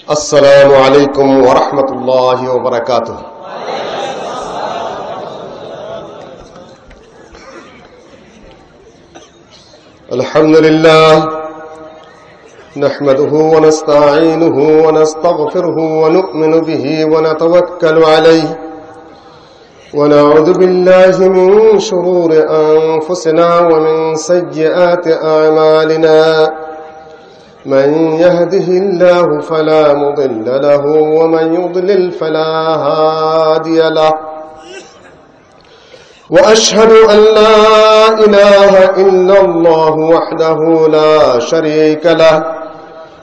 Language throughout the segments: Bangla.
السلام عليكم ورحمة الله وبركاته. الحمد لله نحمده ونستعينه ونستغفره ونؤمن به ونتوكل عليه ونعوذ بالله من شرور أنفسنا ومن سيئات أعمالنا من يهده الله فلا مضل له ومن يضلل فلا هادي له وأشهد أن لا إله إلا الله وحده لا شريك له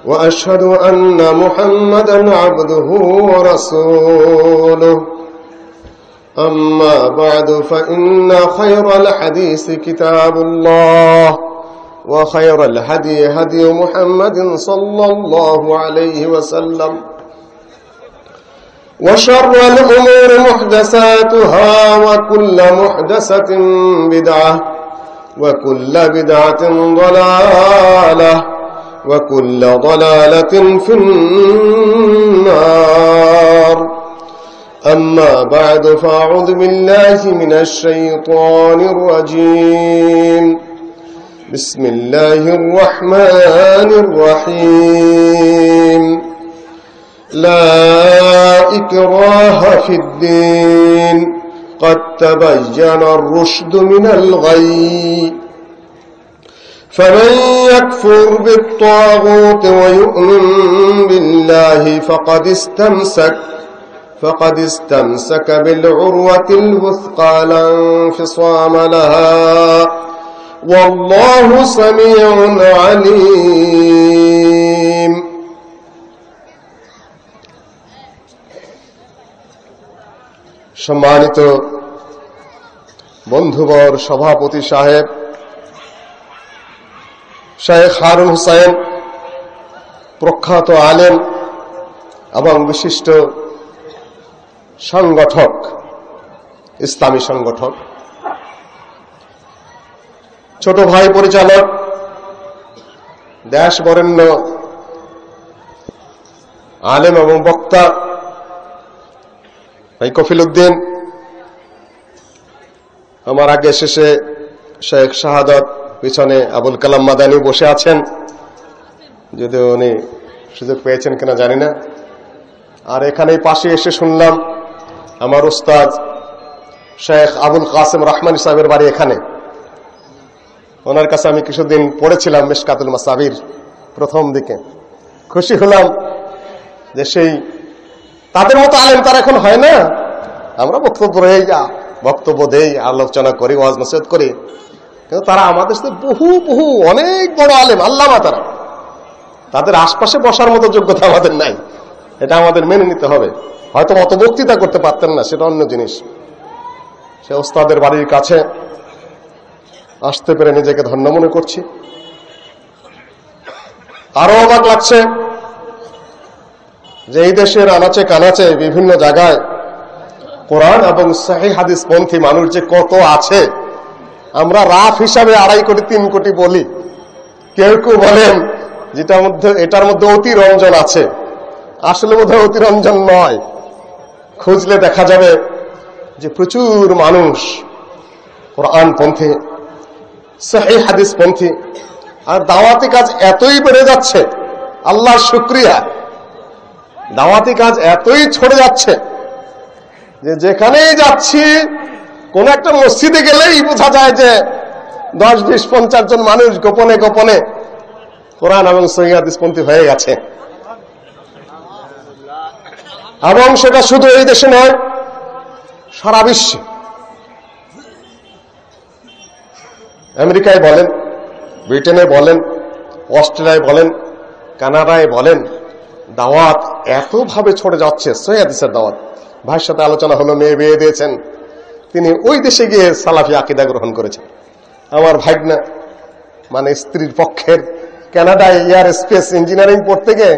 وأشهد أن محمدا عبده ورسوله أما بعد فإن خير الحديث كتاب الله وخير الهدي هدي محمد صلى الله عليه وسلم وشر الأمور محدثاتها وكل محدثة بدعة وكل بدعة ضلالة وكل ضلالة في النار. أما بعد فأعوذ بالله من الشيطان الرجيم. بسم الله الرحمن الرحيم. لا إكراه في الدين قد تبين الرشد من الغي فمن يكفر بالطاغوت ويؤمن بالله فقد استمسك بالعروة الوثقى لا انفصام لها والله سميع عليم. সম্মানিত বন্ধুবর সভাপতি সাহেব শেখ হারুন হুসাইন, প্রখ্যাত আলেম এবং বিশিষ্ট সংগঠক, ইসলামী সংগঠক, ছোট ভাই পরিচালক, দেশ বরেণ্য আলেম এবং বক্তা ভাই কফিল উদ্দিন, আমার আগে শেষে শেখ শাহাদত, পিছনে আবুল কালাম মাদানী বসে আছেন, যদিও উনি সুযোগ পেয়েছেন কিনা জানি না। আর এখানেই পাশে এসে শুনলাম আমার উস্তাদ শেখ আবুল কাসেম রহমানী সাহেবের বাড়ি এখানে। ওনার কাছে আমি কিছুদিন পড়েছিলাম মিশকাতুল মাসাবির প্রথম দিকে। খুশি হলাম যে সেই তাদের মতো আলেম তারা এখন হয় না। আমরা বক্তব্য দেই, আলোচনা করি, ওয়াজ নসিহত করি, কিন্তু তারা আমাদের সাথে বহু অনেক বড় আলেম, আল্লামা। তারা তাদের আশপাশে বসার মতো যোগ্যতা আমাদের নাই, এটা আমাদের মেনে নিতে হবে। হয়তো অত বক্তৃতা করতে পারতেন না, সেটা অন্য জিনিস। সে ওস্তাদের বাড়ির কাছে আসতে পেরে নিজেকে ধন্য মনে করছি। আরো অবাক লাগছে যে এই দেশের আনাচে কানাচে বিভিন্ন জায়গায় কোরআন এবং সহিহ হাদিস পন্থী মানুষ যে কত আছে। আমরা রাফ হিসাবে 2.5 কোটি 3 কোটি বলি, কেউ কেউ বলেন এটার মধ্যে অতিরঞ্জন আছে। আসলে বোধহয় অতিরঞ্জন নয়, খুঁজলে দেখা যাবে যে প্রচুর মানুষ কোরআন পন্থী, সহিহ হাদিস পন্থী। আর দাওয়াতি কাজ এতই বেড়ে যাচ্ছে, আল্লাহর শুকরিয়া, দাওয়াতি কাজ এতই ছড়ে যাচ্ছে যে যেখানেই যাচ্ছি, কোন একটা মসজিদে গেলেই বোঝা যায় যে 10, 20, 50 জন মানুষ গোপনে গোপনে কোরআন এবং সহিহ হাদিস পন্থী হয়ে গেছে। এবং সেটা শুধু এই দেশে নয়, সারা বিশ্বে। আমেরিকায় বলেন, ব্রিটেনে বলেন, অস্ট্রেলিয়ায় বলেন, কানাডায় বলেন, দাওয়াত এতভাবে ছড়ে যাচ্ছে, সহিহ হাদিসের দাওয়াত। ভাইয়ের সাথে আলোচনা হলো, মেয়ে বিয়ে দিয়েছেন, তিনি ওই দেশে গিয়ে সালাফি আকীদা গ্রহণ করেছেন। আমার ভাগনা মানে স্ত্রীর পক্ষের কানাডায় এয়ার স্পেস ইঞ্জিনিয়ারিং পড়তে গিয়ে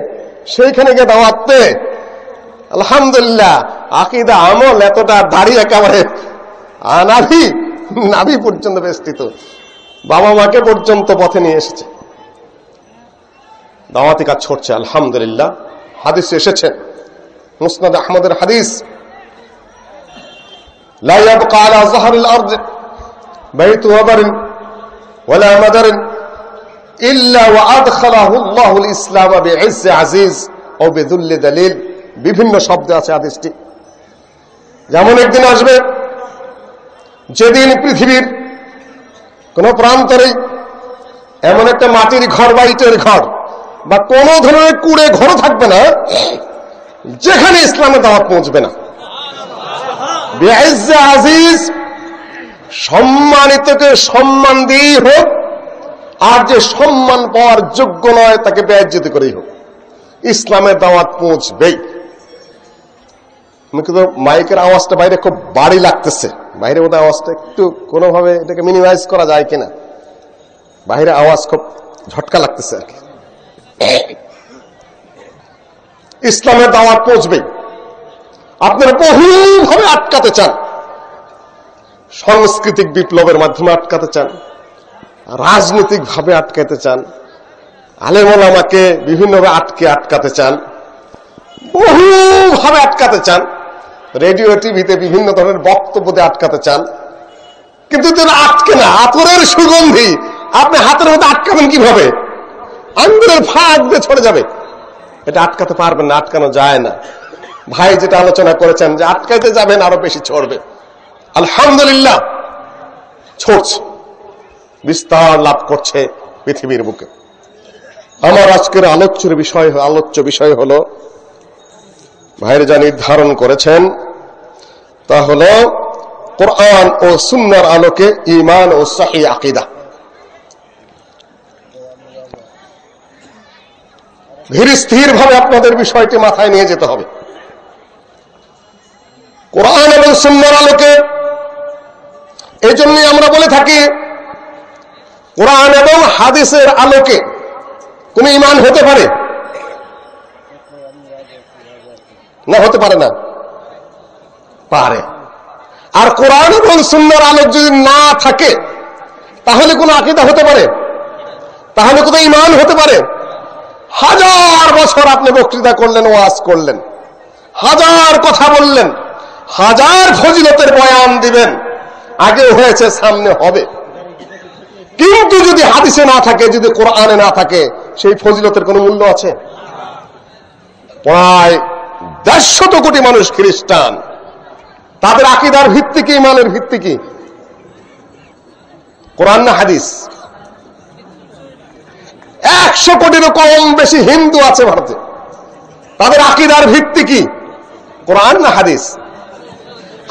সেইখানে গিয়ে দাওয়াত পেয়ে আলহামদুলিল্লাহ আকীদা আমল এতটা দাঁড়িয়ে একেবারে নাভি পর্যন্ত বেষ্টিত, বাবা মাকে পর্যন্ত পথে নিয়ে এসেছে। দাওয়াতি কাজ ছড়ছে আলহামদুলিল্লাহ। হাদিসে এসেছে, মুসনাদ আহমদের হাদিস, লা ইয়াবকা আলা যাহরিল আরদ বাইতু ওয়াবারিন ওয়ালা মাদারিন ইল্লা ওয়া আদখালাহু আল্লাহুল ইসলাম বিইজ্জি আজিজ ও বিযুল্লি দালিল। বিভিন্ন শব্দ আছে হাদিসটি। যেমন একদিন আসবে যেদিন পৃথিবীর কোন প্রান্তরে এমন একটা মাটির ঘর বা ইটের ঘর বা কোন ধরনের কুড়ে ঘর থাকবে না যেখানে ইসলামের দাওয়াত পৌঁছবে না। বিইজ্জি আজিজ, সম্মানিতকে সম্মান দিয়েই হোক, আর যে সম্মান পাওয়ার যোগ্য নয় তাকে বেইজ্জতি করেই হোক, ইসলামের দাওয়াত পৌঁছবেই। কিন্তু মাইকের আওয়াজটা বাইরে খুব বাড়ি লাগতেছে, বাইরে বোধহয় আওয়াজটা একটু কোনোভাবে এটাকে মিনিমাইজ করা যায় কিনা, বাইরে আওয়াজ খুব ঝটকা লাগতেছে আর কি। ইসলামের দাওয়াত পৌঁছবেই। আপনারা বহুভাবে আটকাতে চান, সাংস্কৃতিক বিপ্লবের মাধ্যমে আটকাতে চান, রাজনৈতিক ভাবে আটকাতে চান, আলেম ওলামাকে বিভিন্নভাবে আটকাতে চান, বহুভাবে আটকাতে চান, রেডিও টিভিতে বিভিন্ন ধরনের বক্তব্য দিয়ে আটকাতে চান। কিন্তু আটকে না, আতরের সুগন্ধি আপনি হাতের মধ্যে আটকাবেন কিভাবে? আঙ্গুলের ফাঁক দিয়ে ছড়ে যাবে, এটা আটকাতে পারবেন না, আটকানো যায় না। ভাই যেটা আলোচনা করেছেন যে আটকাইতে যাবেন আরো বেশি ছড়বে, আলহামদুলিল্লাহ ছড়ছে, বিস্তার লাভ করছে পৃথিবীর বুকে। আমার আজকের আলোচ্য বিষয় হলো, ভাইয়ের যা নির্ধারণ করেছেন তা হলো কোরআন ও সুন্নাহর আলোকে ঈমান ও সহিহ আকীদা। ধীর স্থির ভাবে আপনাদের বিষয়টি মাথায় নিয়ে যেতে হবে। কোরআন এবং সুন্নাহর আলোকে, এই জন্যই আমরা বলে থাকি কোরআন এবং হাদিসের আলোকে কোন ঈমান হতে পারে না? হতে পারে না? পারে। আর কোরআন এবং সুন্নাহর আলোক যদি না থাকে তাহলে কোন আকীদা হতে পারে? তাহলে কোন ঈমান হতে পারে? হাজার বছর আপনি বক্তৃতা করলেন, ওয়াজ করলেন, হাজার কথা বললেন, হাজার ফজিলতের বয়ান দিবেন, আগে হয়েছে সামনে হবে, কিন্তু যদি হাদিসে না থাকে, যদি কোরআনে না থাকে, সেই ফজিলতের কোন মূল্য আছে? প্রায় 150 কোটি মানুষ খ্রিস্টান, তাদের আকীদার ভিত্তি কি, ঈমানের ভিত্তি কি? কোরআন না হাদিস? 100 কোটিরও কম বেশি হিন্দু আছে ভারতে, তাদের আকীদার ভিত্তি কি? কোরআন না হাদিস?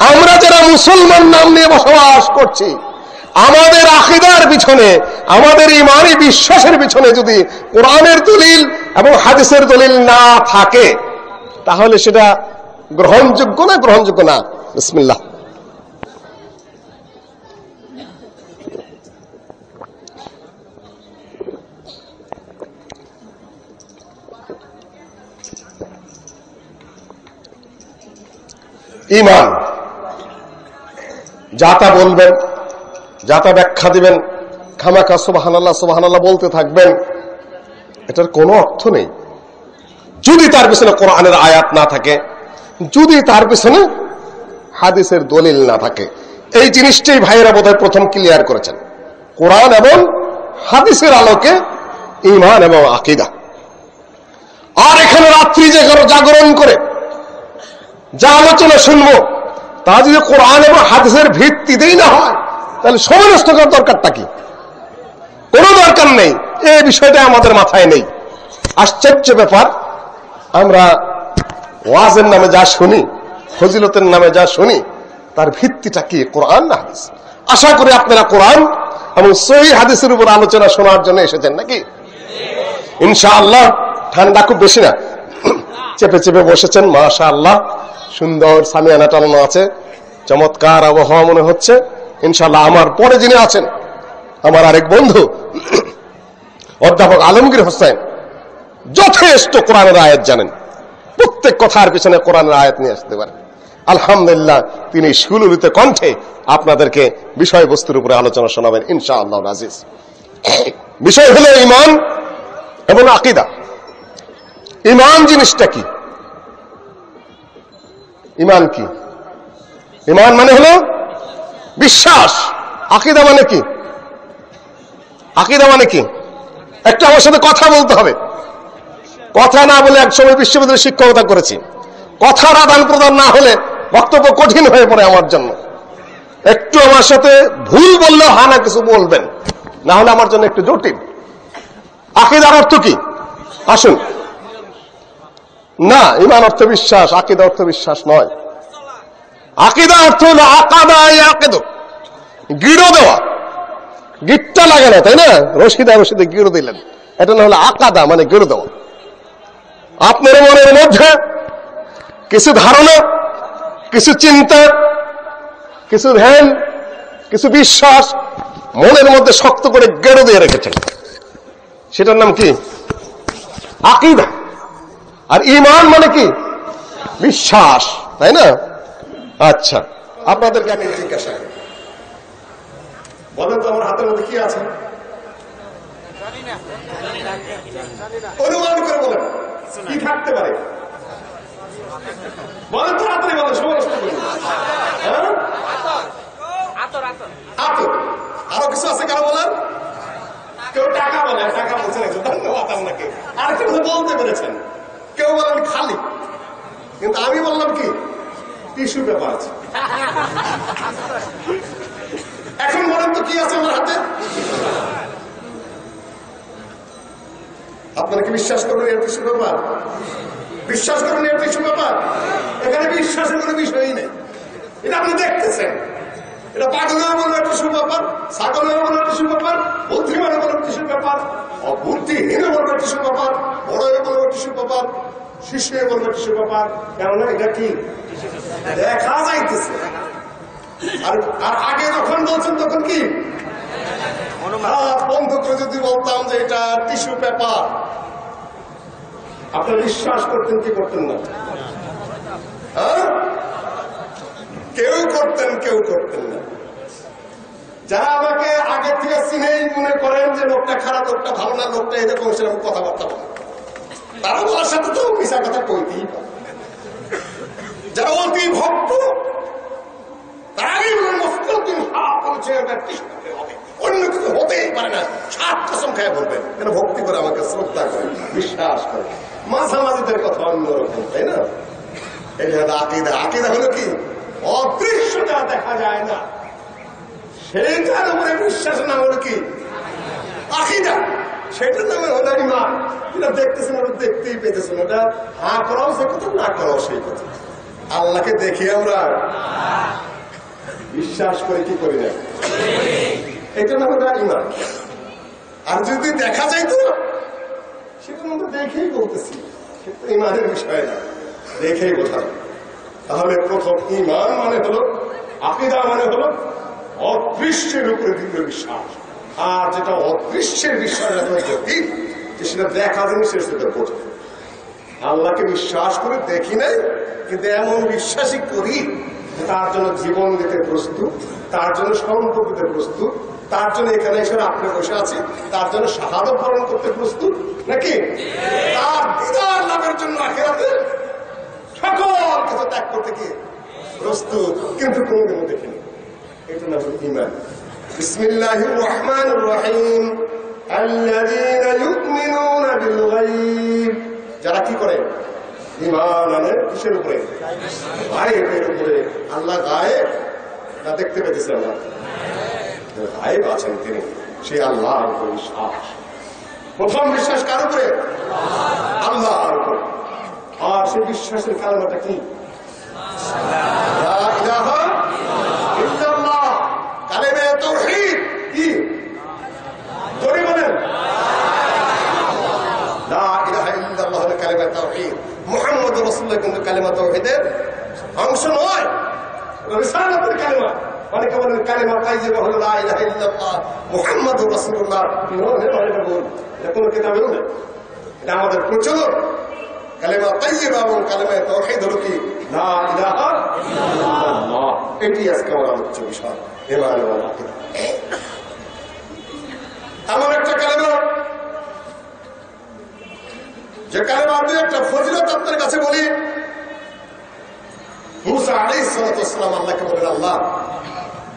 আমরা যারা মুসলমান নাম নিয়ে বসবাস করছি, আমাদের আকীদার পিছনে, আমাদের ঈমানী বিশ্বাসের পিছনে যদি কোরআনের দলিল এবং হাদিসের দলিল না থাকে তাহলে সেটা গ্রহণযোগ্য না? গ্রহণযোগ্য না। বিসমিল্লাহ। ঈমান, যাতা বলবেন, যাতা ব্যাখ্যা দিবেন, খামাখা সুবহানাল্লাহ সুবহানাল্লাহ বলতে থাকবেন, এটার কোনো অর্থ নেই যদি তার পিছনে কোরআনের আয়াত না থাকে, যদি তার পিছনে হাদিসের দলিল না থাকে। এই জিনিসটাই ভাইয়েরা বোধহয় প্রথম ক্লিয়ার করেছেন, কোরআন এবং হাদিসের আলোকে ঈমান এবং আকীদা। আর এখানে রাত্রি যে জাগরণ করে যা আলোচনা শুনবো, তা যদি কোরআন এবং হাদিসের ভিত্তিতেই না হয় তাহলে সময় নষ্ট করার দরকারটা কি? কোনো দরকার নেই। এই বিষয়টা আমাদের মাথায় নেই। আশ্চর্য ব্যাপার, আমরা ওয়াজের নামে যা শুনি, ফজিলতের নামে যা শুনি, তার ভিত্তিটা কি? কোরআন না হাদিস? আশা করি আপনারা কোরআন এবং সহিহ হাদিসের উপর আলোচনা শোনার জন্য এসেছেন নাকি? ইনশাআল্লাহ। ঠান্ডা খুব বেশি না, চেপে চেপে বসেছেন, মাশাআল্লাহ, সুন্দর সামিয়ানা টানানো আছে, চমৎকার আবহাওয়া মনে হচ্ছে। ইনশাআল্লাহ আমার পরে যিনি আছেন, আমার আরেক বন্ধু অধ্যাপক আলমগীর হোসেন, যথেষ্ট কোরআনের আয়াত জানেন, প্রত্যেক কথার পিছনে কোরআনের আয়াত নিয়ে আসতে পারেন। আলহামদুলিল্লাহ, তিনি সুললিত কণ্ঠে আপনাদেরকে বিষয়বস্তুর উপরে আলোচনা শোনাবেন ইনশাআল্লাহ আজিজ। বিষয় হলো ঈমান এবং আকীদা। ইমান জিনিসটা কি? ইমান কি? ইমান মানে হলো বিশ্বাস। আকীদা মানে কি? আকীদা মানে কি? একটু আমার সাথে কথা বলতে হবে। কথা না বলে একসময় বিশ্ববিদ্যালয়ে শিক্ষকতা করেছি। কথার আদান প্রদান না হলে বক্তব্য কঠিন হয়ে পড়ে আমার জন্য। একটু আমার সাথে ভুল বললেও হা না কিছু বলবেন, না হলে আমার জন্য একটু জটিল। আকীদার অর্থ কি? আসুন। না, ইমান অর্থ বিশ্বাস, আকীদা অর্থ বিশ্বাস নয়। আকীদা অর্থ হলো আকাদা ইয়াকিদু, গিড়ো দেওয়া। গিটটা লাগে না, তাই না? রশিদে গিড়ো দিলেন, এটা না হলো আকাদা, মানে গিড়ো দেওয়া। আপনার মনের মধ্যে কিছু ধারণা, কিছু চিন্তা, কিছু ধ্যান, কিছু বিশ্বাস মনের মধ্যে শক্ত করে গেড়ো দিয়ে রেখেছেন, সেটার নাম কি? আকীদা। আর ঈমান মানে কি? বিশ্বাস, তাই না? আচ্ছা, আপনাদেরকে আমি জিজ্ঞাসা করি, বলেন তো আমার হাতের মধ্যে কি আছে? অনুমান করে বলেন কি থাকতে পারে? বলেন তো, রাত্রে বলেন, সময় নষ্ট করি। আতর। আরো কিছু আছে কারো বলেন? কেউ টাকা বলেন, টাকা বলছেন, ধন্যবাদ আপনাকে। আর কেউ বলতে পেরেছেন। কেউ বলেন খালি, কিন্তু আমি বললাম কি টিস্যু পেপার আছে। এখন বলেন তো কি আছে আমার হাতে? আপনারা কি বিশ্বাস করবেন এর টিস্যু পেপার? বিশ্বাস করবেন এর টিস্যু পেপার? এখানে বিশ্বাসের কোনো বিষয়ই নেই। এটা আপনি দেখতেছেন। এটা পাগলের বলে টিস্যু পেপার, ছাগলের বলে টিস্যু পেপার, বুদ্ধিমানের বলে টিস্যু পেপার, বুদ্ধিহীন বলবে টিস্যু পেপার, বড় বলবে টিস্যু পেপার, শিশু বলবে টিস্যু পেপার। কেননা এটা কি দেখা যাইতেছে। আর আগে যখন বলছেন তখন কি বন্ধ করে যদি বলতাম যে এটা টিস্যু পেপার, আপনারা বিশ্বাস করতেন কি করতেন না? কেউ করতেন, কেউ করতেন না। যারা আমাকে আগে থেকে চিনেই মনে করেন যে লোকটা খারাপ, লোকটা ভালো না, লোকটা এরকম সেরকম কথাবার্তা বলে, তারা বলার সাথে তো মিশা কথা কইতেই পারে। যারা অতি ভক্ত তারাই বলেন মুফতি হবে, অন্য কিছু হতেই পারে না, সাত কসম খায় বলবেন। কেন? ভক্তি করে, আমাকে শ্রদ্ধা করে, বিশ্বাস করে। মাঝামাঝিদের কথা অন্যরকম, তাই না? এটা আকীদা। আকীদা হলো কি? অদৃশ্য যা দেখা যায় না, সেইটার উপরে বিশ্বাস নাম হলো কি? আকীদা। সেটার নামে হলো ঈমান। যেটা দেখতেছেন ওটা দেখতেই পেতেছেন, ওটা হা করাও সে কথা, না করাও সেই কথা। আল্লাহকে দেখি আমরা বিশ্বাস করে কি করি না, এটা নাম হলো ঈমান। আর যদি দেখা যাইতো, সেটা আমরা দেখেই বলতেছি, সেটা ঈমানের বিষয় না, দেখেই বোঝা। তাহলে প্রথম ঈমান মানে হলো, আকীদা মানে হলো অদৃশ্যের উপরে দৃঢ় বিশ্বাস। আর যেটা অদৃশ্যের বিশ্বাস জটিল, সেটা দেখা জিনিসের সাথে বোঝা। আল্লাহকে বিশ্বাস করে দেখি নাই, কিন্তু এমন বিশ্বাসই করি তার জন্য জীবন দিতে প্রস্তুত, তার জন্য সম্পদ দিতে প্রস্তুত, তার জন্য এখানে এসে আপনি বসে আছি, তার জন্য শাহাদত বরণ করতে প্রস্তুত, নাকি তার দিদার লাভের জন্য আখিরাতে সকল কিছু ত্যাগ করতে কি প্রস্তুত, কিন্তু কোনদিনও দেখিনি। এটা নাম ঈমান। বিসমিল্লাহির রহমানির রহিম। আল্লাযীনা ইউমিনুনা বিল গায়ব, যারা কি করে? ঈমান আনে কিসের উপরে? গায়বের উপরে। আল্লাহ গায়েব না দেখতে পেতেছেন না? গায়েব আছেন তিনি, সেই আল্লাহর উপর বিশ্বাস। প্রথম বিশ্বাস কার উপরে? আল্লাহর উপর। আর সেই বিশ্বাসের কালেমাটা কি? লা ইলাহা ইল্লাল্লাহ, কালেমা তাওহীদ। কি জোরে বলেন? লা ইলাহা ইল্লাল্লাহ হলো কালেমা তাওহীদ। মুহাম্মদুর রাসূলুল্লাহ কিন্তু কালেমা তাওহীদের অংশ নয়, রিসালাতের কালেমা। অনেকে বলেন কালেমা তাইয়্যিবা হলো লা ইলাহা ইল্লাল্লাহ মুহাম্মাদুর রাসূলুল্লাহ। এটা বল, এটা কোন কিতাবেও নেই, এটা আমাদের প্রচলন। কালেমা তাইয়্যিবা এবং কালেমা তাওহীদ হলো কি? লা ইলাহা ইল্লাল্লাহ। এটি আজকে আমার আলোচ্য বিষয়, ঈমান এবং আকীদা। এমন একটা কালেমা যে কালেমা দুই একটা ফজিলত আপনার কাছে বলি। মুসা আলাইহিস সালাম আল্লাহকে বলেন, আল্লাহ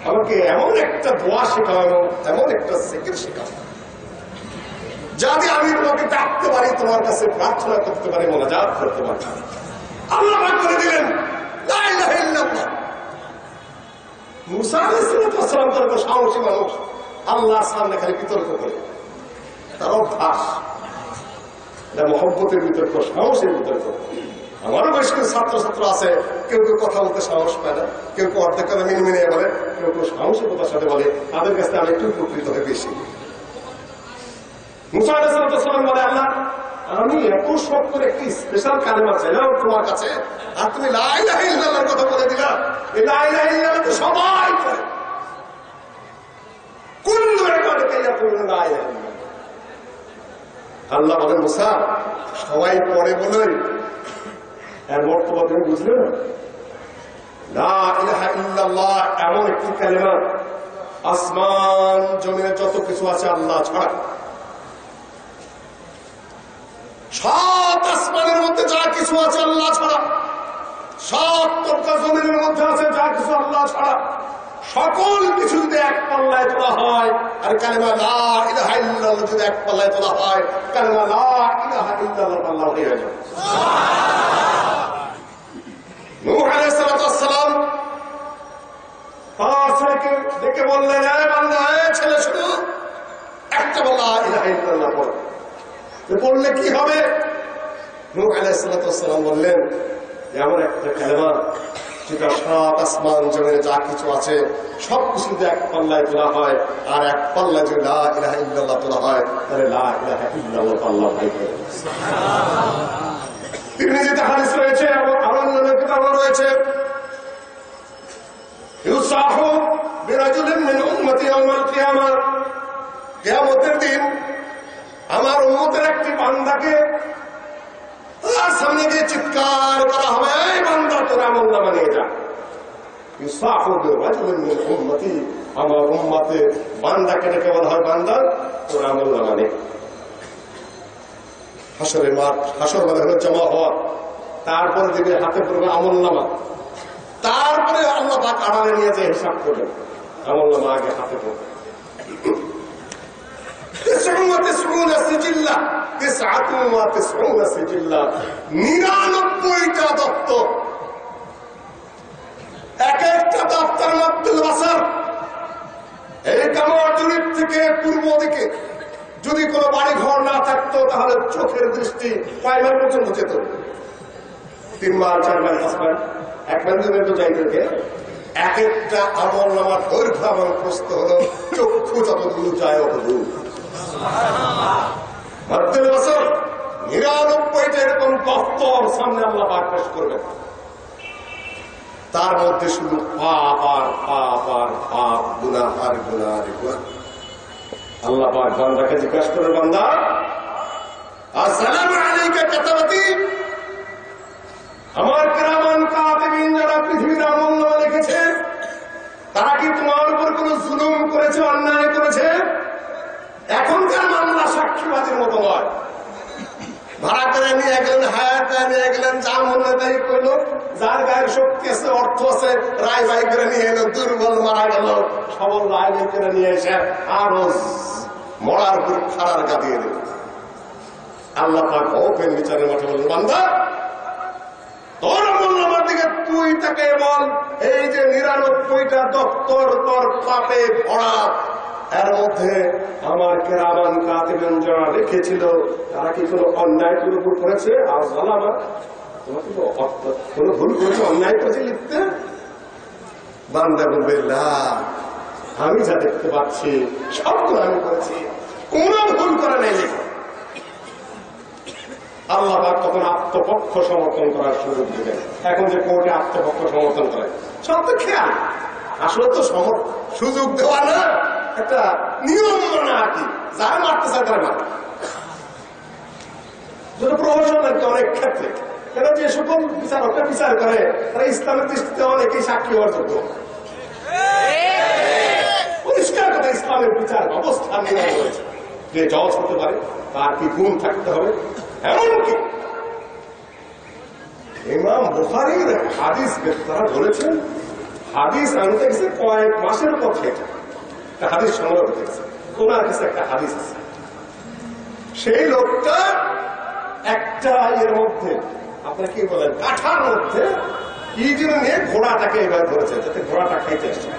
আমাকে এমন একটা দোয়া শেখানো, এমন একটা জিকির শেখানো যাতে আমি তোমাকে ডাকতে পারি, তোমার কাছে প্রার্থনা করতে পারি, মোনাজাত করতে পারি। আল্লাহ পাক করে দিলেন লা ইলাহা ইল্লাল্লাহ। মুসা আলাইহিস সালাম তো সাহসী মানুষ, আল্লাহর সামনে খালি বিতর্ক করে, তার অভ্যাস, এটা মহব্বতের বিতর্ক, সাহসের বিতর্ক। আমারও বেশ কিছু ছাত্র আছে, কেউ কেউ কথা বলতে সাহস পায় না, কেউ কেউ অর্ধেক কথা মিনি মিনিয়ে বলে, কেউ কেউ সাহসিকতার সাথে বলে, তাদের কাছে আমি একটু উপকৃত হয়ে বেশি। মুসা আলাইহিস সালাম বলে, আল্লাহ আমি এত শখ করে একটি স্পেশাল কালেমা চাইলাম তোমার কাছে, আর তুমি লা ইলাহা ইল্লাল্লাহর কথা বলে দিলা। এই লা ইলাহা ইল্লাল্লাহ তো সবাই করে, কুল্লু ইবাদাতি ইয়াকুলু লা ইলাহা ইল্লাল্লাহ। আল্লাহ বলেন, মুসা সবাই পড়ে বলেই এর মর্তবা তুমি বুঝলে না? লা ইলাহা ইল্লাল্লাহ এমন একটি কালেমা, আসমান জমিনে যত কিছু আছে আল্লাহ ছাড়া, সাত আসমানের মধ্যে যা কিছু আছে আল্লাহ ছাড়া, সাত তবকা জমিনের মধ্যে আছে যা কিছু আল্লাহ ছাড়া, সকল কিছু যদি এক পাল্লায় তোলা হয়, আর কালেমা লা ইলাহা ইল্লাল্লাহ যদি এক পাল্লায় তোলা হয়, কালেমা লা ইলাহা ইল্লাল্লাহ পাল্লা হয়ে যাবে। নূহ আলাইহিস সালাম তার ছেলেকে ডেকে বললেন, এ বান্দা, এ ছেলে শুনো, একটা লা ইলাহা ইল্লাল্লাহ পড়ো। বললে কি হবে? নূহ আলাইহিস সালাম বললেন, এমন একটা কালেমা যেটা সাত আসমান জমিনে যা কিছু আছে সবকিছু যদি এক পাল্লায় তোলা হয়, আর এক পাল্লায় যদি লা ইলাহা ইল্লাল্লাহ তোলা হয়, তাহলে লা ইলাহা ইল্লাল্লাহ পাল্লা হয়ে যাবে। তিরমিজিতে হাদিস রয়েছে, আরো অন্যান্য কিতাবে রয়েছে, ইউসাফু বিরাজুলিন মিন উম্মতি ইয়াউমাল কিয়ামা, কিয়ামতের দিন আমার উম্মতের একটি বান্দাকে তার সামনে গিয়ে চিৎকার করা হবে, এই বান্দা তোর আমলনামা নিয়ে যা। ইউসাফু বিরাজুলিন মিন উম্মতি, আমার উম্মতের বান্দাকে ডেকে বলা হয়, বান্দা তোর আমলনামা নে। হাসরের মাঠ, হাসর মানে হলো জমা হওয়া, তারপরে দিবে হাতে পড়বে আমলনামা, তারপরে আল্লাহ পাক আড়ালে নিয়ে যে হিসাব করবেন, আমলনামা আগে হাতে পড়বে। 99 সিজিল্লা, 99টা দপ্তর, এক একটা দপ্তর মাবদুল বাসার, এই কামর জরিপ থেকে পূর্ব দিকে যদি কোনো বাড়ি ঘর না থাকতো তাহলে চোখের দৃষ্টি 5 মাইল পর্যন্ত যেত, 3 mile 4 mile 5 mile, 1 mile 2 mile তো যাইতে। এক একটা আমলনামার দৈর্ঘ্য এবং প্রস্থ হলো চক্ষু যত দূর যায় অত দূর। 99টা এরকম দপ্তর সামনে আল্লাহ পাক পেশ করবেন, তার মধ্যে শুধু পাপ আর পাপ আর পাপ, গুনাহ আর গুনাহ আর গুনাহ। আল্লাহ পাক বান্দাকে জিজ্ঞাসা করেন, বান্দা আসসালামু আলাইকা কাতাবাতি, আমার কিরামান কাতিবিন যারা পৃথিবীতে আমলনামা লিখেছে তারা কি তোমার উপর কোন জুলুম করেছে, অন্যায় করেছে? এখনকার মামলা সাক্ষীবাদীর মতো নয়, ভাড়া করে নিয়ে গেলেন, হায়ার করে নিয়ে গেলেন, যা মনে তাই করলো, যার গায়ের শক্তি আছে, অর্থ আছে, রায় বাই করে নিয়ে এলো, দুর্বল মারা গেল, সবল রায় বাই করে নিয়ে এসে আরো মরার উপর খাড়ার গা দিয়ে দিল। আল্লাহ পাক ওপেন বিচারের মাঠে বললেন, বান্দা তোর আমলনামার দিকে তুই তাকে বল, এই যে 99টা দপ্তর তোর পাপে ভরা, এর মধ্যে আমার কিরামান কাতিবিন যারা লিখেছিল তারা কি কোনো অন্যায় তোর উপর করেছে? আর জালামা, তোমাকে কোনো ভুল করেছে, অন্যায় করেছে লিখতে? বান্দা বলবে, না, আমি যা দেখতে পাচ্ছি সবগুলো আমি করেছি, কোনো ভুল করে নাই লেখা। আল্লাহ পাক তখন আত্মপক্ষ সমর্থন করার সুযোগ দিলেন। এখন যে কোর্টে আত্মপক্ষ সমর্থন করে সব তো খেয়াল, আসলে তো সুযোগ দেওয়া না, একটা নিয়ম মানা আর কি, যারা মারতে চায় তারা মারে। যেটা প্রহসন আর কি অনেক ক্ষেত্রে, কেন যে সকল বিচারকরা বিচার করে তারা ইসলামের দৃষ্টিতে অনেকেই সাক্ষী হওয়ার যোগ্য। পরিষ্কার কথা, ইসলামের বিচার ব্যবস্থা নিয়ম রয়েছে, যে জজ হতে পারে তার কি গুণ থাকতে হবে, এমনকি ইমাম বুখারীর হাদিস তারা বলেছেন, হাদিস আনতে গেছে কয়েক মাসের পথে, একটা হাদিস সংগ্রহ করতে গেছে, ওনার কাছে একটা হাদিস আছে। সেই লোকটা একটা এর মধ্যে আপনার কি বলেন কাঠার মধ্যে কি যেন নিয়ে ঘোড়াটাকে এবার ধরেছে, যাতে ঘোড়াটা খাইতে আসছে।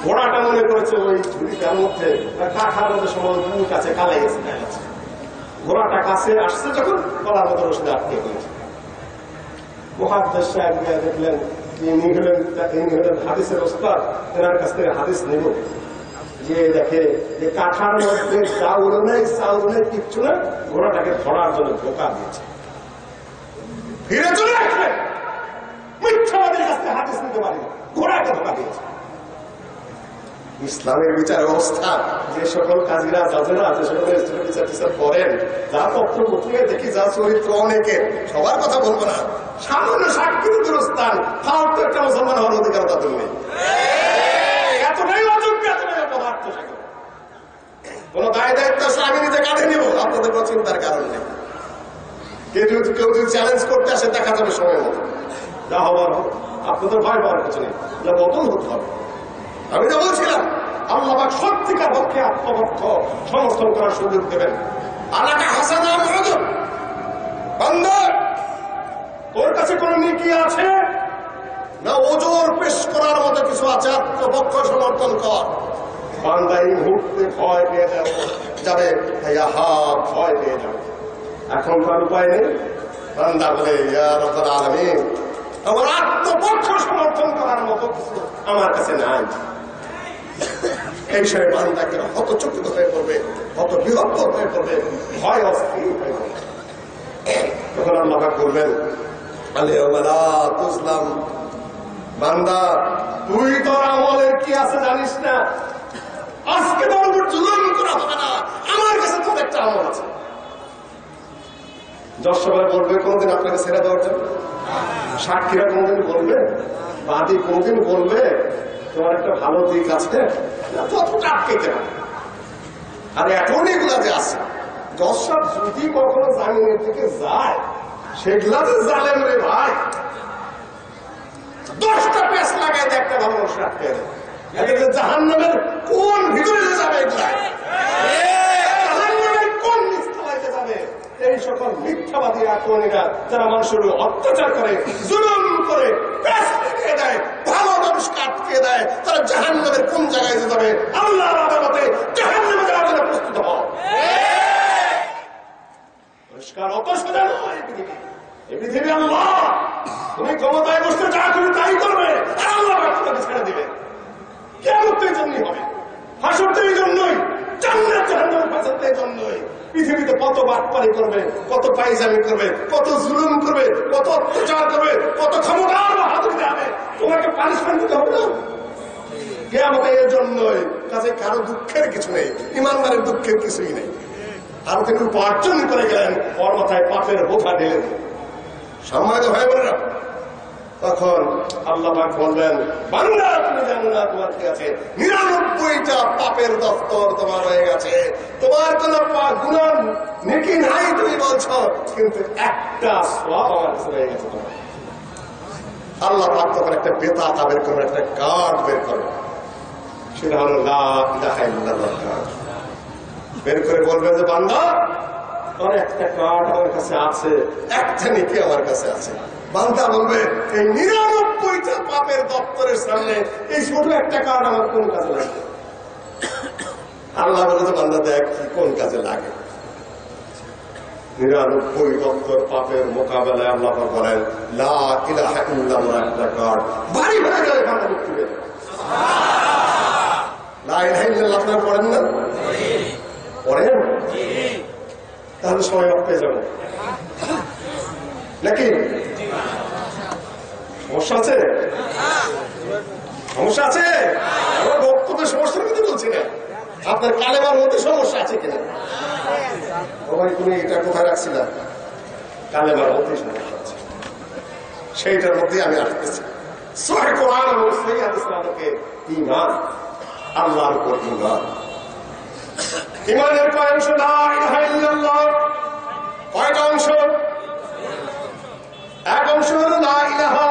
ঘোড়াটা মনে করেছে ওই ঝুড়িটার মধ্যে কাঠার মধ্যে সময় মুখ আছে, কালে গেছে। ঘোড়াটা কাছে আসছে যখন গলার মতো রসিদে আটকে গেছে। মুহাদ্দিস সাহেব দেখলেন ইনি হলেন হাদিসের ওস্তাদ, এনার কাছ থেকে হাদিস নিব। যে দেখে যে কাঠার মধ্যে চাউল নেই, চাউল নেই, কিচ্ছু না, ঘোড়াটাকে ধরার জন্য ধোকা দিয়েছে। ফিরে চলে আসলেন, মিথ্যাবাদীর কাছ থেকে হাদিস নিতে পারি, ঘোড়াকে ধোকা দিয়েছে। ইসলামের বিচার ব্যবস্থা যে সকল কাজীরা জাজেরা যে সকল বিচার টিচার করেন, যা পত্র পত্রিকায় দেখি যা চরিত্র অনেকে, সবার কথা বলবো না, সামান্য সাক্ষীর দুরস্থান, ফালতু একটা মুসলমান হওয়ার অধিকার তাদের নেই। এতটাই অযোগ্য, এতটাই অপদার্থ। কোন দায় দায়িত্ব আমি নিজে কাঁধে নিব, আপনাদের কোনো চিন্তার কারণ নেই। কেউ যদি চ্যালেঞ্জ করতে আসে দেখা যাবে সময় মতো, যা হবার হোক, আপনাদের ভয় পাওয়ার কিছু নেই, বদল হতে হবে। আমি তো বলছিলাম আল্লাহ পাক সত্যিকার পক্ষে আত্মপক্ষ সমর্থন করার সুযোগ দেবেন। আলাকা হাসানা মহজুদ বান্দা, তোর কাছে কোন নেকি আছে না, ওজোর পেশ করার মতো কিছু আছে, আত্মপক্ষ সমর্থন কর। বান্দা এই মুহূর্তে ভয় পেয়ে যাবে, ভয় পেয়ে যাবে। এখন তার উপায় নেই। বান্দা বলে ইয়া রাব্বুল আলামিন, আমার আত্মপক্ষ সমর্থন করার মতো কিছু আমার কাছে নাই। এই সময় বান্দাকে হতচকিত হয়ে পড়বে, হত বিহব্ব হয়ে পড়বে, ভয় অস্থির হয়ে পড়বে। তখন আল্লাহ পাক বলবেন, আলিয়াওয়ালা তুসলাম, বান্দা তুই তোর আমলের কি আছে জানিস না, আজকে তোর উপর জুলুম করা হবে না, আমার কাছে তোর একটা আমল আছে। যশ সবাই বলবে কোনদিন আপনাকে ছেড়ে দেওয়ার জন্য, সাক্ষীরা কোনদিন বলবে, বাদী কোনদিন বলবে তোমার একটা ভালো দিক আছে, ততটা আটকে কেন। আর এখন এগুলা যে আছে, যশ সব যদি কখনো জামিনের দিকে যায়, সেগুলা যে জালেম রে ভাই, 10টা পেস লাগাই দেয় একটা ভালো মানুষ আটকে দেয়। জাহান্নামের কোন ভিতরে যাবে, এগুলা জাহান্নামের কোন নিচতলাইতে যাবে। এই সকল মিথ্যাবাদী আক্রমণীরা যারা মানুষের অত্যাচার করে, জুলুম করে, পেস লাগিয়ে দেয়, ভালো মানুষকে আটকে দেয়, তারা জাহান্নামের কোন জায়গায় যাবে, আল্লাহর আদালতে জাহান্নামে যাওয়ার জন্য প্রস্তুত হও। পরিষ্কার অত সোজা নয় পৃথিবী। এই পৃথিবী আল্লাহ, তুমি ক্ষমতায় বসতে যা করে তাই করবে, আর আল্লাহ তোমাকে ছেড়ে দিবে। কেমন তো এই জন্যই হবে, হাসর তো এই জন্যই, জান্নাত জাহান্নামের ফাসাদ এই জন্যই। পৃথিবীতে কত বাটপারি করবে, কত পায়জামি করবে, কত জুলুম করবে, কত অত্যাচার করবে, কত ক্ষমতার বাহাদুরি দেবে, তোমাকে পানিশমেন্ট দিতে হবে না। কিয়ামতে এর জন্যই। কাজে কারো দুঃখের কিছু নেই, ইমানদারের দুঃখের কিছুই নেই। আর তিনি উপার্জন করে গেলেন, ওর মাথায় পাপের বোঝা দিলেন। সম্মানিত ভাই বোনেরা, তখন আল্লাহ পাক বলবেন, বান্দা তুমি জানো না তোমার কি আছে, 99টা পাপের দফতর তোমার হয়ে গেছে, তোমার কোন গুনাহ নেকি নাই তুমি বলছো, কিন্তু একটা সওয়াব আমার কাছে হয়ে গেছে তোমার। আল্লাহ পাক তখন একটা বেতাকা বের করবে, একটা কার্ড বের করবে, সেটা হলো লা ইলাহা ইল্লাল্লাহ। বের করে বলবেন যে বান্দা তোর একটা কার্ড আমার কাছে আছে, একটা নেকি আমার কাছে আছে। বান্দা বলবে এই 99টা পাপের দপ্তরের সামনে এই ছোট একটা কার্ড আমার কোন কাজে লাগে? আল্লাহ বলে যে বান্দা দেখ কোন কাজে লাগে। 99 দপ্তর পাপের মোকাবেলায় আল্লাহ বলেন লা ইলাহা ইল্লাল্লাহ একটা কার্ড বাড়ি হয়ে গেলে বান্দা মুক্তি পেয়ে। লা ইলাহা ইল্লাল্লাহ আপনারা পড়েন না? পড়েন? তাহলে সবাই পেয়ে যাবো নাকি? সমস্যা আছে? সমস্যা আছে? আমার বক্তব্যের সমস্যার কথা বলছি না, আপনার কালেমার মধ্যে সমস্যা আছে কিনা। সবাই তুমি এটা কোথায় রাখছিলাম? কালেমার মধ্যে সমস্যা আছে, সেইটার মধ্যে আমি আসতেছি। সহিহ কোরআন এবং সহিহ হাদিস আলোকে ঈমান, আল্লাহর উপর ঈমান। ঈমানের কয় অংশ? লা ইলাহা ইল্লাল্লাহ, কয়টা অংশ? এক অংশ হলো লা ইলাহা,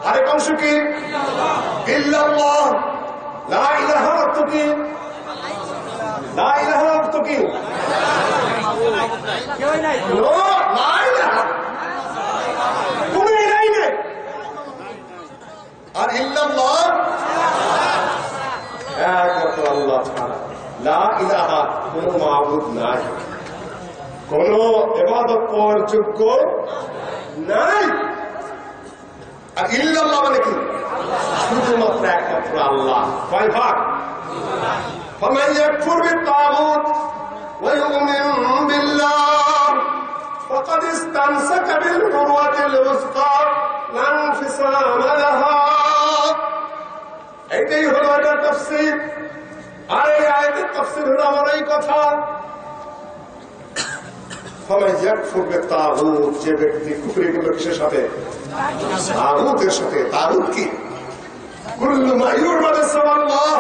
আরেক অংশ কি ইল্লাল্লাহ। লা ইলাহা অর্থ কি? লা ইলাহা অর্থ কি? তুমি নাই নাই। আর ইল্লাল্লাহ একমাত্র আল্লাহ ছাড়া। লা ইলাহা, কোন মাবুদ নাই, কোন ইবাদত করার যোগ্য নাই। আর ইল্লাল্লাহ মানে কি? শুধুমাত্র একমাত্র আল্লাহ। কয় ভাগ? ফামান ইয়াকফুর বিত-তাগুত ওয়া ইউমিন বিল্লাহ ফাকাদ ইসতামসাকা বিল উরওয়াতিল উসকা লা ইনফিসামা লাহা। এটাই হলো এটার তাফসীর। আর এই আয়াতের তাফসীর হলো আমার এই কথা, ফামান ইয়াকফুর বিত-তাগুত, যে ব্যক্তি কুফরি করবে কিসের সাথে? তাগুতের সাথে। তাগুত কি? কুল্লু মা ইউ'বাদু সিওয়াল্লাহ,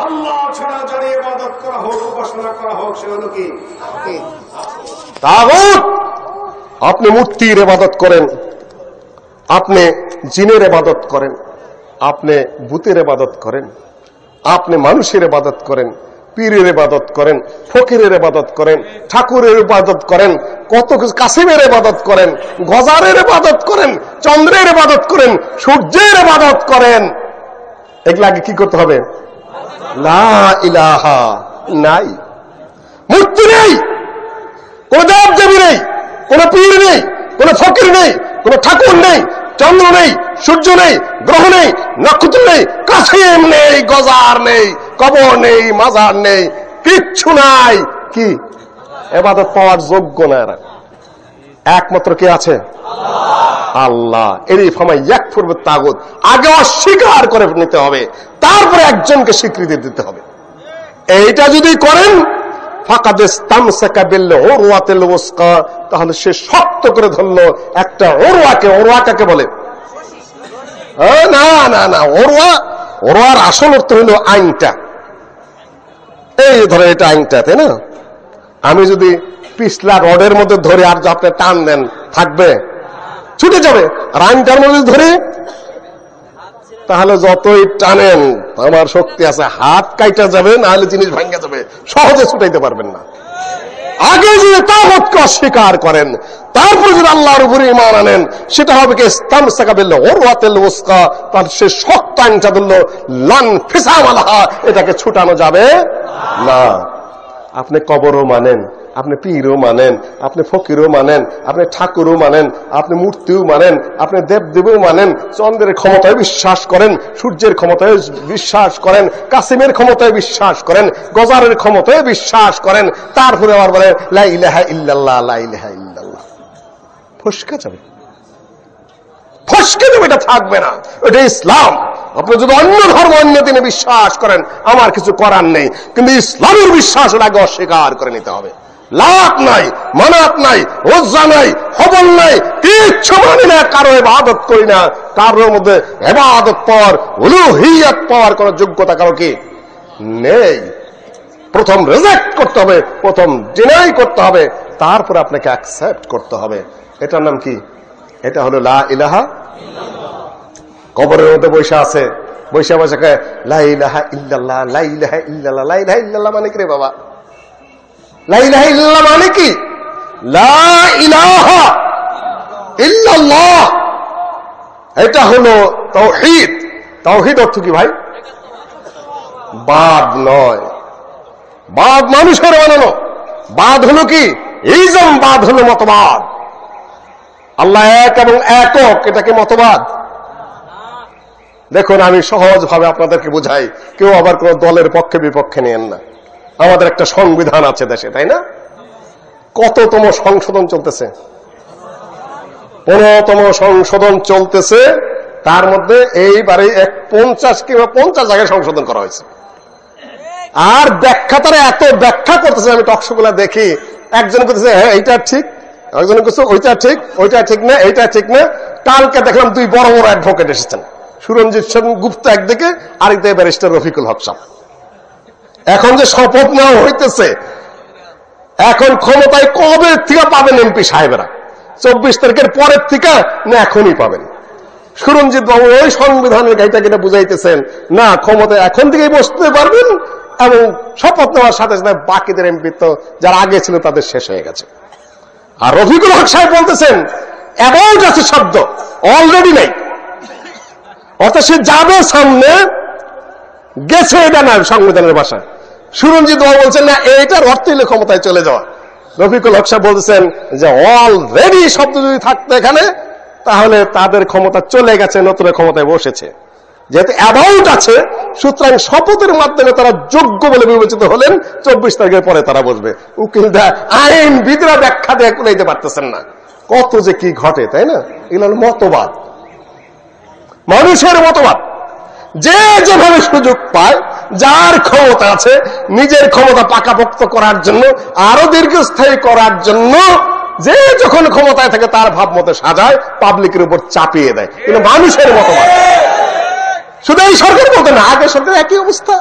আল্লাহ ছাড়া যার ইবাদত করা হোক, উপাসনা করা হোক, সে হলো কি তাগুত। আপনি মূর্তির ইবাদত করেন, আপনি জিনের ইবাদত করেন, আপনি ভূতের ইবাদত করেন, আপনি মানুষের ইবাদত করেন, পীরের ইবাদত করেন, ফকিরের ইবাদত করেন, ঠাকুরের ইবাদত করেন, কত কিছু, কাসিমের ইবাদত করেন, গজারের ইবাদত করেন, চন্দ্রের ইবাদত করেন, সূর্যের ইবাদত করেন, এগুলা আগে কি করতে হবে? লা ইলাহা নাই, মূর্তি নেই, কোন দেবদেবী নেই, কোন পীর নেই, কোন ফকির নেই, কোন ঠাকুর নেই, চন্দ্র নেই, সূর্য নেই, গ্রহ নেই, নক্ষত্র নেই, কাসিম নেই, গজার নেই, কবর নেই, মাজার নেই, কিচ্ছু নাই। কি ইবাদত পাওয়ার যোগ্য না এরা। একমাত্র কে আছে? আল্লাহ। এরই ফামা ইয়াকফুর বিত-তাগুত, আগে অস্বীকার করে নিতে হবে, তারপরে একজনকে স্বীকৃতি দিতে হবে। এইটা যদি করেন ফাকাদ ইসতামসাকা বিল উরওয়াতিল উসকা, তাহলে সে শক্ত করে ধরলো একটা উরওয়াকে। উরওয়া কাকে বলে? না না না, ওরওয়ার আসল অর্থ হলো আইনটা। এই ধরে এটা আইনটা, তাই না? আমি যদি পিছলা রডের মধ্যে ধরে আর আপনি টান দেন, থাকবে? ছুটে যাবে। আর আইনটার মধ্যে ধরে তাহলে যতই টানেন, আমার শক্তি আছে, হাত কাইটা যাবে, না হলে জিনিস ভাঙ্গা যাবে, সহজে ছুটাইতে পারবেন না। আগে যদি তাগুতকে অস্বীকার করেন, তারপর যদি আল্লাহর উপরে ঈমান আনেন, সেটা হবে কি ইসতামসাকা বিল উরওয়াতিল উসকা, তার সে শক্ত আইনটা ধরল, লা ইনফিসামা লাহা, এটাকে ছুটানো যাবে না। আপনি কবরও মানেন, আপনি পীরও মানেন, আপনি ফকিরও মানেন, আপনি ঠাকুরও মানেন, আপনি মূর্তিও মানেন, আপনি দেবদেবীও মানেন, চন্দ্রের ক্ষমতায় বিশ্বাস করেন, সূর্যের ক্ষমতায় বিশ্বাস করেন, কাসিমের ক্ষমতায় বিশ্বাস করেন, গজারের ক্ষমতায় বিশ্বাস করেন, তারপরে আবার বলেন লা ইলাহা ইল্লাল্লাহ, লা ইলাহা ইল্লাল্লাহ। ফসকে যাবে, ফসকে যাবে, এটা থাকবে না। এটা ইসলাম। আপনি যদি অন্য ধর্ম, অন্য দিনে বিশ্বাস করেন, আমার কিছু করার নেই, কিন্তু ইসলামের বিশ্বাস আগে অস্বীকার করে নিতে হবে। লাত নাই, মানাত নাই, ওজ্জা নাই, হবল নাই, কিচ্ছু মানি না, কারো ইবাদত করি না, কারোর মধ্যে ইবাদত পাওয়ার, উলুহিয়াত পাওয়ার কোন যোগ্যতা কারো কি নেই। প্রথম রিজেক্ট করতে হবে, প্রথম ডিনাই করতে হবে, তারপরে আপনাকে অ্যাকসেপ্ট করতে হবে। এটার নাম কি? এটা হলো লা ইলাহা। কবরের মধ্যে বৈশা আছে, বৈশা বৈশাখে লা ইলাহা ইল্লাল্লাহ, লা ইলাহা ইল্লাল্লাহ। লা ইলাহা ইল্লাল্লাহ মানে কি রে বাবা? লা ইলাহা ইল্লাল্লাহ মানে কি? লা ইলাহা ইল্লাল্লাহ, এটা হলো তাওহীদ। তাওহীদ অর্থ কি ভাই? বাদ নয়, বাদ মানুষের বানানো। বাদ হলো কি? ইজম। বাদ হলো মতবাদ। আল্লাহ এক এবং একক, এটা কি মতবাদ? দেখুন, আমি সহজ ভাবে আপনাদেরকে বুঝাই, কেউ আবার কোন দলের পক্ষে বিপক্ষে নিয়েন না। আমাদের একটা সংবিধান আছে দেশে, তাই না? কততম সংশোধন চলতেছে? 15তম সংশোধন চলতেছে। তার মধ্যে এইবারে 50 কিংবা 50 জায়গায় সংশোধন করা হয়েছে। আর ব্যাখ্যা, তারা এত ব্যাখ্যা করতেছে, আমি টকশোগুলা দেখি, একজন করতেছে হ্যাঁ এইটা ঠিক, একজন করছে ওইটা ঠিক, ওইটা ঠিক না, এইটা ঠিক না। কালকে দেখলাম 2 বড় বড় অ্যাডভোকেট এসেছেন, সুরঞ্জিত সেন গুপ্তা একদিকে, আরেকদিকে ব্যারিস্টার রফিকুল হক সাহেব। এখন যে শপথ নেওয়া হইতেছে, এখন ক্ষমতায় কবে থেকে পাবেন এমপি সাহেবেরা? 24 তারিখের পরের থেকে না এখনই পাবেন? সুরঞ্জিত বাবু ওই সংবিধানের গাইটা কিনা বুঝাইতেছেন না, ক্ষমতায় এখন থেকেই বসতে পারবেন, এবং শপথ নেওয়ার সাথে সাথে বাকিদের এমপি তো যারা আগে ছিল তাদের শেষ হয়ে গেছে। আর রফিকুল হক সাহেব বলতেছেন অ্যাবাউট আছে শব্দ, অলরেডি নাই, অর্থাৎ সে যাবে সামনে, গেছে, এটা না সংবিধানের ভাষায়। সুরঞ্জিত বাবু বলছেন না, এইটার অর্থ হইলে ক্ষমতায় চলে যাওয়া। রফিকুল হক সাহেব বলতেছেন যে অলরেডি শব্দ যদি থাকতো এখানে, তাহলে তাদের ক্ষমতা চলে গেছে, নতুন ক্ষমতায় বসেছে। যেহেতু অ্যাবাউট আছে, সুতরাং শপথের মাধ্যমে তারা যোগ্য বলে বিবেচিত হলেন, 24 তারিখের পরে তারা বসবে। উকিলরা, আইনবিদরা ব্যাখ্যা দিয়ে কুলাইতে পারতেছেন না, কত যে কি ঘটে, তাই না? এগুলো হল মতবাদ, মানুষের মতবাদ। যে যেভাবে সুযোগ পায়, যার ক্ষমতা আছে, নিজের ক্ষমতা পাকাপোক্ত করার জন্য, আরো দীর্ঘস্থায়ী করার জন্য, যে যখন ক্ষমতায় থাকে তার ভাব মতো সাজায়, পাবলিকের উপর চাপিয়ে দেয়। কিন্তু মানুষের মতবাদ। শুধু এই সরকার মতো না, আগের সরকার একই অবস্থা।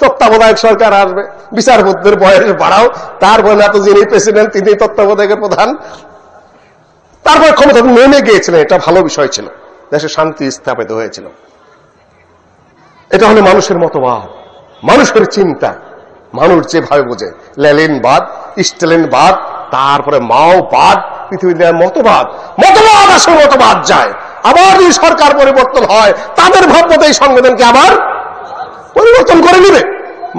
তত্ত্বাবধায়ক সরকার আসবে, বিচারপতিদের বয়স বাড়াও, তারপর না তো যিনি প্রেসিডেন্ট তিনি তত্ত্বাবধায়কের প্রধান, তারপর ক্ষমতা নেমে গিয়েছিলেন। এটা ভালো বিষয় ছিল, দেশে শান্তি স্থাপিত হয়েছিল। এটা হলো মানুষের মতবাদ, মানুষের চিন্তা, মানুষ যেভাবে বোঝে। লেনিনবাদ, স্টালিনবাদ, তারপরে মাওবাদ, পৃথিবীতে মতবাদ। মতবাদ আসে, মতবাদ যায়। আবার যদি সরকার পরিবর্তন হয়, তাদের ভাবমতো এই সংবিধানকে আবার পরিবর্তন করে নেবে।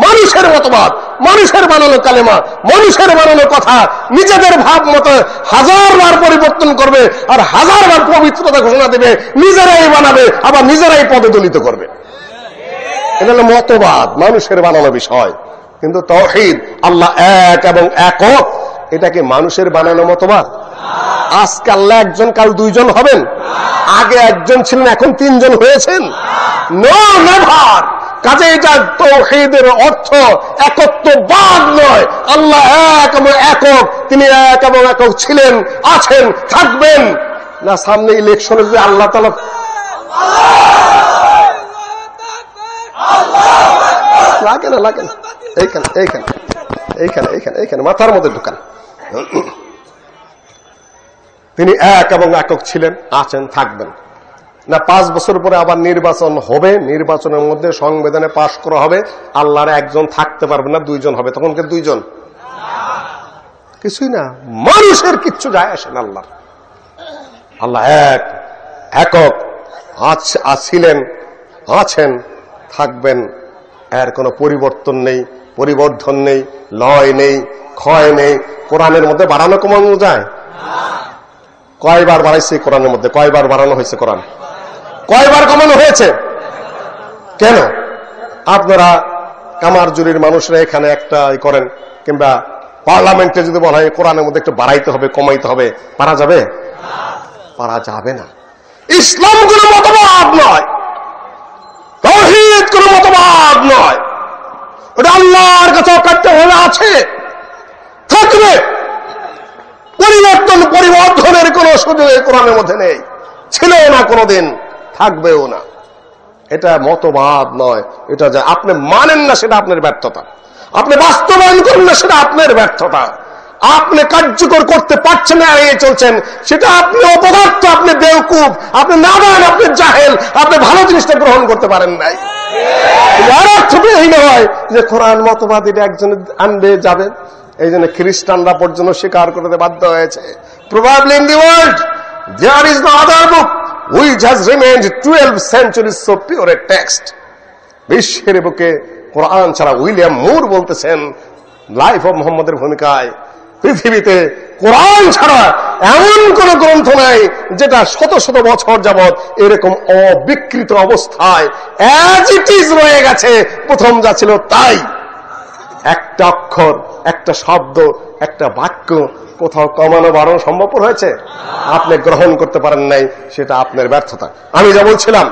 মানুষের মতবাদ, মানুষের বানানো কালেমা, মানুষের বানানো কথা নিজেদের ভাব মতো 1000 বার পরিবর্তন করবে, আর 1000 বার পবিত্রতা ঘোষণা দেবে, নিজেরাই বানাবে, আবার নিজেরাই পদদলিত করবে। এটা হলো মতবাদ, মানুষের বানানো বিষয়। কিন্তু তাওহীদ, আল্লাহ এক এবং একক, এটা কি মানুষের বানানো মতবাদ? আজকে আল্লাহ একজন, কাল দুইজন হবেন? আগে একজন ছিলেন, এখন 3 জন হয়েছেন? No, never. কাজে এটা তাওহীদের অর্থ একত্ববাদ নয়। আল্লাহ এক এবং একক, তিনি এক এবং একক ছিলেন, আছেন, থাকবেন না। সামনে ইলেকশনে যদি আল্লাহ তাআলা লাগে না, লাগে না, এইখানে এইখানে এইখানে এইখানে এইখানে মাথার মধ্যে ঢুকান। তিনি এক এবং একক ছিলেন, আছেন, থাকবেন না। 5 বছর পরে আবার নির্বাচন হবে, নির্বাচনের মধ্যে সংবিধানে পাশ করা হবে, আল্লাহর একজন থাকতে পারবে না, 2 জন হবে। তখন কি 2 জন? কিছুই না, মানুষের কিচ্ছু যায় আসে না। আল্লাহ এক, একক, ছিলেন, আছেন, থাকবেন। এর কোনো পরিবর্তন নেই, পরিবর্ধন নেই, লয় নেই, ক্ষয় নেই। কোরআনের মধ্যে বাড়ানো কমানো যায়? কয়বার বাড়াইছে কোরআনের মধ্যে? কয়বার বাড়ানো হয়েছে কোরআন? কয়বার কমানো হয়েছে? কেন? আপনারা কামারজুরির মানুষরা এখানে একটা করেন, কিংবা পার্লামেন্টে যদি বলা হয় কোরআনের মধ্যে একটু বাড়াইতে হবে, কমাইতে হবে, পারা যাবে? পারা যাবে না। ইসলাম কোনো মতবাদ নয়, তাওহীদ কোনো মতবাদ নয়। ওটা আল্লাহর কাছে অকাট্যভাবে আছে, থাকবে। পরিবর্ধনের কোন সুযোগ কোরআনের মধ্যে নেই, ছিল না কোনদিন, থাকবেও না। এটা মতবাদ নয়। এটা যে আপনি মানেন না সেটা আপনার ব্যর্থতা, আপনি বাস্তবায়ন করেন না সেটা আপনার ব্যর্থতা, আপনি কার্যকর করতে পারছেন না, এড়িয়ে চলছেন, সেটা আপনি অপদার্থ, আপনি বেওকুফ, আপনি নাদান, আপনি জাহেল, আপনি ভালো জিনিসটা গ্রহণ করতে পারেন নাই। আর অর্থ এই নয় যে কোরআন মতবাদ এটা একজন আনবে যাবে। এই জন্য খ্রিস্টানরা পর্যন্ত স্বীকার করতে বাধ্য হয়েছে, probably in the world there is no other book which has remained 12 centuries so pure a text. বিশ্বের বুকে কোরআন ছাড়া, উইলিয়াম মুর বলতেছেন লাইফ অফ মুহাম্মদের ভূমিকায়, পৃথিবীতে কোরআন ছাড়া এমন কোন গ্রন্থ নাই যেটা শত শত বছর যাবৎ এরকম অবিকৃত অবস্থায় অ্যাজ ইট ইজ রয়ে গেছে, প্রথম যা ছিল তাই। একটা অক্ষর, একটা শব্দ, একটা বাক্য কোথাও কমানো বাড়ানো সম্ভবপর হয়েছে? আপনি গ্রহণ করতে পারেন নাই, সেটা আপনার ব্যর্থতা। আমি যা বলছিলাম,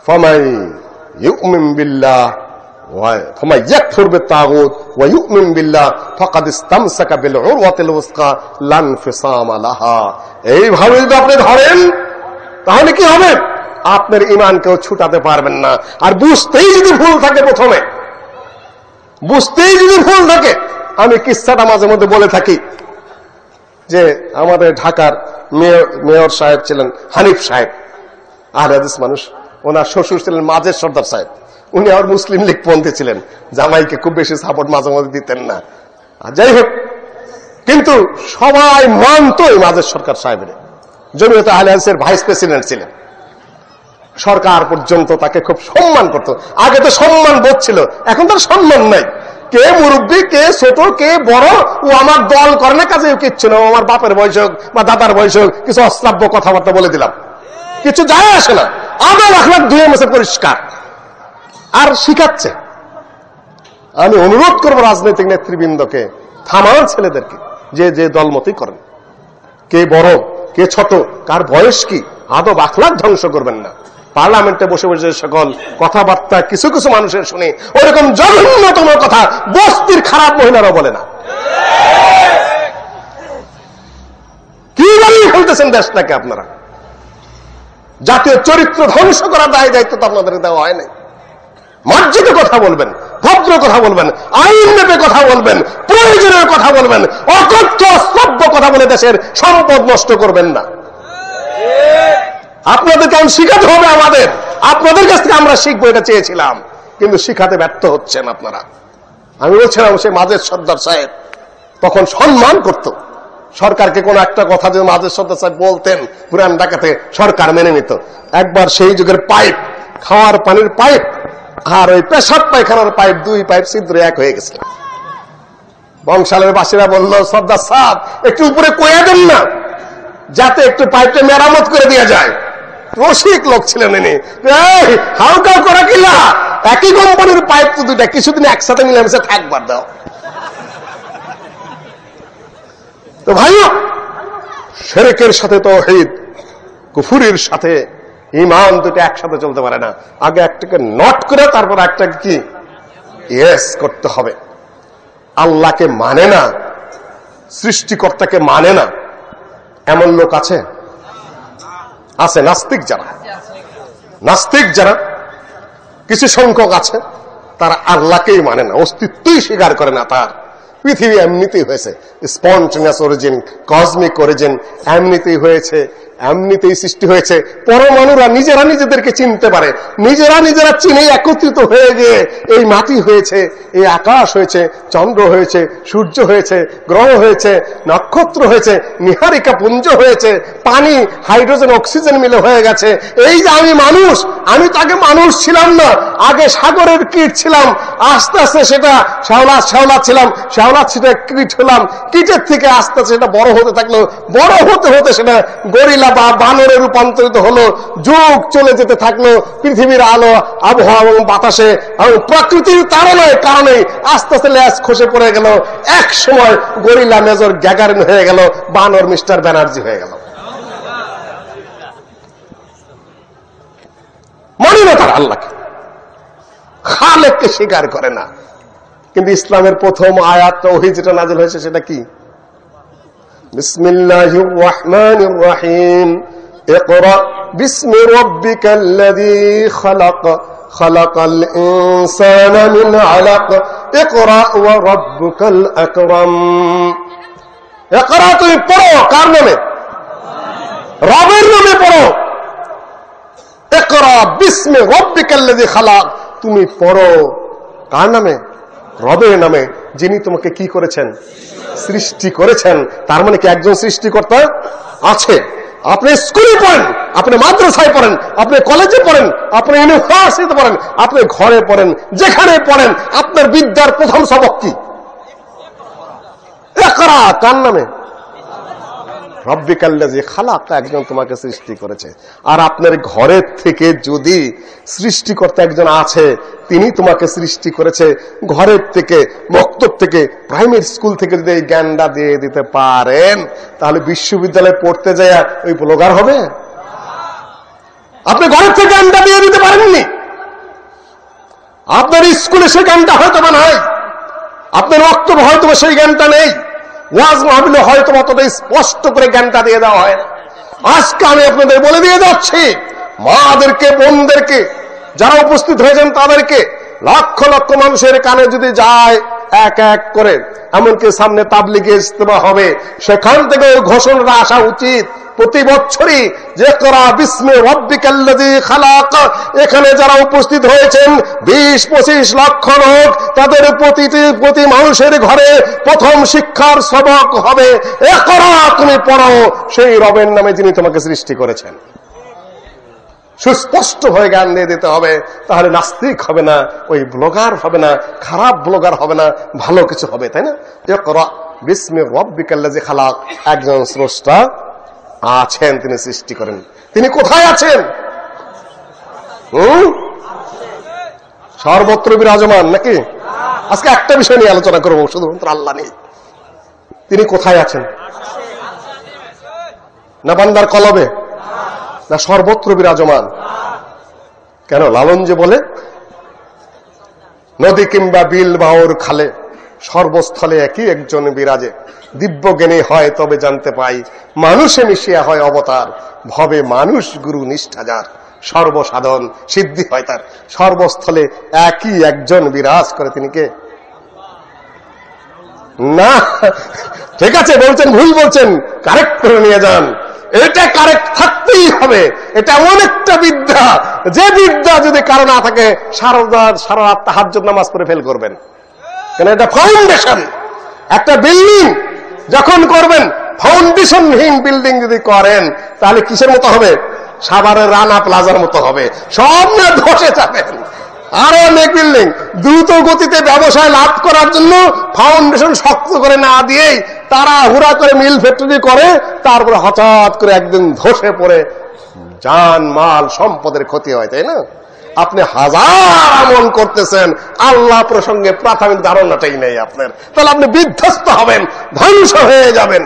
ফামাই ইউমিন বিল্লাহ ফামাই ইয়াকফুর বিত-তাগুত ওয়া ইউমিন বিল্লাহ ফাকাদ ইসতামসাকা বিল উরওয়াতিল উসকা লা ইনফিসামা লাহা। এইভাবে যদি আপনি ধরেন তাহলে কি হবে? আপনার ঈমানকেও ছুটাতে পারবেন না। আর বুঝতেই যদি ভুল থাকে, প্রথমে বুঝতেই যদি ভুল থাকে, আমি কিস্সাটা মাঝে মধ্যে বলে থাকি যে আমাদের ঢাকার মেয়র সাহেব ছিলেন হানিফ সাহেব, আহলে হাদিস মানুষ। ওনার শ্বশুর ছিলেন মাজেদ সর্দার সাহেব। উনি আর মুসলিম লীগ পন্থী ছিলেন, জামাইকে খুব বেশি সাপোর্ট মাঝে মধ্যে দিতেন না। যাই হোক, কিন্তু সবাই মানত এই মাজেদ সরকার সাহেবের। জমিয়তে আহলে হাদিসের ভাইস প্রেসিডেন্ট ছিলেন। সরকার পর্যন্ত তাকে খুব সম্মান করত। আগে তো সম্মান বোধ ছিল, এখন তার সম্মান নাই। কে মুরব্বী, কে ছোট, কে বড়, ও আমার দল করে না, কাজে কিচ্ছু না। আমার বাপের বয়স হোক বা দাদার বয়স হোক, কিছু অশ্রাব্য কথাবার্তা বলে দিলাম, কিছু যায় আসে না। আদব আখলাক ধুয়ে মুছে পরিষ্কার। আর শিখাচ্ছে। আমি অনুরোধ করবো রাজনৈতিক নেতৃবৃন্দকে, থামান ছেলেদেরকে, যে যে দলমতই করেন, কে বড় কে ছোট, কার বয়স কি, আদব আখলাক ধ্বংস করবেন না। পার্লামেন্টে বসে বসে সকল কথাবার্তা কিছু কিছু মানুষের শুনে ওরকম জঘন্যতম কথা বস্তির খারাপ মহিলারা বলে না। কি বানিয়ে ফেলতেছেন দেশটাকে আপনারা। জাতীয় চরিত্র ধ্বংস করার দায় দায়িত্ব তো আপনাদের দেওয়া হয় নাই। মর্যাদা কথা বলবেন, ভদ্র কথা বলবেন, আইন মেপে কথা বলবেন, প্রয়োজনের কথা বলবেন, অকথ্য অশ্রাব্য কথা বলে দেশের সম্পদ নষ্ট করবেন না। আপনাদেরকে আমি শিখাতে হবে। আমাদের আপনাদের কাছ থেকে আমরা শিখবো, এটা চেয়েছিলাম, কিন্তু শিখাতে ব্যর্থ হচ্ছেন আপনারা। আমি বলছিলাম সে মাজেদ সর্দার সাহেব তখন সম্মান করত সরকারকে। কোন একটা কথা যদি মাজেদ সর্দার সাহেব বলতেন, পুরান ঢাকাতে সরকার মেনে নিত। একবার সেই যুগের পাইপ, খাওয়ার পানির পাইপ আর ওই পেশাব পায়খানার পাইপ, দুই পাইপ ছিদ্র এক হয়ে গেছিল। বংশালের বাসীরা বলল, সর্দার সাহেব একটু উপরে কয়ে দেন না, যাতে একটু পাইপটা মেরামত করে দেওয়া যায়। রসিক লোক ছিলেন এনে, হাউকাউ করা কিলা, একই কোম্পানির পাইপ তো দুইটা, কিছুদিন একসাথে মিলেমিশে থাকবার দাও। তো ভাইও, শিরকের সাথে তাওহীদ, কুফরির সাথে ঈমান দুটো একসাথে চলতে পারে না। আগে একটাকে নট করে তারপর একটাকে কি ইয়েস করতে হবে। আল্লাহকে মানে না, সৃষ্টিকর্তাকে মানে না, এমন লোক আছে? আছে। নাস্তিক যারা কিছু সংখ্যক আছে, তারা আল্লাহকেই মানে না, অস্তিত্বই স্বীকার করে না তার। পৃথিবী এমনিতেই হয়েছে, স্পন্টেনিয়াস অরিজিন, কসমিক অরিজিন, এমনিতেই হয়েছে, এমনিতেই সৃষ্টি হয়েছে। পরমাণুরা নিজেরা নিজেদেরকে চিনতে পারে, নিজেরা চিনে একত্রিত হয়ে গিয়ে এই মাটি হয়েছে, এই আকাশ হয়েছে, চন্দ্র হয়েছে, সূর্য হয়েছে, গ্রহ হয়েছে, নক্ষত্র হয়েছে, নীহারিকা পুঞ্জ হয়েছে, পানি, হাইড্রোজেন, অক্সিজেন মিলে হয়ে গেছে। এই যে আমি মানুষ, আমি তো আগে মানুষ ছিলাম না, আগে সাগরের কীট ছিলাম, আস্তে আস্তে সেটা শ্যাওলা ছিলাম, শ্যাওলা সেটা কীট হলাম, কীটের থেকে আস্তে আস্তে সেটা বড় হতে থাকলো, বড় হতে হতে সেটা গরিলা বা বানরে রূপান্তরিত হলো, যুগ চলে যেতে থাকলো। পৃথিবীর আলো, আবহাওয়া এবং বাতাসে এবং প্রকৃতির তাড়নার কারণে আস্তে আস্তে ল্যাস খসে পড়ে গেল। এক সময় গরিলা মেজর গ্যাগারিন হয়ে গেল, বানর মিস্টার ব্যানার্জি হয়ে গেল। মানে না তার আল্লাহকে, খালেককে স্বীকার করে না। কিন্তু ইসলামের প্রথম আয়াত তাওহীদ যেটা নাযিল হয়েছে সেটা কি? বিসমিল্লাহির রহমানির রহিম, ইকরা বিসমি রাব্বিকাল্লাযী খালাক, খালাকাল ইনসানা মিন আলাক, ইকরা ওয়া রাব্বুকাল আকরাম। ইকরা তুমি পড়ো, কার নামে? রবের নামে পড়ো। ইকরা বিসমি রাব্বিকাল্লাযী খালাক, তুমি পড়ো কার নামে? রবের নামে, যিনি তোমাকে কি করেছেন? সৃষ্টি করেছেন। তার মানে কি একজন সৃষ্টিকর্তা আছে? আপনি স্কুলে পড়েন, আপনি মাদ্রাসায় পড়েন, আপনি কলেজে পড়েন, আপনি ইউনিভার্সিটিতে পড়েন, আপনি ঘরে পড়েন, যেখানে পড়েন, আপনার বিদ্যার প্রথম সবক কি? ইকরা কার নামে? রব্বিকাল্লাযী খালাক, একজন তোমাকে সৃষ্টি করেছে। আর আপনার ঘরের থেকে যদি সৃষ্টিকর্তা একজন আছে, তিনি তোমাকে সৃষ্টি করেছে, ঘরের থেকে, মক্তব থেকে, প্রাইমারি স্কুল থেকে যদি এই জ্ঞানটা দিয়ে দিতে পারেন, তাহলে বিশ্ববিদ্যালয়ে পড়তে যায় ওই ব্লগার হবে? আপনি ঘরের থেকে জ্ঞানটা দিয়ে দিতে পারেননি, আপনার স্কুলে সেই জ্ঞানটা হয়তো বা নাই, আপনার মক্তব হয়তো সেই জ্ঞানটা নেই, ওয়াজ মাহফিলে হয়তো অতটা স্পষ্ট করে জ্ঞানটা দিয়ে দেওয়া হয় না। আজকে আমি আপনাদের বলে দিয়ে যাচ্ছি, মাদেরকে, বোনদেরকে, যারা উপস্থিত হয়েছেন তাদেরকে, লক্ষ লক্ষ মানুষের কানে যদি যায় এক এক করে, এমনকি সামনে তাবলিগে ইজতেমা হবে, সেখান থেকে ঘোষণাটা আসা উচিত প্রতি বছরই যে ইকরা বিসমি রাব্বিকাল্লাযী খালাক। এখানে যারা উপস্থিত হয়েছেন 20-25 লক্ষ লোক, তাদের প্রতি মানুষের ঘরে প্রথম শিক্ষার সবক হবে ইকরা, তুমি পড়ো সেই রবের নামে যিনি তোমাকে সৃষ্টি করেছেন। সুস্পষ্ট হয়ে জ্ঞান দিয়ে দিতে হবে, তাহলে নাস্তিক হবে না, ওই ব্লগার হবে না, খারাপ ব্লগার হবে না, ভালো কিছু হবে, তাই না? ইকরা বিসমি রাব্বিকাল্লাযী খালাক, একজন স্রষ্টা আছেন, তিনি সৃষ্টি করেন। তিনি কোথায় আছেন? সর্বত্র বিরাজমান নাকি? আজকে একটা বিষয় নিয়ে আলোচনা করবো, শুধুমাত্র আল্লাহ নেই। তিনি কোথায় আছেন? না বান্দার কলবে, না সর্বত্র বিরাজমান? কেন লালন যে বলে, নদী কিংবা বিল বাওর খালে সর্বস্থলে একই একজন বিরাজে, দিব্যজ্ঞানী হয় তবে জানতে পাই, মানুষে মিশিয়া হয় অবতার, ভবে মানুষ গুরু নিষ্ঠা যার, সর্বসাধন সিদ্ধি হয় তার। সর্বস্থলে একই একজন বিরাজ করে, তিনি কে? না, ঠিক আছে বলছেন, ভুল বলছেন, কারেক্ট করে নিয়ে যান। এটা কারেক্ট থাকতেই হবে। এটা এমন একটা বিদ্যা, যে বিদ্যা যদি কারো না থাকে সারা রাত তাহাজ্জুদ নামাজ পড়ে ফেল করবেন। কেন? এটা ফাউন্ডেশন। একটা বিল্ডিং যখন করবেন, ফাউন্ডেশনহীন বিল্ডিং যদি করেন, তাহলে কিসের মতো হবে? সাভারের রানা প্লাজার মতো হবে, সব না ধসে যাবেন। আরো অনেক বিল্ডিং দ্রুত গতিতে ব্যবসায় লাভ করার জন্য ফাউন্ডেশন শক্ত করে না দিয়েই তারা হুড়া করে মিল ফ্যাক্টরি করে, তারপরে হঠাৎ করে একদিন ধসে পড়ে জান মাল সম্পদের ক্ষতি হয়, তাই না? আপনি হাজার আমল করতেছেন, আল্লাহ প্রসঙ্গে প্রাথমিক ধারণাটাই নেই আপনার, তাহলে আপনি বিধ্বস্ত হবেন, ধ্বংস হয়ে যাবেন।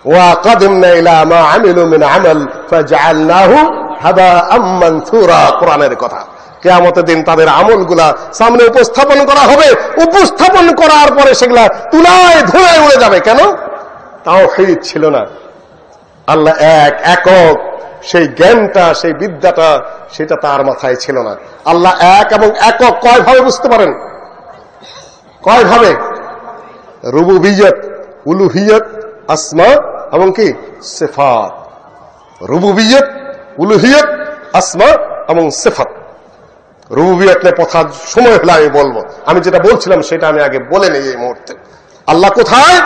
وَقَدِمْنَا إِلَى مَا عَمِلُوا مِنْ عَمَلٍ فَجَعَلْنَاهُ هَبَاءً مَنْثُورًا। কোরআনের কথা। কিয়ামতের দিন তাদের আমলগুলা সামনে উপস্থাপন করা হবে, উপস্থাপন করার পরে সেগুলা তুলায় ধুলায় উড়ে যাবে। কেন? তাওহীদ ছিল না, আল্লাহ এক একক, সেই জ্ঞানটা, সেই বিদ্যাটা, সেটা তার মাথায় ছিল না। আল্লাহ এক এবং একক কয় ভাবে বুঝতে পারেন? কয় ভাবে? রুবুবিয়ত, উলুহিয়ত, আসমা এবং কি সিফাত। রুবুবিয়ত, উলুহিয়ত, আসমা এবং সিফাত। রুবুবিয়ত নিয়ে কথা সময় হলে আমি বলবো, আমি যেটা বলছিলাম সেটা আমি আগে বলে নেই এই মুহূর্তে। আল্লাহ কোথায়?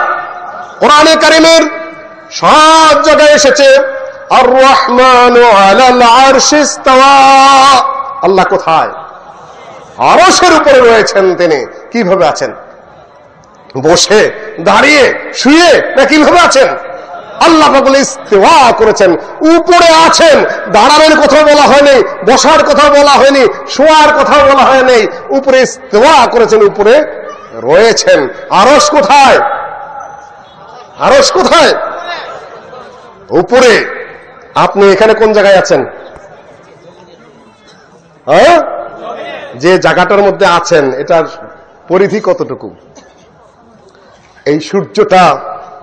কোরআনে কারীমের সব জায়গায় এসেছে আর রহমানু আলাল আরশি ইস্তাওয়া। আল্লাহ কোথায়? আরশের উপরে রয়েছেন। তিনি কিভাবে আছেন? বসে, দাঁড়িয়ে, শুয়ে, না কিভাবে আছেন? আল্লাহ পাক ইস্তিওয়া করেছেন, উপরে আছেন। দাঁড়ানোর কথা বলা হয়নি, বসার কথা বলা হয়নি, শোয়ার কথা বলা হয়নি, উপরে ইস্তিওয়া করেছেন, উপরে রয়েছেন। আরশ কোথায়? আরশ কোথায়? উপরে। আপনি এখানে কোন জায়গায় আছেন? যে জায়গাটার মধ্যে আছেন এটার পরিধি কতটুকু? এই সূর্যটা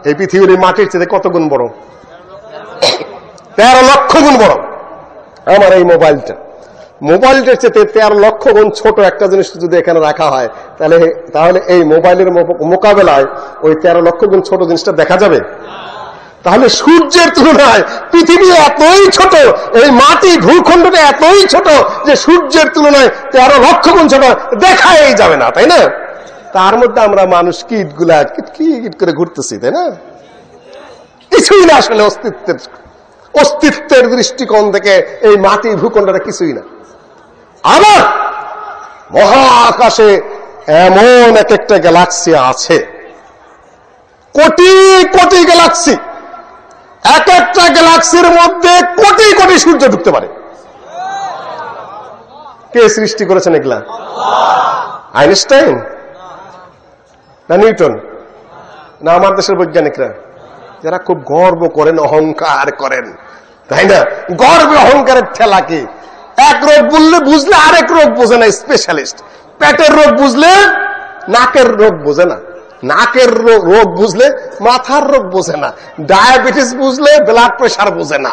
এই পৃথিবীর মাটির চেয়ে কত গুণ বড়? 13 লক্ষ গুণ বড়। আমার এই মোবাইলটার চেয়ে 13 লক্ষ গুণ ছোট একটা জিনিস যদি এখানে রাখা হয়, তাহলে এই মোবাইলের মোকাবেলায় ওই 13 লক্ষ গুণ ছোট জিনিসটা দেখা যাবে? তাহলে সূর্যের তুলনায় পৃথিবী এতই ছোট, এই মাটি ভূখণ্ডটা এতই ছোট যে সূর্যের তুলনায় 13 লক্ষ গুণ ছোট, দেখাই যাবে না, তাই না? তার মধ্যে আমরা মানুষ কীটগুলা কিট করে ঘুরতেছি, তাই না? কিছুই না আসলে অস্তিত্বের দৃষ্টিকোণ থেকে এই মাটি ভূখণ্ডটা কিছুই না। আবার মহাকাশে এমন এক একটা গ্যালাক্সি আছে, কোটি কোটি গ্যালাক্সি। এক একটা গ্যালাক্সির মধ্যে কোটি কোটি সূর্য ঢুকতে পারে। কে সৃষ্টি করেছেন এগুলা? আইনস্টাইন না নিউটন না আমার দেশের বৈজ্ঞানিকরা, যারা খুব গর্ব করেন, অহংকার করেন, তাই না? গর্বে অহংকারের ঠেলা কি? এক রোগ বুঝলে আরেক রোগ বোঝে না স্পেশালিস্ট। পেটের রোগ বুঝলে নাকের রোগ বোঝে না, নাকের রোগ বুঝলে মাথার রোগ বোঝে না, ডায়াবেটিস বুঝলে ব্লাড প্রেশার বোঝে না।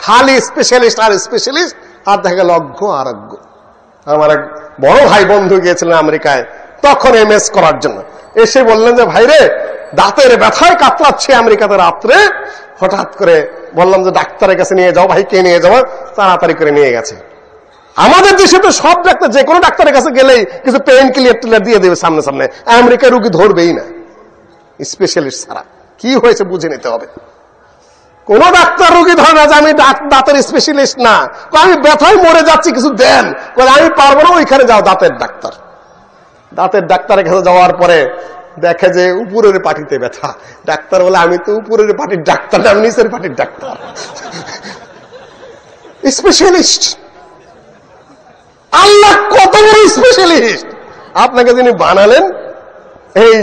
খালি স্পেশালিস্ট আর স্পেশালিস্ট, আর দেখা গেল অজ্ঞ আরোগ্য। আমার এক বড় ভাই বন্ধু গিয়েছিলেন আমেরিকায়, তখন এমএস করার জন্য এসে বললেন যে ভাইরে দাঁতের ব্যথায় কাতরাচ্ছে আমেরিকাতে রাত্রে, হঠাৎ করে বললাম যে ডাক্তারের কাছে নিয়ে যাও, ভাই কে নিয়ে যাওয়া, তাড়াতাড়ি করে নিয়ে গেছে। আমাদের দেশে তো সব ডাক্তার যে কোনো ডাক্তারের কাছে গেলেই কিছু পেইন কিলার দিয়ে দেবে সামনে সামনে, আমেরিকায় রুগী ধরবেই না স্পেশালিস্ট ছাড়া। কি হয়েছে বুঝে নিতে হবে। কোন ডাক্তার রুগী ধরে না যে আমি দাঁতের স্পেশালিস্ট না, আমি ব্যথায় মরে যাচ্ছি কিছু দেন, আমি পারবো না, ওইখানে যাও দাঁতের ডাক্তার। দাঁতের ডাক্তারের কাছে যাওয়ার পরে দেখে যে উপরের পাটিতে ব্যথা। ডাক্তার বলে আমি তো উপরের পাটির ডাক্তার না, নিচের পাটির ডাক্তার। স্পেশালিস্ট আল্লাহ কত বড় স্পেশালিস্ট! আপনাকে যিনি বানালেন এই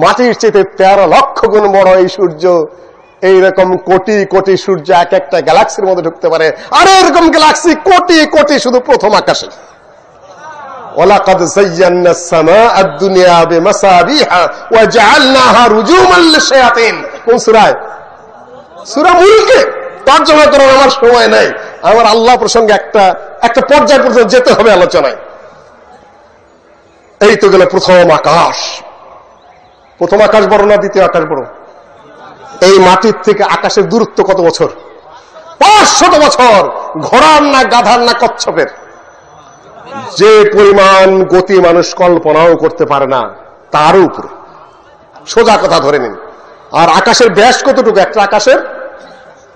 মাটির চেয়ে 13 লক্ষ গুণ বড় এই সূর্য, এইরকম কোটি কোটি সূর্য এক একটা গ্যালাক্সির মধ্যে ঢুকতে পারে, আর এরকম গ্যালাক্সি কোটি কোটি শুধু প্রথম আকাশে। ওয়ালাকাদ যায়্যানা আস-সামাআ আদ-দুনিয়া বিমাসাবিহা ওয়া জাআলনাহা রুজুমান লিশ-শায়াতিন। কোন সূরা? সূরা মুলকে। তর্জমা করার আমার সময় নাই, আমার আল্লাহ প্রসঙ্গে একটা পর্যায় পর্যন্ত যেতে হবে আলোচনায়। এই তো গেল প্রথম আকাশ। প্রথম আকাশ বড় না দ্বিতীয় আকাশ বড়? এই মাটির থেকে আকাশের দূরত্ব কত বছর? 500 বছর। ঘোড়ার না গাধার না কচ্ছপের। যে পরিমাণ গতি মানুষ কল্পনাও করতে পারে না তার উপরে, সোজা কথা ধরে নিন। আর আকাশের ব্যাস কতটুকু? একটা আকাশের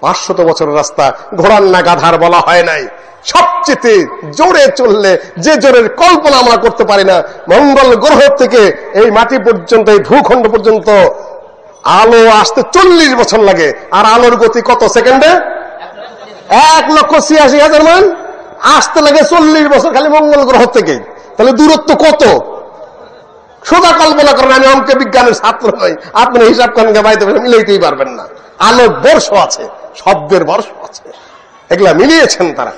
500 বছরের রাস্তা। ঘোড়ার না গাধার বলা হয় নাই। সবচেয়ে জোরে চললে যে জোরের কল্পনা আমরা করতে পারি না, মঙ্গল গ্রহ থেকে এই মাটি পর্যন্ত, এই ভূখণ্ড পর্যন্ত আলো আসতে 40 বছর লাগে। আর আলোর গতি কত সেকেন্ডে? 1,86,000 মান। আসতে লাগে 40 বছর খালি মঙ্গল গ্রহ থেকে। তাহলে দূরত্ব কত? সোজা কল্পনা করেন। আমি অঙ্ক বিজ্ঞানের ছাত্র নই, আপনি হিসাব করেন বাইতে মিলাইতেই পারবেন না। আলোর বর্ষ আছে, শব্দের বর্ষ আছে, এগুলা মিলিয়েছেন তারা।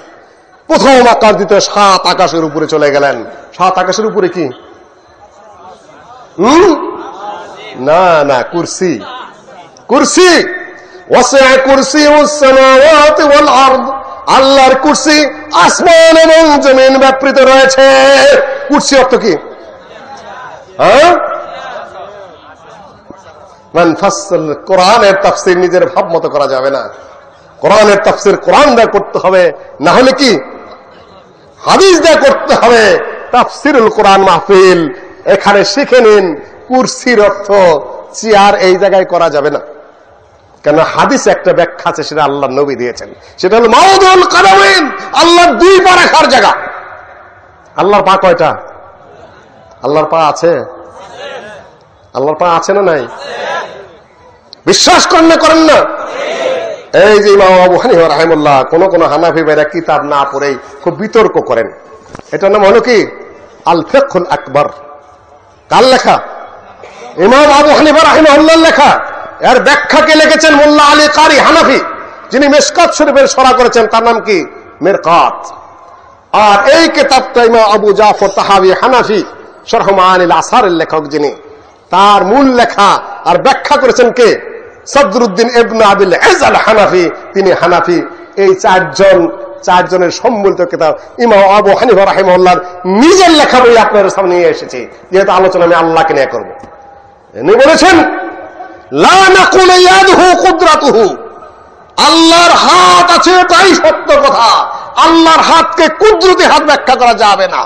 প্রথম আকাশ, দ্বিতীয় 7 আকাশের উপরে চলে গেলেন। 7 আকাশের উপরে কি? না না, কুরসি। কুরসি ওয়াসি'a কুরসিয়ুস সামাওয়াতি ওয়াল আরদ। আল্লাহর কুরসি আসমান এবং জমিন ব্যাপৃত রয়েছে। কুরসি অর্থ কি? কোরআনের তাফসীর নিজের ভাব মতো করা যাবে না। কোরআনের তাফসীর কোরআন দিয়ে করতে হবে, না হলে কি হাদিস দিয়ে করতে হবে। তাফসীরুল কোরআন মাহফিল এখানে শিখে নিন। কুরসির অর্থ চেয়ার এই জায়গায় করা যাবে না, কেন হাদিস একটা ব্যাখ্যা আছে, সেটা আল্লাহর নবী দিয়েছেন। সেটা হলো মাউদুল কাদামাইন, আল্লাহর 2 পা রাখার জায়গা। আল্লাহর পা কয়টা? আল্লাহর পা আছে? আল্লাহর পা আছে না নাই? বিশ্বাস করেন না করেন না? এই যে ইমাম আবু হানিফা রাহিমাহুল্লাহ কোন হানাফি ভাইরা কিতাব না পড়েই খুব বিতর্ক করেন। এটার নাম হলো কি? আল ফিকহুল আকবার। কার লেখা? ইমাম আবু হানিফা রাহিমাহুল্লাহর লেখা। এর ব্যাখ্যা কে লিখেছেন? মোল্লা আলী কারি হানাফি, যিনি মিশকাত শরীফের শরা করেছেন। তার নাম কি? মিরকাত। আর এই কিতাবটা ইমাম আবু জাফর তাহাবি হানাফি শরহ মাআনিল আসারের লেখক, যিনি তার মূল লেখা আর ব্যাখ্যা করেছেন কে? সদরুদ্দিন ইবনে আবিল ইজ আল হানাফি। তিনি হানাফি। এই চারজনের সম্মিলিত কিতাব ইমাম আবু হানিফা রাহিমাহুল্লাহর নিজের লেখা বই আপনাদের সামনে নিয়ে এসেছি, যেহেতু আলোচনা আমি আল্লাহকে নিয়ে করব। তিনি বলেছেন লা নাকুলু ইয়াদুহু কুদরাতুহু, আল্লাহর হাত আছে তাই সত্য কথা। আল্লাহর হাতকে কুদরতি হাত ব্যাখ্যা করা যাবে না।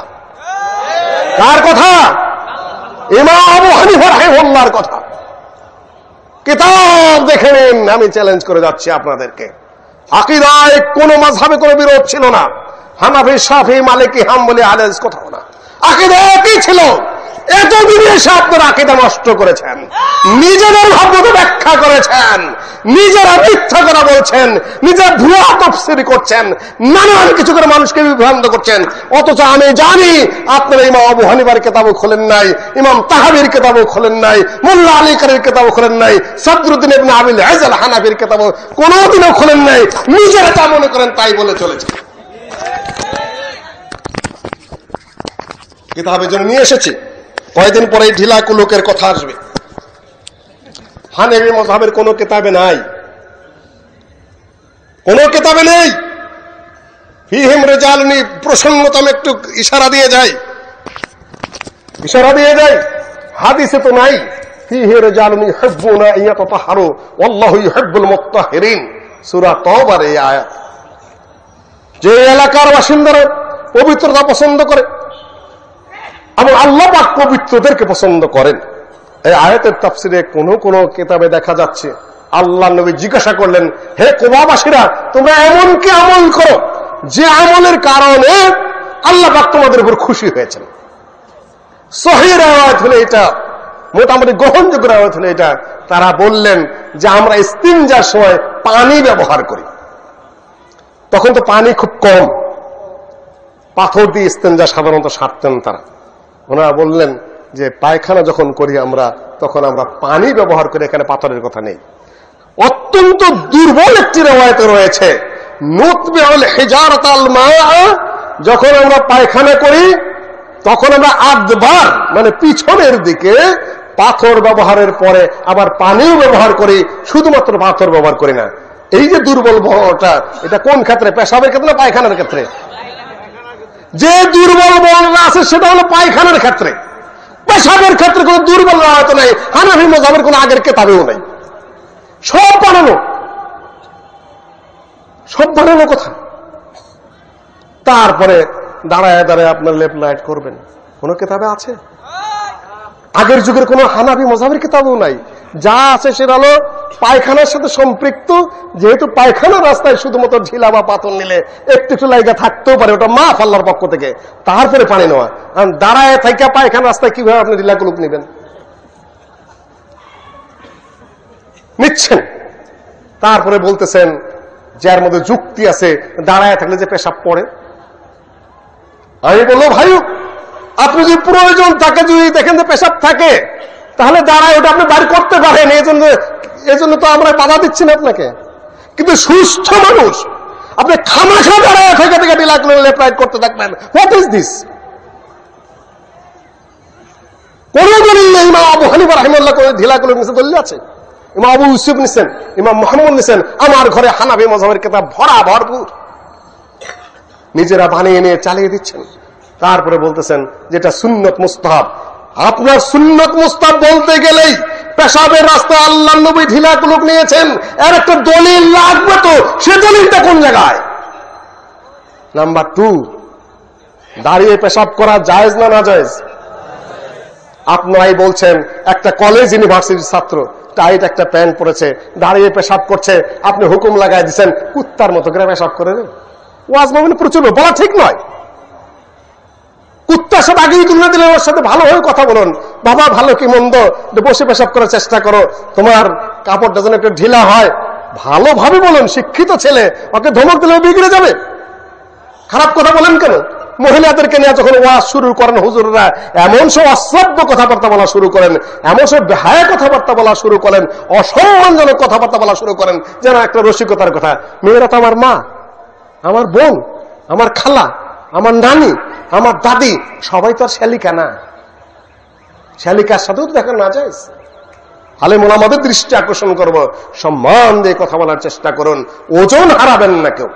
কার কথা? ইমাম আবু হানিফা রাহিমাহুল্লাহর কথা। কিতাব দেখে নিন। আমি চ্যালেঞ্জ করে যাচ্ছি আপনাদেরকে। আকীদায় কোন মাযহাবে কোন বিরোধ ছিল না। হানাফি, শাফি, মালিকি, হাম্বলি, আহলে কোথাও না। আকীদা একই ছিল। এতদিন এসে আপনারা আকীদা নষ্ট করেছেন, নিজেদের ভাবমতো ব্যাখ্যা করেছেন, নিজেরা মিথ্যা কথা বলছেন, নিজের ভুয়া তাফসীর করছেন, নানান কিছু করে মানুষকে বিভ্রান্ত করছেন। অথচ আমি জানি আপনারা ইমাম আবু হানিফার কিতাবও খোলেন নাই, ইমাম তাহাবির কিতাবও খোলেন নাই, মোল্লা আলী কারির কিতাবও খোলেন নাই, সদরুদ্দিন ইবনে আবিল ইজ আল হানাফির কিতাবও কোনোদিনও খোলেন নাই। নিজেরা তা মনে করেন তাই বলে চলেছে। কিতাবের জন্য নিয়ে এসেছি। কয়েকদিন পরে ঢিলা কুলুকের কথা আসবে। হানাফি মাযহাবের কোন কিতাবে নাই, কোন কিতাবে নেই। ফিহিম রিজালুন প্রসঙ্গত আমি একটু ইশারা দিয়ে যাই। ইশারা দিয়ে যায়, হাদিসে তো নাই ফীহি রিজালুন ইউহিব্বুনা আন ইয়াতাতাহহারু ওয়াল্লাহু ইউহিব্বুল মুত্তাহহিরিন, সূরা তাওবার এই আয়াত। যে এলাকার বাসিন্দারা পবিত্রতা পছন্দ করে এবং আল্লাহ পাক পবিত্রদেরকে পছন্দ করেন। এই আয়াতের তাফসিরে কোন কোন কিতাবে দেখা যাচ্ছে আল্লাহ নবী জিজ্ঞাসা করলেন, হে কুবাবাসীরা, তোমরা এমন কি আমল করো যে আমলের কারণে আল্লাহ পাক তোমাদের উপর খুশি হয়েছেন? সহিহ riwayat হলো এটা, মোটামুটি গ্রহণযোগ্য riwayat হলো এটা। তারা বললেন যে আমরা ইস্তিনজার সময় পানি ব্যবহার করি। তখন তো পানি খুব কম, পাথর দিয়ে ইস্তিনজা সাধারণত সারতেন তারা। ওনারা বললেন যে পায়খানা যখন করি আমরা, তখন আমরা পানি ব্যবহার করি, এখানে পাথরের কথা নেই। অত্যন্ত দুর্বল একটি riwayat রয়েছে, নুতবিউল হিজারাতাল মা'a, যখন আমরা পায়খানা করি তখন আমরা আদবার মানে পিছনের দিকে পাথর ব্যবহারের পরে আবার পানিও ব্যবহার করি, শুধুমাত্র পাথর ব্যবহার করি না। এই যে দুর্বল বর্ণটা, এটা কোন ক্ষেত্রে? পেশাবের ক্ষেত্রে না পায়খানার ক্ষেত্রে? যে দুর্বল বর্ণনা আছে সেটা হলো পায়খানার ক্ষেত্রে। পেশাবের ক্ষেত্রে কোন দুর্বল রাওয়ায়াত নাই, হানাফি মাযহাবের কোন আগের কিতাবেও নাই। সব বানানো, সব বানানো কথা। তারপরে দাঁড়ায় দাঁড়ায় আপনার লেফট রাইট করবেন, কোন কিতাবে আছে? আগের যুগের কোন হানাফি মাযহাবের কিতাবও নাই। যা আছে সেটা হলো পায়খানার সাথে সম্পৃক্ত। যেহেতু পায়খানার রাস্তায় শুধুমাত্র ঢিলা বা পাথর নিলে একটু একটু লাইগা থাকতেও পারে, ওটা মাফ আল্লাহর পক্ষ থেকে, তারপরে পানি নেওয়া। কারণ দাঁড়ায় থাকা পায়খানার রাস্তায় কিভাবে আপনি ঢিলা কুলুক নিবেন? নিচ্ছেন। তারপরে বলতেছেন যার মধ্যে যুক্তি আছে, দাঁড়ায় থাকলে যে পেশাব পড়ে। আমি বললো, ভাই আপনি যদি প্রয়োজন থাকে, যদি দেখেন যে পেশাব থাকে, তাহলে দাঁড়ায় ওটা আপনি বাড়ি করতে পারেন। এই জন্য তো আমরা বাধা দিচ্ছি না আপনাকে। কিন্তু সুস্থ মানুষ আপনি খামাখা দাঁড়ায় থেকে থেকে ঢিলা করে লেফট রাইট করতে থাকবেন, হোয়াট ইজ দিস? কোন দলিল নেই। ইমাম আবু হানিফা রাহিমাহুল্লাহ কোন ঢিলা করে নিচে দলিল আছে? ইমাম আবু ইউসুফ নিছেন, ইমাম মুহাম্মদ নিছেন, আমার ঘরে হানাফি মাযহাবের কিতাব ভরপুর, নিজেরা বানিয়ে নিয়ে চালিয়ে দিচ্ছেন। তারপরে বলতেছেন যেটা সুন্নত মুস্তাহাব। আপনার সুন্নত মুস্তাহাব বলতে গেলেই পেশাবের রাস্তায় আল্লাহর নবী ঢিলা কুলুক নিয়েছেন, এর একটা দলিল লাগবে। তো সে দলিলটা কোন জায়গায়? নাম্বার 2, দাঁড়িয়ে পেশাব করা জায়েজ না নাজায়েজ? আপনারাই বলছেন একটা কলেজ ইউনিভার্সিটির ছাত্র টাইট একটা প্যান্ট পরেছে, দাঁড়িয়ে পেশাব করছে, আপনি হুকুম লাগাই দিচ্ছেন কুত্তার মতো করে পেশাব করে রে। ওয়াজ মাহফিলে প্রচুর বলা ঠিক নয়। কুত্তার সাথে আগেই তুলনা দিলে ওর সাথে ভালোভাবে কথা বলুন, বাবা ভালো কি মন্দ, বসে পেশাব করার চেষ্টা করো, তোমার কাপড়টা যেন একটু ঢিলা হয়, ভালোভাবে বলুন। শিক্ষিত ছেলে, ওকে ধমক দিলেও বিগড়ে যাবে। খারাপ কথা বলেন কেন? মহিলাদেরকে নিয়ে যখন ওয়াজ শুরু করেন হুজুররা, এমন সব অশ্রাব্য কথাবার্তা বলা শুরু করেন, এমন সব বেহায়া কথাবার্তা বলা শুরু করেন, অসম্মানজনক কথাবার্তা বলা শুরু করেন, যেন একটা রসিকতার কথা। মেয়েরা তো আমার মা, আমার বোন, আমার খালা, আমার নানি, আমার দাদি, সবাই তো আর শ্যালিকা না। শ্যালিকার সাথেও তো দেখা না যায়। আলেম ওলামাদের দৃষ্টি আকর্ষণ করবো, সম্মান দিয়ে কথা বলার চেষ্টা করুন, ওজন হারাবেন না কেউ।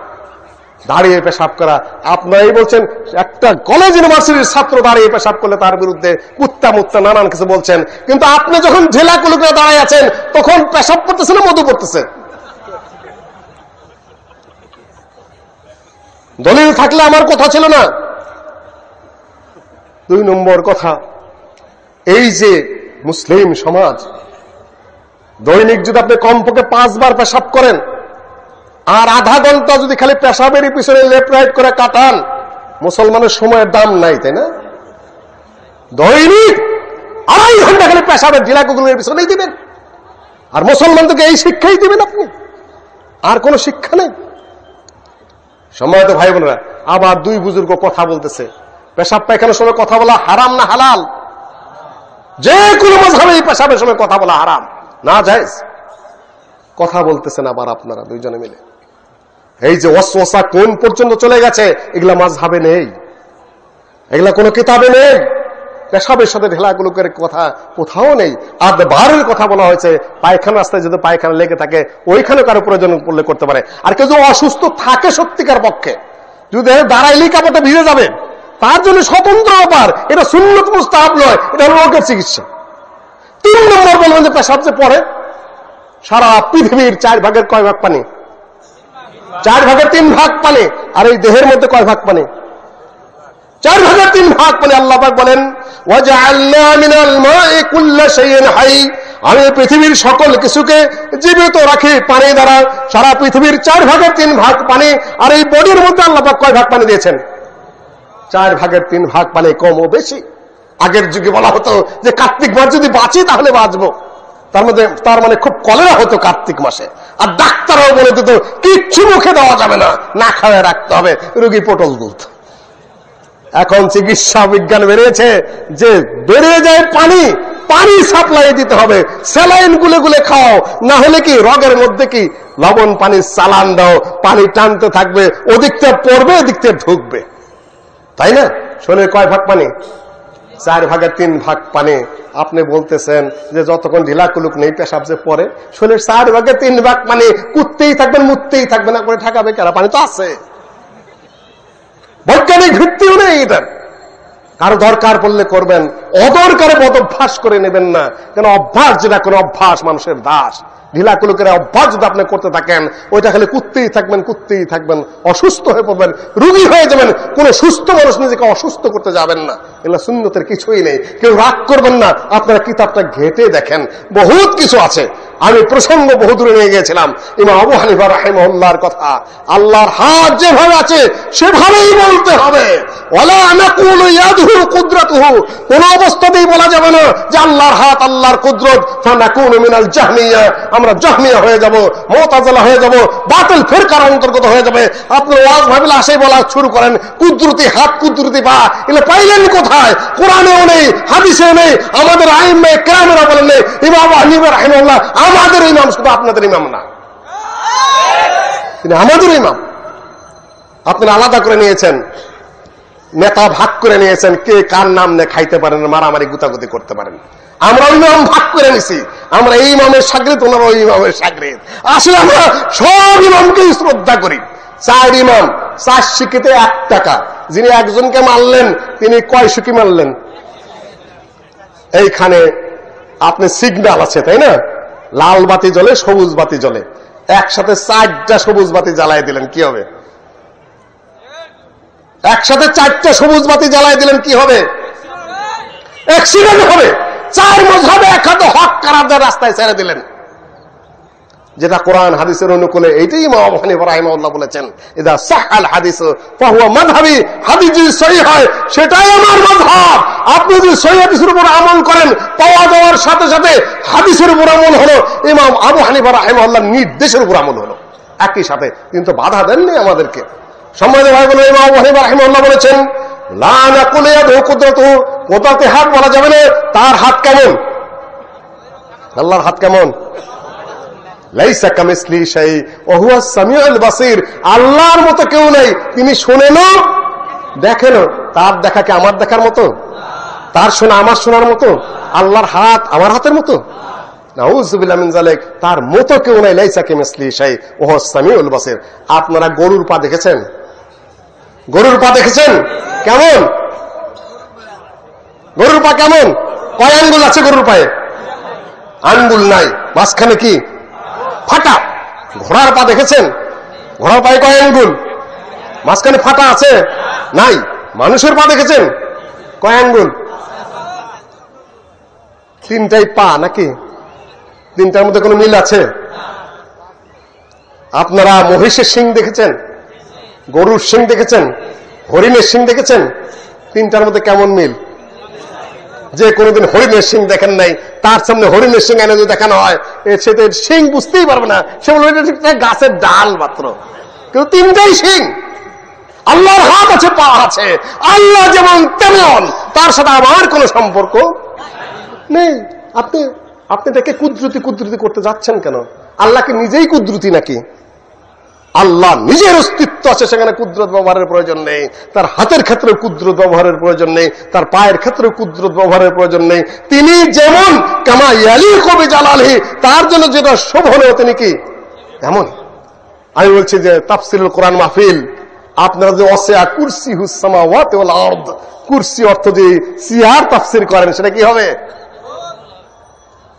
দাঁড়িয়ে পেশাব করা, আপনারাই বলছেন একটা কলেজ ইউনিভার্সিটির ছাত্র দাঁড়িয়ে পেশাব করলে তার বিরুদ্ধে কুত্তা মুত্তা নানান কিছু বলছেন, কিন্তু আপনি যখন ঢিলা কুলুকে দাঁড়ায় আছেন তখন পেশাব করতেছে না মধু পড়তেছে? দলিল থাকলে আমার কথা ছিল না। 2 নম্বর কথা, এই যে মুসলিম সমাজ, দৈনিক যদি আপনি কমপক্ষে 5 বার পেশাব করেন আর আধা ঘন্টা যদি খালি পেশাবের পিছনে লেফট রাইট করে কাটান, মুসলমানের সময়ের দাম নাই, তাই না? দৈনিক 2.5 ঘন্টা খালি পেশাবের ঢিলাকুগুলোর পিছনেই দিবেন, আর মুসলমানদেরকে এই শিক্ষাই দিবেন আপনি, আর কোন শিক্ষা নেই। সম্মানিত ভাই বোনেরা, আবার 2 বুজুর্গ কথা বলতেছে, পেশাব পায়খানার সময় কথা বলা হারাম না হালাল? যে কোনো মাযহাবে পেশাবের সময় কথা বলা হারাম না জায়েজ? কথা বলতেছেন আবার আপনারা দুইজনে মিলে। এই যে ওয়াসওয়াসা কোন পর্যন্ত চলে গেছে, এগুলা মাযহাবে নেই, এগুলা কোনো কিতাবে নেই। পেশাবের সাথে ঢেলাগুলোকের কথা কোথাও নেই। আদবারের কথা বলা হয়েছে, পায়খানা রাস্তায় যদি পায়খানা লেগে থাকে ওইখানে কারো প্রয়োজন পড়লে করতে পারে। আর কেউ যদি অসুস্থ থাকে সত্যিকার পক্ষে, যদি দাঁড়াইলেই কাপড়টা ভিজে যাবে, তার জন্য স্বতন্ত্র ব্যাপার, এটা সুন্নত মুস্তাহাব নয়, এটা হলো রোগের চিকিৎসা। 3 নম্বর বলবেন যে পেশাব যে পড়ে, সারা পৃথিবীর 4 ভাগের কয় ভাগ পানি? 4 ভাগের 3 ভাগ পানি। আর এই দেহের মধ্যে কয় ভাগ পানি? 4 ভাগের 3 ভাগ পানি। আল্লাহ পাক বলেন ওয়াজআলনা মিনাল মা'i কুল্লা শাইইন হাই, আমি পৃথিবীর সকল কিছুকে জীবিত রাখি পানি দ্বারা। সারা পৃথিবীর 4 ভাগের 3 ভাগ পানি। আর এই বডির মধ্যে আল্লাহ পাক কয় ভাগ পানি দিয়েছেন? 4 ভাগের 3 ভাগ পানি, কম ও বেশি। আগের যুগে বলা হতো যে কার্তিক মাস যদি বাঁচি তাহলে বাঁচবো, তার মানে খুব কলেরা হতো কার্তিক মাসে। আর ডাক্তারও বলে দিত কিচ্ছু মুখে দেওয়া যাবে না, না খাওয়া রাখতে হবে, রোগী পটল দুধ। এখন চিকিৎসা বিজ্ঞান বেরিয়েছে যে বেরিয়ে যায় পানি, পানি সাপ্লাই দিতে হবে, স্যালাইন গুলে গুলে খাও, না হলে কি রগের মধ্যে কি লবণ পানি চালান দাও, পানি টানতে থাকবে, ওদিক থেকে পড়বে ওদিক থেকে ঢুকবে, তাই না? শরীরে কয় ভাগ পানি? 4 ভাগের 3 ভাগ পানি। আপনি বলতেছেন যে যতক্ষণ ঢিলা কুলুক নেই পেশাব যে পরে, শরীরের 4 ভাগের 3 ভাগ পানি, কুত্তেই থাকবেন মুততেই থাকবেন, না করে ঠাকাবে কারা? পানি তো আছে, বৈজ্ঞানিক ভিত্তিও নেই এটার। কারো দরকার পড়লে করবেন, অদরকারে বদভ্যাস করে নেবেন না। কেন অভ্যাস যেটা কোন অভ্যাস মানুষের দাস, ঢিলা কুলুকের অভ্যাস যদি আপনি করতে থাকেন, ওইটা খালি কুত্তেই থাকবেন, অসুস্থ হয়ে পড়বেন, রোগী হয়ে যাবেন। কোন সুস্থ মানুষ নিজেকে অসুস্থ করতে যাবেন না, এগুলো সুন্নতের কিছুই নেই। কেউ রাগ করবেন না, আপনারা কিতাবটা ঘেটে দেখেন, বহুত কিছু আছে। আমি প্রসঙ্গ বহু দূরে নিয়ে গিয়েছিলাম ইমাম আবু হানিফা রাহিমাহুল্লাহর কথা। আল্লাহর হাত যেভাবে আছে সেভাবেই বলতে হবে। ওয়ালা নাকুলু ইয়াদুহু কুদরাতুহু, কোন অবস্থাতেই বলা যাবে না যে আল্লাহর হাত, আল্লাহর কুদরত। ফানাকুনু মিনাল জাহমিয়া, আমরা জাহমিয়া হয়ে যাব, মুতাজিলা হয়ে যাব, বাতিল ফিরকার অন্তর্গত হয়ে যাবে। আপনি ওয়াজ ভাবিলে আসেই বলা শুরু করেন কুদরতি হাত, কুদরতি পা, এগুলো পাইলেন কোথায়? কোরআনেও নেই, হাদিসেও নেই, আমাদের আইম্মায়ে কেরামেরা বলেন নেই। ইমাম আবু হানিফা রাহিমাহুল্লাহ আমাদের ইমাম, শুধু আপনাদের ইমাম না, তিনি আমাদের ইমাম। আপনারা আলাদা করে নিয়েছেন, নেতা ভাগ করে নিয়েছেন, কে কার নাম নিয়ে খাইতে পারেন, মারামারি গুতাগুতি করতে পারেন। আমরা ইমাম ভাগ করে নিছি, আমরা এই ইমামের শাগরিদ, ওনারা ওই ইমামের শাগরিদ। আসলে আমরা সব ইমামকেই শ্রদ্ধা করি। 4 ইমাম, 4 শিক্ষিতে 1 টাকা। যিনি একজনকে মারলেন তিনি কয় শিক্ষি মারলেন? এইখানে আপনি সিগন্যাল আছে তাই না, লাল বাতি জ্বলে, সবুজ বাতি জ্বলে, একসাথে 4টা সবুজ বাতি জ্বালায় দিলেন, কি হবে? একসাথে 4টা সবুজ বাতি জ্বালায় দিলেন, কি হবে? অ্যাক্সিডেন্ট হবে। 4 মাযহাবে এক হাতে হক কারাদের রাস্তায় ছেড়ে দিলেন, যেটা কোরআন হাদিসের অনুকূলে। এইটাই ইমাম আবু হানিফা রাহিমাহুল্লাহ বলেছেন, ইদা সাহাল হাদিস ফাহুয়া মাযহাবি, হাদিস যদি সহিহ হয় সেটাই আমার মাযহাব। আপনি যদি সহিহ হাদিসের উপর আমল করেন, পাওয়া যাওয়ার সাথে সাথে হাদিসের উপর আমল হলো, ইমাম আবু হানিফা রাহিমাহুল্লাহর নির্দেশের উপর আমল হলো একই সাথে। কিন্তু বাধা দেননি আমাদেরকে। সম্মানিত ভাই বোনেরা, ইমাম আবু হানিফা রাহিমাহুল্লাহ বলেছেন লা নাকুলু ইয়াদুহু কুদরাতুহু, কুদরতে হাত বলা যাবে না। তার হাত কেমন? আল্লাহর হাত কেমন? লাইসা কামিসলিহি শাই ওয়া হুয়াস সামিউল বাসীর, আল্লাহর মতো কেউ নেই, তিনি শোনেনও দেখেনও। তার দেখা কি আমার দেখার মতো? তার শোনা আমার শোনার মতো? আল্লাহর হাত আমার হাতের মতো? নাউযুবিল্লাহ মিন যালিক, তার মতো কেউ নাই। লাইসা কামিসলিহি শাই ওয়া হুয়াস সামিউল বাসীর। আপনারা গরুর পা দেখেছেন? গরুর পা দেখেছেন কেমন? গরুর পা কেমন? কয় আঙ্গুল আছে গরুর পায়ে? আঙ্গুল নাই, মাঝখানে কি ফাটা। ঘোড়ার পা দেখেছেন? ঘোড়ার পায়ে কয় আঙ্গুল? মাঝখানে ফাটা আছে? নাই। মানুষের পা দেখেছেন? কয় আঙ্গুল? 3টাই পা নাকি? 3টার মধ্যে কোনো মিল আছে? আপনারা মহিষের শিং দেখেছেন? গরুর শিং দেখেছেন? হরিণের শিং দেখেছেন? 3টার মধ্যে কেমন মিল? যে কোনোদিন হরিণের শিং দেখেন নাই, তার সামনে হরিণের শিং এনে যদি দেখানো হয়, সে তো শিং বুঝতেই পারবে না, সে বলবে গাছের ডাল মাত্র। কিন্তু 3টাই শিং। আল্লাহর হাত আছে, পা আছে, আল্লাহ যেমন তেমন, তার সাথে আমার কোনো সম্পর্ক নেই। আপনি তাকে কুদরতি করতে যাচ্ছেন কেন? আল্লাহ কি নিজেই কুদরতি নাকি? আল্লাহ নিজের অস্তিত্ব আছে, সেখানে কুদরত ব্যবহারের প্রয়োজন নেই। তার হাতের ক্ষেত্রে কুদরত ব্যবহারের প্রয়োজন নেই, তার পায়ের ক্ষেত্রে কুদরত ব্যবহারের প্রয়োজন নেই। তিনি যেমন কামা ইয়ালিকু বিজালালিহি, তার জন্য যেটা শোভনীয় তিনি কি এমন। আমি বলছি যে তাফসিরুল কোরআন মাহফিল আপনারা যে ওয়াসিআ কুরসিহুস সামাওয়াতি ওয়াল আরদ, কুরসি অর্থ যে সিয়ার তাফসীর করেন সেটা কি হবে?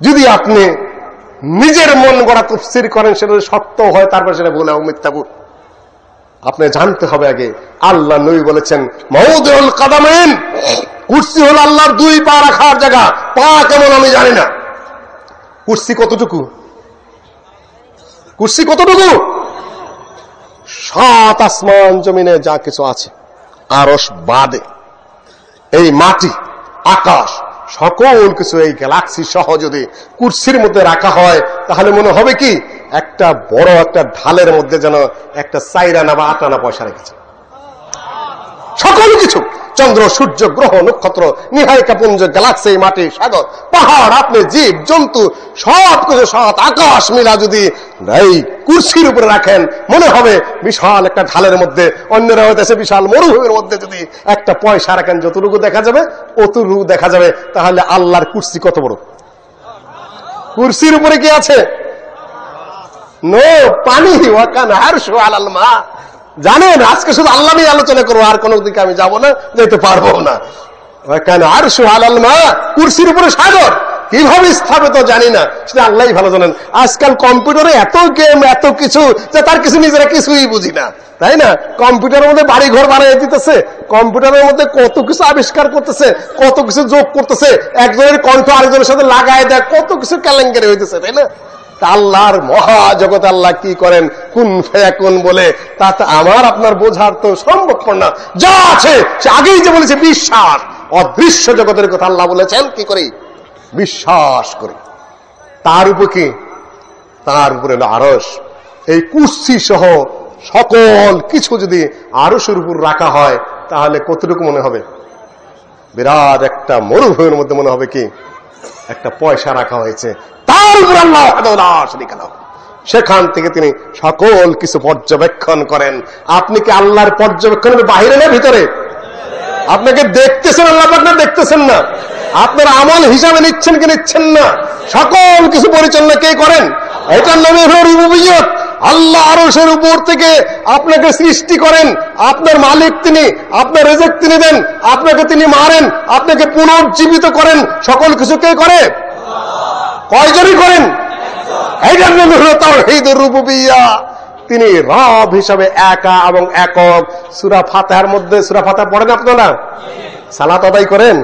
যদি আপনি নিজের মন গড়া তাফসীর করেন সেটা সত্য হয়, তারপর সেটা বলে মিথ্যা। আপনি জানতে হবে আগে আল্লাহ নবী বলেছেন মাউদিউল কাদামাইন, কুরসি হলো আল্লাহর দুই পা রাখার জায়গা। পা কেমন আমি জানি না, কুরসি কতটুকু? কুরসি কতটুকু? 7 আসমান জমিনে যা কিছু আছে, আরশ বাদে এই মাটি আকাশ সকল কিছু এই গ্যালাক্সি সহ যদি কুরসির মধ্যে রাখা হয়, তাহলে মনে হবে কি একটা বড় একটা ঢালের মধ্যে যেন একটা 4 আনা বা 8 আনা পয়সা রেখেছে। সকল কিছু, চন্দ্র সূর্য গ্রহ নক্ষত্র নিহারিকা পুঞ্জ গ্যালাক্সি মাটি সাগর পাহাড় আপনি জীব জন্তু সব কিছু 7 আকাশ মিলা যদি এই কুরসির উপরে রাখেন, মনে হবে বিশাল একটা ঢালের মধ্যে, অন্যরা হইতেছে বিশাল মরুভূমির মধ্যে যদি একটা পয়সা রাখেন যতটুকু দেখা যাবে অতটুকু দেখা যাবে। তাহলে আল্লাহর কুরসি কত বড়? কুরসির উপরে কি আছে? নো পানি। ওয়াকান আরশু আলাল মা। জানেন আজকে শুধু আল্লাহ নিয়ে আলোচনা করবো, আর কোনো দিকে আমি যাবো না, যেতে পারবো না। ওয়াকান আরশু আলাল মা, কুরসির উপরে সাগর কিভাবে স্থাপিত জানি না, সেটা আল্লাহই ভালো জানেন। আজকাল কম্পিউটারে এত গেম এত কিছু যে তার কিছু নিজেরা কিছুই বুঝি না, তাই না? কম্পিউটারের মধ্যে বাড়ি ঘর বানিয়ে দিতেছে, কম্পিউটারের মধ্যে কত কিছু আবিষ্কার করতেছে, কত কিছু যোগ করতেছে, একজনের কণ্ঠ আরেকজনের সাথে লাগায় দেয়, কত কিছু কেলেঙ্কারি হইতেছে, তাই না? আল্লাহর মহাজগতে আল্লাহ কি করেন, কুন ফায়াকুন বলে, তাতে আমার আপনার বোঝার তো সম্ভবপর না। যা আছে সে আগেই যে বলেছে বিশ্বাস, অদৃশ্য জগতের কথা আল্লাহ বলেছেন কি করি? বিশ্বাস করি। তার উপর কি? তার উপরে আরশ। এই কুরসি সহ সকল কিছু যদি আরশের উপর রাখা হয়, তাহলে কতটুকু মনে হবে? বিরাট একটা মরুভূমির মধ্যে মনে হবে কি একটা পয়সা রাখা হয়েছে, তার উপর আল্লাহ সেখান থেকে তিনি সকল কিছু পর্যবেক্ষণ করেন। আপনি কি আল্লাহর পর্যবেক্ষণের বাইরে না ভিতরে? আপনাকে দেখতেছেন আল্লাহ, আপনার দেখতেছেন না? আপনার আমল হিসাবে নিচ্ছেন কি নিচ্ছেন না? সকল কিছু পরিচালনা কে করেন? এটার নামে হলো রুবুবিয়্যত। আল্লাহ আরশের উপর থেকে আপনাকে সৃষ্টি করেন, আপনার মালিক তিনি, আপনার রিজিক তিনি দেন, আপনাকে তিনি মারেন, আপনাকে পুনর্জীবিত করেন, সকল কিছু কে করে? কয়জনই করেন? এইটার নামে হলো তাওহীদুর রুবুবিয়্যাহ। তিনি রব হিসাবে একা এবং একক। সূরা ফাতিহার মধ্যে, সূরা ফাতিহা পড়েন আপনারা? সালাত আদায় করেন?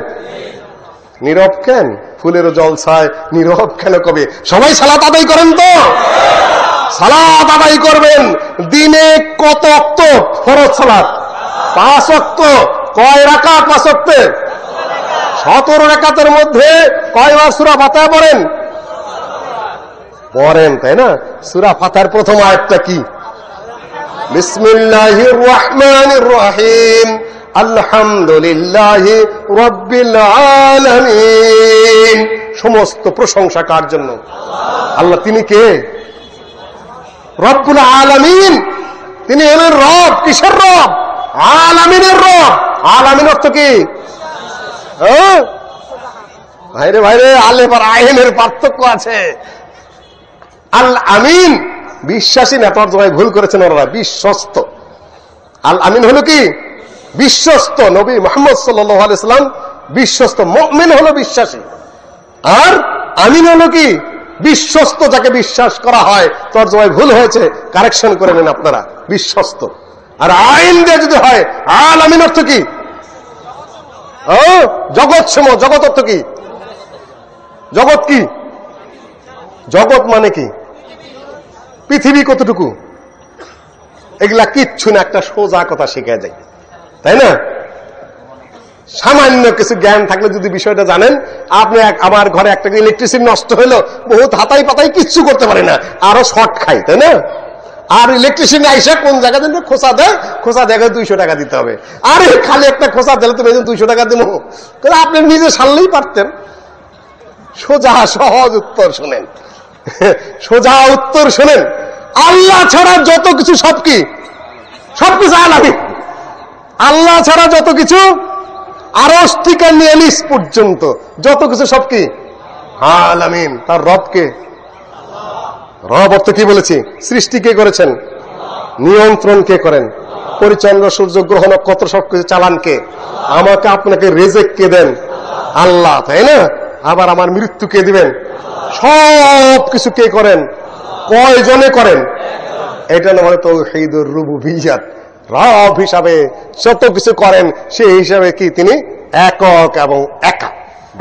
নীরব কেন? ফুলের জলসায় নীরব কেন? কবে সবাই সালাত আদায় করেন তো? সালাত আদায় করবেন। দিনে কত ওয়াক্ত ফরজ সালাত? 5 ওয়াক্ত। কয় রাকাত 5 ওয়াক্তে? 17 রাকাতের মধ্যে কয়বার সূরা ফাতিহা পড়েন? পড়েন, তাই না? সূরা ফাতিহার প্রথম আয়াতটা কি? বিসমিল্লাহির রহমানির রহিম, আলহামদুলিল্লাহি রাব্বিল আলামিন। সমস্ত প্রশংসা কার জন্য? আল্লাহ। তিনি কে? রব্বুল আলামিন। তিনি হলেন রব। কিসের রব? আলামিনের রব। আলামিন অর্থ কি? ভাইরে ভাইরে, আলেফ আর আইনের পার্থক্য আছে। আল আমিন বিশ্বাসী না, তর্জমায় ভুল করেছেন ওরা, বিশ্বস্ত। আল আমিন হলো কি? বিশ্বস্ত। নবী মুহাম্মদ সাল্লাল্লাহু আলাইহি সাল্লাম বিশ্বস্ত। মুমিন হলো বিশ্বাসী, আর আমিন হলো কি? বিশ্বস্ত, যাকে বিশ্বাস করা হয়। তর্জমায় ভুল হয়েছে, কারেকশন করে নেন আপনারা। বিশ্বস্ত। আর আইন দিয়ে যদি হয় আল আমিন অর্থ কি? জগৎ সম। জগৎ অর্থ কি? জগৎ কি? জগৎ মানে কি? পৃথিবী কতটুকু? এগুলা কিচ্ছু না, একটা সোজা কথা শিখে যায়, তাই না? সামান্য কিছু জ্ঞান থাকলে যদি বিষয়টা জানেন, আপনি আমার ঘরে একটা ইলেকট্রিসিটি নষ্ট হলো, বহুত হাতাই পাতাই কিচ্ছু করতে পারে না, আরো শর্ট খাই, তাই না? আর ইলেকট্রিশিয়ান আইসা কোন জায়গা দিন খোঁচা দেয়, খোঁচা দেখে 200 টাকা দিতে হবে। আরে খালি একটা খোঁচা দিলে তো 200 টাকা দিব, আপনি নিজে সারলেই পারতেন। সোজা সহজ উত্তর শোনেন, সোজা উত্তর শোনেন। আল্লাহ ছাড়া যত কিছু সব কি? সবকিছু আলামিন। আল্লাহ ছাড়া যত কিছু, আরশ থেকে নিয়ে নিচ পর্যন্ত যত কিছু সব কি? আলামিন। তার রবকে? রব অর্থ কি বলেছি? সৃষ্টি কে করেছেন? নিয়ন্ত্রণ কে করেন? পরিচন্দ্র সূর্য গ্রহ নক্ষত্র সবকিছু চালান কে? আমাকে আপনাকে রেজেক কে দেন? আল্লাহ, তাই না? আবার আমার মৃত্যু কে দিবেন? সব কিছু কে করেন? কয়জনে করেন? এটা না মানে তাওহীদুর রুবুবিয়্যাত। রব হিসাবে যত কিছু করেন সেই হিসাবে কি তিনি একক এবং একা।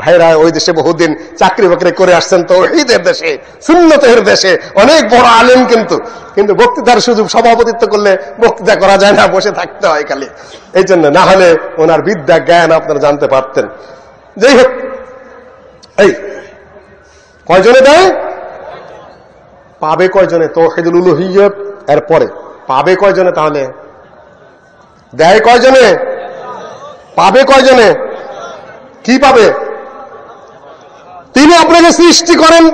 ভাইরা ওই দেশে বহুদিন চাকরি বাকরি করে আসছেন, তাওহীদের দেশে, সুন্নতের দেশে, অনেক বড় আলেম, কিন্তু বক্তৃতার সুযোগ, সভাপতিত্ব করলে বক্তৃতা করা যায় না, বসে থাকতে হয় খালি। এই জন্য, না হলে ওনার বিদ্যা জ্ঞান আপনারা জানতে পারতেন। যাই হোক, এই কয়জনে দেয়? পাবে কয়জনে? তাওহীদুল উলুহিয়্যাত এর পরে পাবে কয়জনে? তাহলে দেয় কয়জনে? পাবে কয়জনে? কি পাবে? তিনি আপনাকে সৃষ্টি করেন,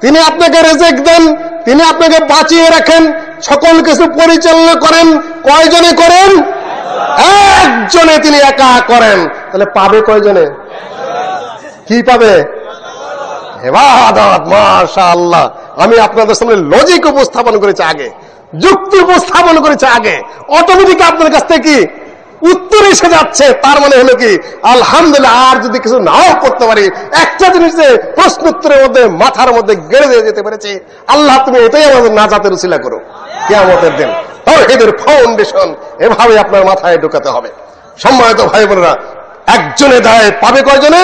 তিনি আপনাকে রিজিক দেন, তিনি আপনাকে বাঁচিয়ে রাখেন, সকল কিছু পরিচালনা করেন। কয়জনে করেন? একজনে তিনি একা করেন। তাহলে পাবে কয়জনে? কি পাবে? ইবাদত। মাশাআল্লাহ। আমি আপনাদের সামনে লজিক উপস্থাপন করেছি আগে, যুক্তি উপস্থাপন করেছি আগে, অটোমেটিক আপনার কাছ থেকে কি উত্তর এসে যাচ্ছে। তার মানে হলো কি, আলহামদুলিল্লাহ। আর যদি কিছু নাও করতে পারি, একটা জিনিস প্রশ্ন উত্তরের মধ্যে মাথার মধ্যে গেড়ে দিয়ে যেতে পেরেছি, আল্লাহ তুমি এটাই আমাদের নাজাতের উসিলা করো কিয়ামতের দিন। তাওহীদের ফাউন্ডেশন এভাবে আপনার মাথায় ঢোকাতে হবে। সম্মানিত ভাই বোনেরা, একজনে দেয়, পাবে কয়জনে?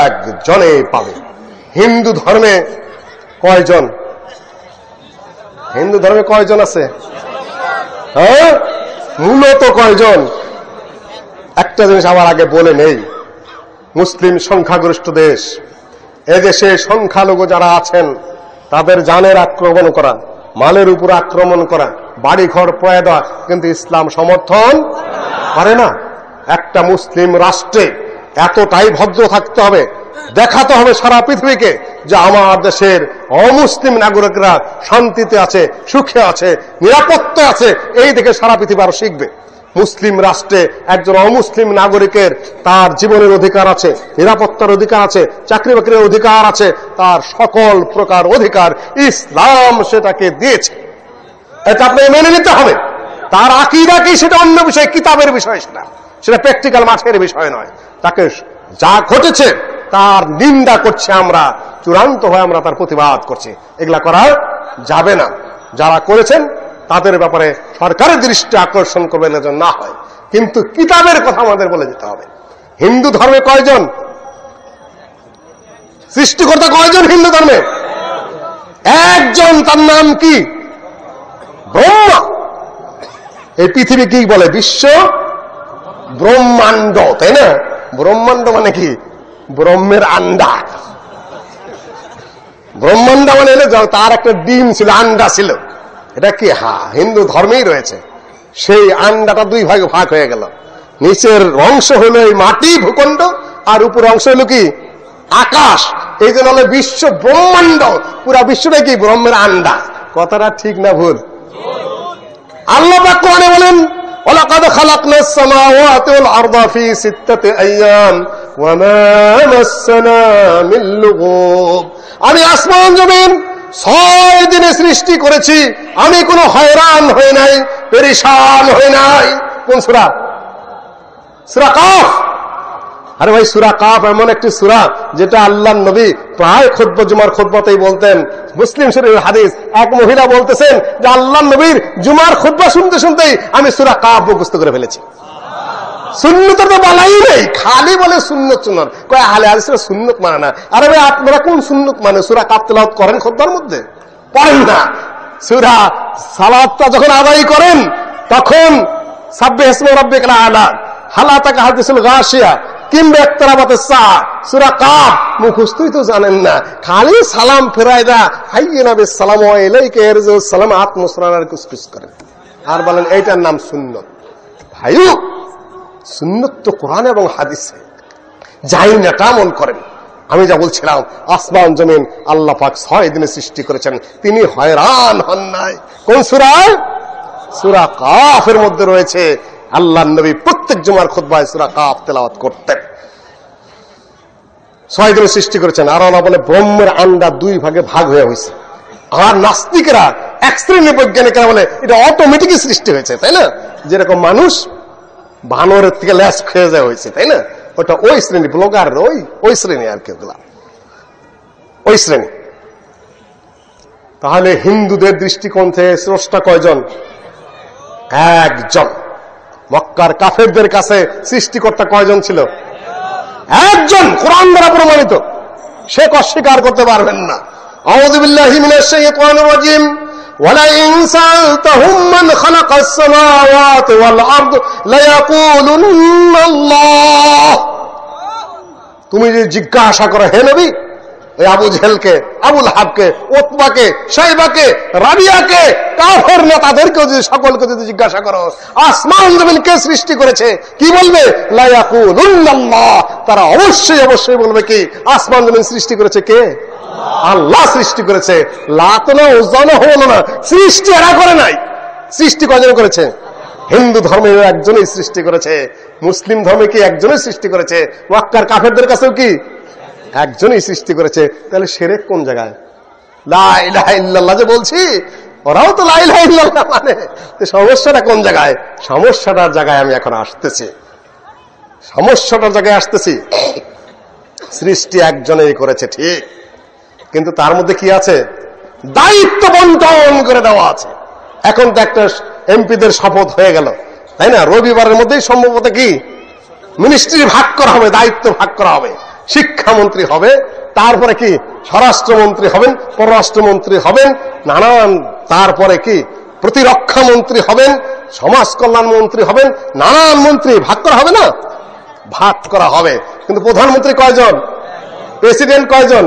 একজনে পাবে। হিন্দু ধর্মে কয়জন? হিন্দু ধর্মে কয়জন আছে? হ্যাঁ, মূলত কয়জন? একটা জিনিস আমার আগে বলে নেই, মুসলিম সংখ্যাগরিষ্ঠ দেশ, এদেশে সংখ্যালঘু যারা আছেন তাদের জানের আক্রমণ করা, মালের উপর আক্রমণ করা, বাড়িঘর পয়ে দেওয়া কিন্তু ইসলাম সমর্থন করে না। একটা মুসলিম রাষ্ট্রে এতটাই ভদ্র থাকতে হবে, দেখাতে হবে সারা পৃথিবীকে যে আমার দেশের অমুসলিম নাগরিকরা শান্তিতে আছে, সুখে আছে, নিরাপত্তা আছে। এই দেখে সারা পৃথিবী আরো শিখবে। মুসলিম রাষ্ট্রে একজন অমুসলিম নাগরিকের তার জীবনের অধিকার আছে, নিরাপত্তার অধিকার আছে, চাকরি বাকরির অধিকার আছে, তার সকল প্রকার অধিকার ইসলাম সেটাকে দিয়েছে। এটা আপনাকে মেনে নিতে হবে। তার আকীদা কি সেটা অন্য বিষয়, কিতাবের বিষয়, সেটা প্র্যাকটিক্যাল মাঠের বিষয় নয়। তাকে যা ঘটেছে তার নিন্দা করছে আমরা, চূড়ান্ত হয়ে আমরা তার প্রতিবাদ করছি। এগুলা করা যাবে না। যারা করেছেন তাদের ব্যাপারে সরকারের দৃষ্টি আকর্ষণ করবে না যেন না হয়, কিন্তু কিতাবের কথা আমাদের বলে যেতে হবে। হিন্দু ধর্মে কয়জন সৃষ্টিকর্তা? কয়জন হিন্দু ধর্মে? একজন। তার নাম কি? ব্রহ্মা। এই পৃথিবী কি বলে? বিশ্ব ব্রহ্মাণ্ড, তাই না? ব্রহ্মাণ্ড মানে কি? ব্রহ্মের আন্ডা। ব্রহ্মাণ্ড মানে তার একটা ডিম ছিল, আন্ডা ছিল। এটা কি? হিন্দু ধর্মেই রয়েছে। সেই আন্ডাটা দুই ভাগে ভাগ হয়ে গেল। নিচের অংশ হলো এই মাটি, ভূখণ্ড, আর উপর অংশ হলো কি? আকাশ। এই জন্য হলো বিশ্ব ব্রহ্মাণ্ড। পুরা বিশ্বটা কি? ব্রহ্মের আন্ডা। কথাটা ঠিক না ভুল? আল্লাহ পাক কোরআনে বলেন, ওয়ালাকাদ খালাকনাস সামাওয়াতি ওয়াল আরদা ফি সিত্তাতি আইয়াম ওয়া মা মাসসানা মিন লুগুব। আমি আসমান জমিন 6 দিনে সৃষ্টি করেছি, আমি কোনো হয়রান হই নাই, পেরেশান হই নাই। কোন সূরা? সূরা কাফ। আরে ভাই, সূরা কাফ এমন একটি সূরা যেটা আল্লাহর নবী প্রায় খুতবা, জুমার খুতবাতেই বলতেন। মুসলিম শরীফের হাদিস, এক মহিলা বলতেছেন যে আল্লাহর নবীর জুমার খুতবা শুনতে শুনতেই আমি সূরা কাফ মুখস্থ করে ফেলেছি। সুন্নতের তো বলাই নেই, খালি বলে সুন্নত সুন্নত। কয় আহলে হাদিসরা সুন্নত মানে না। আরে ভাই, আপনারা কোন সুন্নত মানে? সূরা কাফ তেলাওয়াত করেন খুতবার মধ্যে? পড়েন না। সূরা সালাতটা যখন আদায় করেন তখন সাব্বিহ ইসমা রাব্বিকাল আ'লা, হাল আতাকা হাদিসুল গাশিয়া, কিংবা ইকতারাবাতিস সাআ, সূরা কাফ মুখস্থই তো জানেন না। খালি সালাম ফেরায় দা, হাইয়িনা বিস সালাম ওয়া ইলাইকা ইয়ারজুস সালাম, হাত মুসরানার কুসকুস করেন আর বলেন এইটার নাম সুন্নত। ভাইও, সুন্নত তো কোরআন এবং হাদিসে। যাই না তা মন করেন। আমি যা বলছিলাম, আসমান জমিন আল্লাহ পাক 6 দিনে সৃষ্টি করেছেন, তিনি হয়রান হন নাই। কোন সূরা? সূরা কাফের মধ্যে রয়েছে। আল্লাহর নবী প্রত্যেক জুমার খুতবায় সূরা কাফ তেলাওয়াত করতেন। 6 দিনে সৃষ্টি করেছেন। আর আল্লাহ বলে ব্রহ্মের আন্ডা 2 ভাগে ভাগ হয়ে হয়েছে। আর নাস্তিকরা এক শ্রেণীর বৈজ্ঞানিকরা বলে এটা অটোমেটিকই সৃষ্টি হয়েছে, তাই না? যেরকম মানুষ বানরের থেকে ল্যাস খেয়ে যাওয়া হয়েছে, তাই না? ওটা ওই শ্রেণী, ব্লগার ওই শ্রেণী আর কি, ওই শ্রেণী। তাহলে হিন্দুদের দৃষ্টিকোণ থেকে স্রষ্টা কয়জন? একজন। মক্কার কাফেরদের কাছে সৃষ্টিকর্তা কয়জন ছিল? একজন, কোরআন দ্বারা প্রমাণিত, সে অস্বীকার করতে পারবেন না। আউযু বিল্লাহি মিনাশ শাইতানির রাজিম। ওয়ালাইন সালতাহুম মান খালাকাস সামাওয়াতি ওয়াল আরদ লায়াকুলুন্নাল্লাহ। তুমি যদি জিজ্ঞাসা করো হে নবী, এই আবু জেহেলকে, আবুল হাবকে, উতবাকে, শাইবাকে, রাবিয়াকে, কাফের নেতাদেরকেও যদি, সকলকে যদি জিজ্ঞাসা করো আসমান জমিন কে সৃষ্টি করেছে, কি বলবে? লা ইয়াকুলুন্নাল্লাহ। তারা অবশ্যই অবশ্যই বলবে কি আসমান জমিন সৃষ্টি করেছে কে? আল্লাহ সৃষ্টি করেছে। লাতনা উজ্জানা হলো না, সৃষ্টি এরা করে নাই। সৃষ্টি কয়জন করেছে? হিন্দু ধর্মে একজনই সৃষ্টি করেছে, মুসলিম ধর্মে কি একজনই সৃষ্টি করেছে, মক্কার কাফেরদের কাছেও কি একজনই সৃষ্টি করেছে। তাহলে শিরক কোন জায়গায়? লা ইলাহা ইল্লাল্লাহ যে বলছি, ওরাও তো লা ইলাহা ইল্লাল্লাহ মানে। সমস্যাটা কোন জায়গায়? সমস্যাটার জায়গায় আমি এখন আসতেছি, সমস্যাটার জায়গায় আসতেছি। সৃষ্টি একজনেই করেছে ঠিক, কিন্তু তার মধ্যে কি আছে? দায়িত্ব বন্টন করে দেওয়া আছে। এখন তো একটা এমপিদের শপথ হয়ে গেল, তাই না? রবিবারের মধ্যেই সম্ভবত কি মিনিস্ট্রি ভাগ করা হবে, দায়িত্ব ভাগ করা হবে। শিক্ষামন্ত্রী হবে, তারপরে কি স্বরাষ্ট্রমন্ত্রী হবেন, পররাষ্ট্রমন্ত্রী হবেন, নানান, তারপরে কি প্রতিরক্ষা মন্ত্রী হবেন, সমাজ কল্যাণ মন্ত্রী হবেন, নানান মন্ত্রী ভাগ করা হবে না? ভাগ করা হবে। কিন্তু প্রধানমন্ত্রী কয়জন? প্রেসিডেন্ট কয়জন?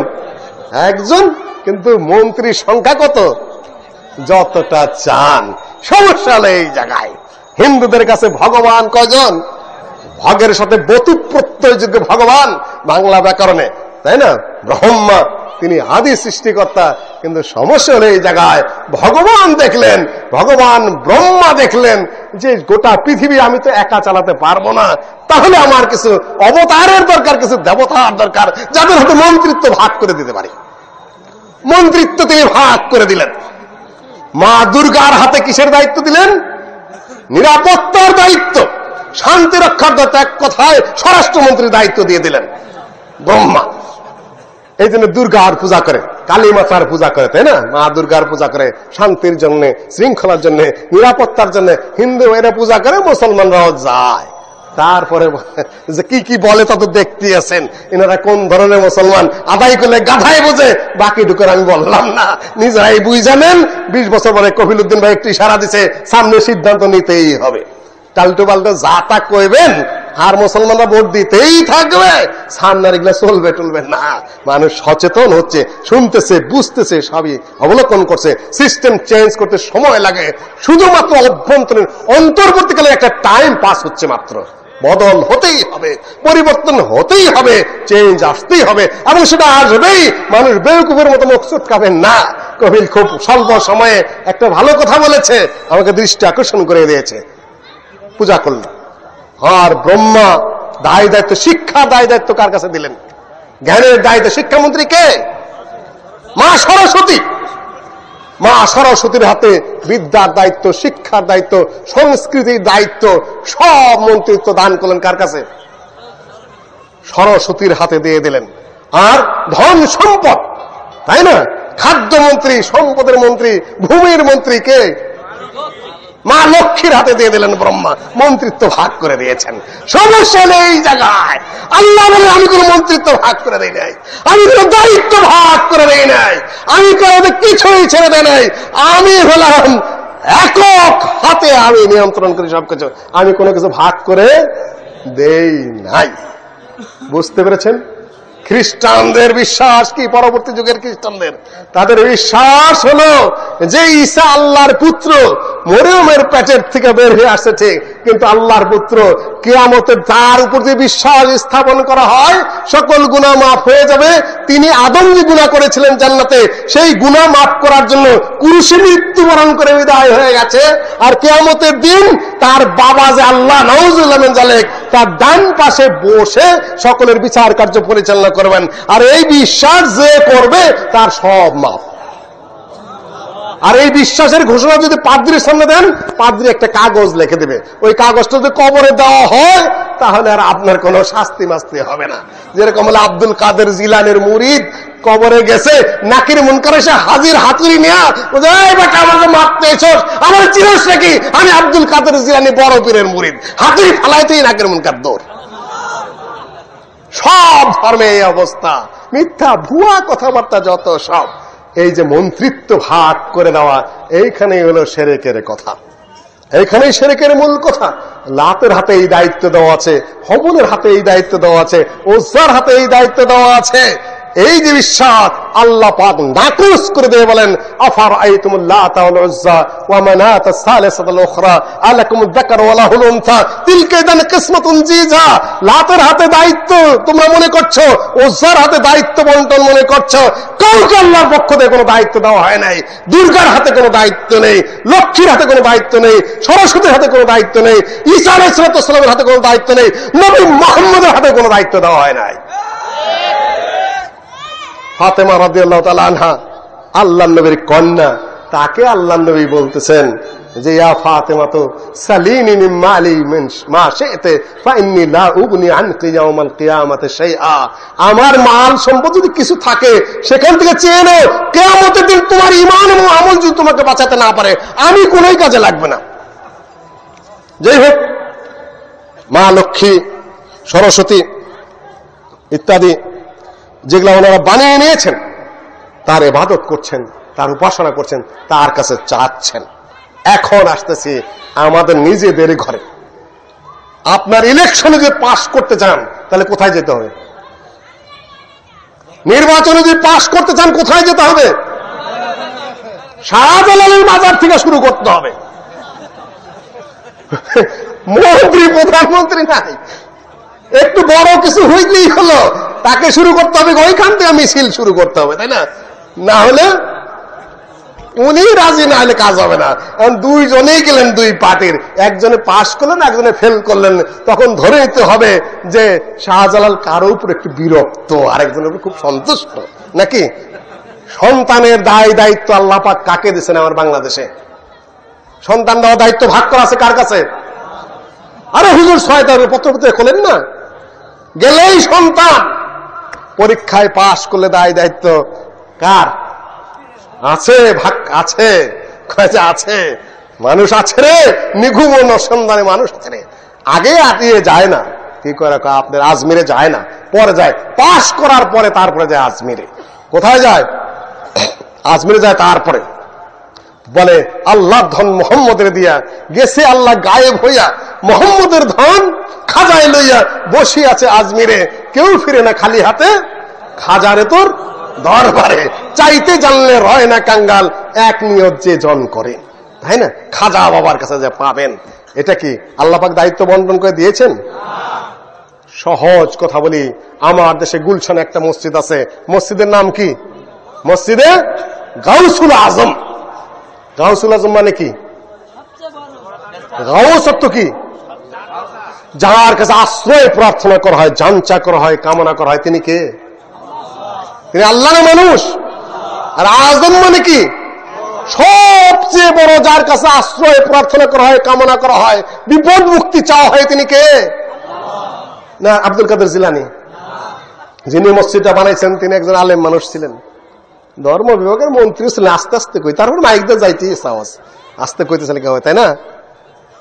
একজন। কিন্তু মন্ত্রীর সংখ্যা কত? যতটা চান। সমস্যা হলো এই জায়গায়। হিন্দুদের কাছে ভগবান কয়জন? ভগের সাথে বতু প্রত্যয়যোগ্য ভগবান বাংলা ব্যাকরণে, তাই না? ব্রহ্মা, তিনি আদি সৃষ্টিকর্তা। কিন্তু সমস্যা হলো এই জায়গায় ভগবান দেখলেন, ভগবান ব্রহ্মা দেখলেন যে গোটা পৃথিবী আমি তো একা চালাতে পারবো না, তাহলে আমার কিছু অবতারের দরকার, কিছু দেবতার দরকার, যাদের হাতে মন্ত্রিত্ব ভাগ করে দিতে পারি। মন্ত্রিত্ব তিনি ভাগ করে দিলেন। মা দুর্গার হাতে কিসের দায়িত্ব দিলেন? নিরাপত্তার দায়িত্ব, শান্তি রক্ষার দায়িত্ব, এক কথায় স্বরাষ্ট্রমন্ত্রীর দায়িত্ব দিয়ে দিলেন ব্রহ্মা। এই জন্য দুর্গার পূজা করে, কালী মাতার পূজা করে, তাই না? মা দুর্গার পূজা করে শান্তির জন্য, শৃঙ্খলার জন্য, নিরাপত্তার জন্য। হিন্দু এরা পূজা করে, মুসলমানরাও যায়। তারপরে যে কি কি বলে তা তো দেখতে আছেন, এনারা কোন ধরনের মুসলমান। আদায় করলে গাধাই বোঝে, বাকি ঢুকের আমি বললাম না, নিজেরাই বুঝ জানেন। 20 বছর পরে কফিলউদ্দিন ভাই একটি ইশারা দিছে, সামনে সিদ্ধান্ত নিতেই হবে। টাল্টু পাল্টু যা তা কইবেন, আর মুসলমানরা ভোট দিতেই থাকবে, সামনে এগুলা চলবে টলবে না। মানুষ সচেতন হচ্ছে, শুনতেছে, বুঝতেছে, সবই অবলোকন করছে। সিস্টেম চেঞ্জ করতে সময় লাগে, শুধুমাত্র অভ্যন্তরীণ অন্তর্বর্তীকালে একটা টাইম পাস হচ্ছে মাত্র। বদল হতেই হবে, পরিবর্তন হতেই হবে, চেঞ্জ আসতেই হবে, এবং সেটা আসবেই। মানুষ বেউকুফের মতো মকসুদ খাবেন না। কবির খুব স্বল্প সময়ে একটা ভালো কথা বলেছে, আমাকে দৃষ্টি আকর্ষণ করে দিয়েছে। পূজা করল, আর ব্রহ্মা দায় দায়িত্ব, শিক্ষা দায় দায়িত্ব কার কাছে দিলেন? জ্ঞানের দায়িত্ব শিক্ষামন্ত্রী কে? মা সরস্বতী। মা সরস্বতীর হাতে বিদ্যার দায়িত্ব, শিক্ষার দায়িত্ব, সংস্কৃতির দায়িত্ব, সব মন্ত্রিত্ব দান করলেন কার কাছে? সরস্বতীর হাতে দিয়ে দিলেন। আর ধন সম্পদ, তাই না? খাদ্যমন্ত্রী, সম্পদের মন্ত্রী, ভূমির মন্ত্রী কে? মা লক্ষ্মীর হাতে দিয়ে দিলেন ব্রহ্মা। মন্ত্রিত্ব ভাগ করে দিয়েছেন। সমস্যা নেই এই জায়গায়। আল্লাহ বলে আমি কোন মন্ত্রিত্ব ভাগ করে দেই নাই, আমি কোন দায়িত্ব ভাগ করে দেই নাই, আমি কাউকে কিছুই ছেড়ে দেয় নাই। আমি হলাম একক হাতে, আমি নিয়ন্ত্রণ করি সবকিছু, আমি কোনো কিছু ভাগ করে দেই নাই। বুঝতে পেরেছেন? খ্রিস্টানদের বিশ্বাস কি? পরবর্তী যুগের খ্রিস্টানদের তাদের বিশ্বাস হলো যে ঈসা আল্লাহর পুত্র, মরিয়মের পেটের থেকে বের হয়ে আসছে ঠিক, কিন্তু আল্লাহর পুত্র। কিয়ামতে তার উপর যে বিশ্বাস স্থাপন করা হয়, সকল গুনাহ মাফ হয়ে যাবে। তিনি আদম যে গুনাহ করেছিলেন জান্নাতে, সেই গুনাহ মাফ করার জন্য কুরুশে মৃত্যুবরণ করে বিদায় হয়ে গেছে। আর কিয়ামতের দিন তার বাবা যে আল্লাহ নাউজুবিল্লাহ মিন যালিক, তার ডান পাশে বসে সকলের বিচার কার্য পরিচালনা করবেন। আর এই বিশ্বাস যে করবে তার সব মাফ। আর এই বিশ্বাসের ঘোষণা যদি পাদ্রির সামনে দেন, পাদ্রি একটা কাগজ লিখে দেবে, ওই কাগজটা যদি কবরে দেওয়া হয় তাহলে আর আপনার কোনো শাস্তি মাস্তি হবে না। যেরকম হলো আব্দুল কাদের জিলানের মুরিদ কবরে গেছে, নাকির মুনকার এসে হাজির হাতুড়ি নেয়া, আমাকে মারতে এসো, আমার চিরস নাকি, আমি আব্দুল কাদের জিলানি বড় পীরের মুরিদ, হাতুড়ি ফালাইতেই নাকির মুনকার দৌড়। সব ধর্মে এই অবস্থা, মিথ্যা ভুয়া কথাবার্তা যত সব। এই যে মন্ত্রিত্ব ভাগ করে দেওয়া, এইখানেই হলো শিরকের কথা, এইখানেই শিরকের মূল কথা। লাতের হাতে এই দায়িত্ব দেওয়া আছে, হবলের হাতে এই দায়িত্ব দেওয়া আছে, ওজ্জার হাতে এই দায়িত্ব দেওয়া আছে। এই যে বিশ্বাস আল্লাহ পাক নাকচ করে দিয়ে বলেন, আফারাআইতুমুল লাতা ওয়াল উজ্জা ওয়া মানাত আস-সালিসাতাল উখরা আলাকুমুয যাকারু ওয়া লাহুল উনসা তিলকা ইযান কিসমাতুন জিজা। লাতের হাতে দায়িত্ব তোমরা মনে করছো, উজ্জার হাতে দায়িত্ব বন্টন মনে করছো, কাউকে আল্লাহর পক্ষ থেকে কোনো দায়িত্ব দেওয়া হয় নাই। দুর্গার হাতে কোনো দায়িত্ব নেই, লক্ষ্মীর হাতে কোনো দায়িত্ব নেই, সরস্বতীর হাতে কোনো দায়িত্ব নেই, ঈসা আলাইহিস সালামের হাতে কোনো দায়িত্ব নেই, নবী মুহাম্মদের হাতে কোনো দায়িত্ব দেওয়া হয় নাই। ফাতেমা রাদিয়াল্লাহু তাআলা আনহা আল্লাহর নবীর কন্যা, তাকে আল্লাহর নবী বলতেছেন যে ইয়া ফাতেমা তো সালিনি মিন মালি মিন মা শি'তি ফা ইন্নী লা উগনি আনকি ইয়াউমাল কিয়ামাতি শাইআ। আমার মাল সম্পদ যদি কিছু থাকে সেখান থেকে চেয়ে নাও, কিয়ামতের দিন তোমার ঈমান এবং আমল যদি তোমাকে বাঁচাতে না পারে আমি কোনোই কাজে লাগবে না। যাই হোক, মা লক্ষ্মী, সরস্বতী ইত্যাদি যেগুলো ওনারা বানিয়ে নিয়েছেন, তার ইবাদত করছেন, তার উপাসনা করছেন, তার কাছে চাচ্ছেন। এখন আসতেছি আমাদের নিজেদের ঘরে। আপনার ইলেকশনে যদি পাশ করতে চান তাহলে কোথায় যেতে হবে? নির্বাচনে যদি পাশ করতে চান কোথায় যেতে হবে? শাহজালালের মাজার থেকে শুরু করতে হবে। মন্ত্রী প্রধানমন্ত্রী নাই, একটু বড় কিছু হইলেই হলো, তাকে শুরু করতে হবে, ওইখান থেকে মিছিল শুরু করতে হবে, তাই না? না হলে উনি রাজি না হলে কাজ হবে না। দুইজনেই গেলেন দুই পার্টির, একজনে পাশ করলেন একজনে ফেল করলেন, তখন ধরে নিতে হবে যে শাহজালাল কারো উপর একটু বিরক্ত, আরেকজনের উপর খুব সন্তুষ্ট নাকি। সন্তানের দায় দায়িত্ব আল্লাহ পাক কাকে দিয়েছেন? আমার বাংলাদেশে সন্তান দেওয়া দায়িত্ব ভাগ করা আছে কার কাছে? আরে হুজুর 6 পত্রপত্রিকা খোলেন না, গেলেই সন্তান। পরীক্ষায় পাশ করলে দায় দায়িত্ব কার আছে? ভাগ আছে, আছে, মানুষ আছে রে, নিঘুম অনুসন্ধানে মানুষ আছে রে। আগে আটিয়ে যায় না, কি করে আপনার আজমিরে যায় না, পরে যায়, পাশ করার পরে তারপরে যায় আজমিরে। কোথায় যায়? আজমিরে যায়। তারপরে বলে আল্লাহর ধন মোহাম্মদের দিয়া গেছে, আল্লাহ গায়েব হইয়া মোহাম্মদের ধন খাজায় লইয়া বসে আছে আজমিরে, কেউ ফিরে না খালি হাতে, খাজারে তোর দরবারে, চাইতে জানলে রয় না কাঙ্গাল, এক নিয়ত যে জন করে, তাই না? খাজা বাবার কাছে যে পাবেন, এটা কি আল্লাহ পাক দায়িত্ব বন্টন করে দিয়েছেন? সহজ কথা বলি, আমার দেশে গুলশানে একটা মসজিদ আছে, মসজিদের নাম কি? মসজিদে গাউসুল আজম। গাউসুল আজম মানে কি? গাউস অর্থ কি? যার কাছে আশ্রয় প্রার্থনা করা হয়, জানচা করা হয়, কামনা করা হয়, তিনি কে? তিনি আল্লাহ না মানুষ? আর আজম মানে কি? সবচেয়ে বড়, যার কাছে আশ্রয় প্রার্থনা করা হয়, কামনা করা হয়, বিপদ মুক্তি চাওয়া হয়, তিনি কে? না আব্দুল কাদের জিলানী। যিনি মসজিদটা বানাইছেন তিনি একজন আলেম মানুষ ছিলেন, ধর্ম বিভাগের মন্ত্রী ছিলেন। আস্তে আস্তে কই, তারপর মাইক দিয়ে যাইতে সাহস, আস্তে কইতেছেন কেউ, তাই না?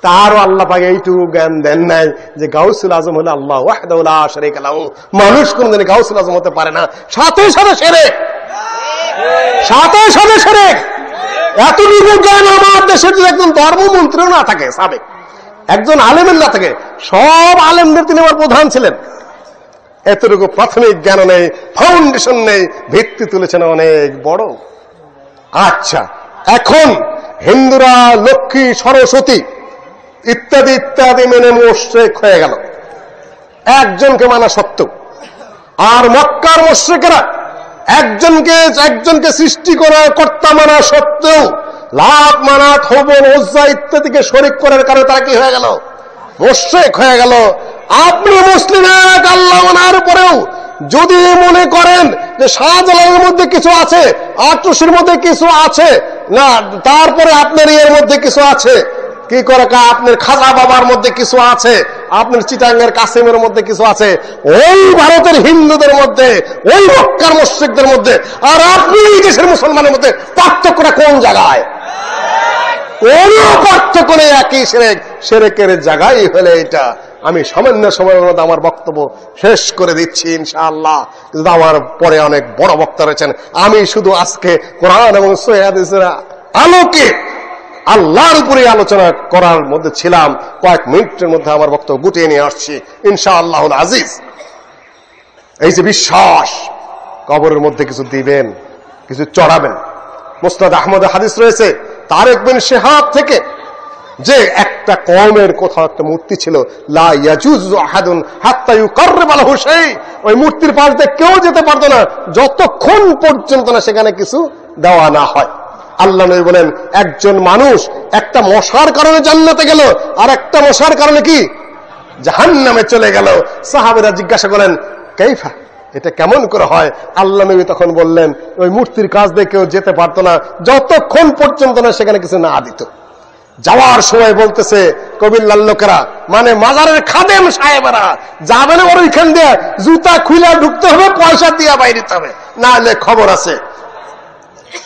তারও আল্লাহ পাক এইটুকু জ্ঞান দেন নাই যে গাউসুল আজম হলো আল্লাহ ওয়াহদাহু লা শারীকা লাহু। মানুষ কোনদিন গাউসুল আজম হতে পারে না। সাথে সাথে শিরক, সাথে সাথে শিরক। এতটুকু জ্ঞান আমার দেশের যদি একজন ধর্মমন্ত্রীও না থাকে, সাবেক একজন আলেমের না থাকে, সব আলেমদের তিনি আমার প্রধান ছিলেন, এতটুকু প্রাথমিক জ্ঞান নেই, ফাউন্ডেশন নেই, ভিত্তি তুলেছেন অনেক বড়। আচ্ছা, এখন হিন্দুরা লক্ষ্মী, সরস্বতী ইত্যাদি ইত্যাদি মেনে মুশরিক হয়ে গেল, একজনকে মানা সত্ত্বেও। আর মক্কার মুশরিকেরা একজনকে সৃষ্টি করা কর্তা মানা সত্ত্বেও লাত, মানাত, হবল, উজ্জা ইত্যাদিকে শরীক করার কারণে তারা কি হয়ে গেল? মুশরিক হয়ে গেল। আপনি মুসলিম এক আল্লাহ মানার পরেও যদি মনে করেন যে শাহজালালের মধ্যে কিছু আছে, আটরশির মধ্যে কিছু আছে, না, তারপরে আপনার এর মধ্যে কিছু আছে, কি করে আপনার খাজা বাবার মধ্যে কিছু আছে, আপনার চিটাঙ্গের কাসিমের মধ্যে কিছু আছে, ওই ভারতের হিন্দুদের মধ্যে, ওই মক্কার মুশরিকদের মধ্যে, আর আপনি এই দেশের মুসলমানের মধ্যে পার্থক্যটা কোন জায়গায়? কোন পার্থক্য নেই, একই শিরক। শিরকের জায়গায় হলে এটা। আমি সামান্য সময়ের মধ্যে আমার বক্তব্য শেষ করে দিচ্ছি ইনশাআল্লাহ, কিন্তু আমার পরে অনেক বড় বক্তা রয়েছেন। আমি শুধু আজকে কোরআন এবং সহিহ হাদিসের আলোকে আল্লাহর উপরে আলোচনা করার মধ্যে ছিলাম। কয়েক মিনিটের মধ্যে আমার বক্তব্য গুটিয়ে নিয়ে আসছি ইনশাআল্লাহুল আজিজ। এই যে বিশ্বাস, কবরের মধ্যে কিছু দিবেন, কিছু চড়াবেন। মুসনাদ আহমদে হাদিস রয়েছে তারেক বিন শিহাব থেকে, যে একটা কওমের কোথাও একটা মূর্তি ছিল, লা ইয়াজুজু আহাদুন হাত্তা ইউকাররিবা লাহু শাই, ওই মূর্তির পাশ দিয়ে কেউ যেতে পারতো না যতক্ষণ পর্যন্ত না সেখানে কিছু দেওয়া না হয়। আল্লাহ নবী বলেন, একজন মানুষ একটা মশার কারণে জান্নাতে গেল, আর একটা মশার কারণে কি জাহান্নামে চলে গেল। সাহাবীরা জিজ্ঞাসা করেন, কাইফা, এটা কেমন করে হয়? আল্লাহ নবী তখন বললেন, ওই মূর্তির কাছ দিয়ে কেউ যেতে পারতো না যতক্ষণ পর্যন্ত না সেখানে কিছু না দিত। যাওয়ার সময় বলতেছে কবিল্লার লোকেরা, মানে মাজারের খাদেম সাহেবেরা, যাবে না ওইখান দিয়ে জুতা খুলে ঢুকতে হবে, পয়সা দিয়ে বাইরে হবে, না হলে খবর আছে।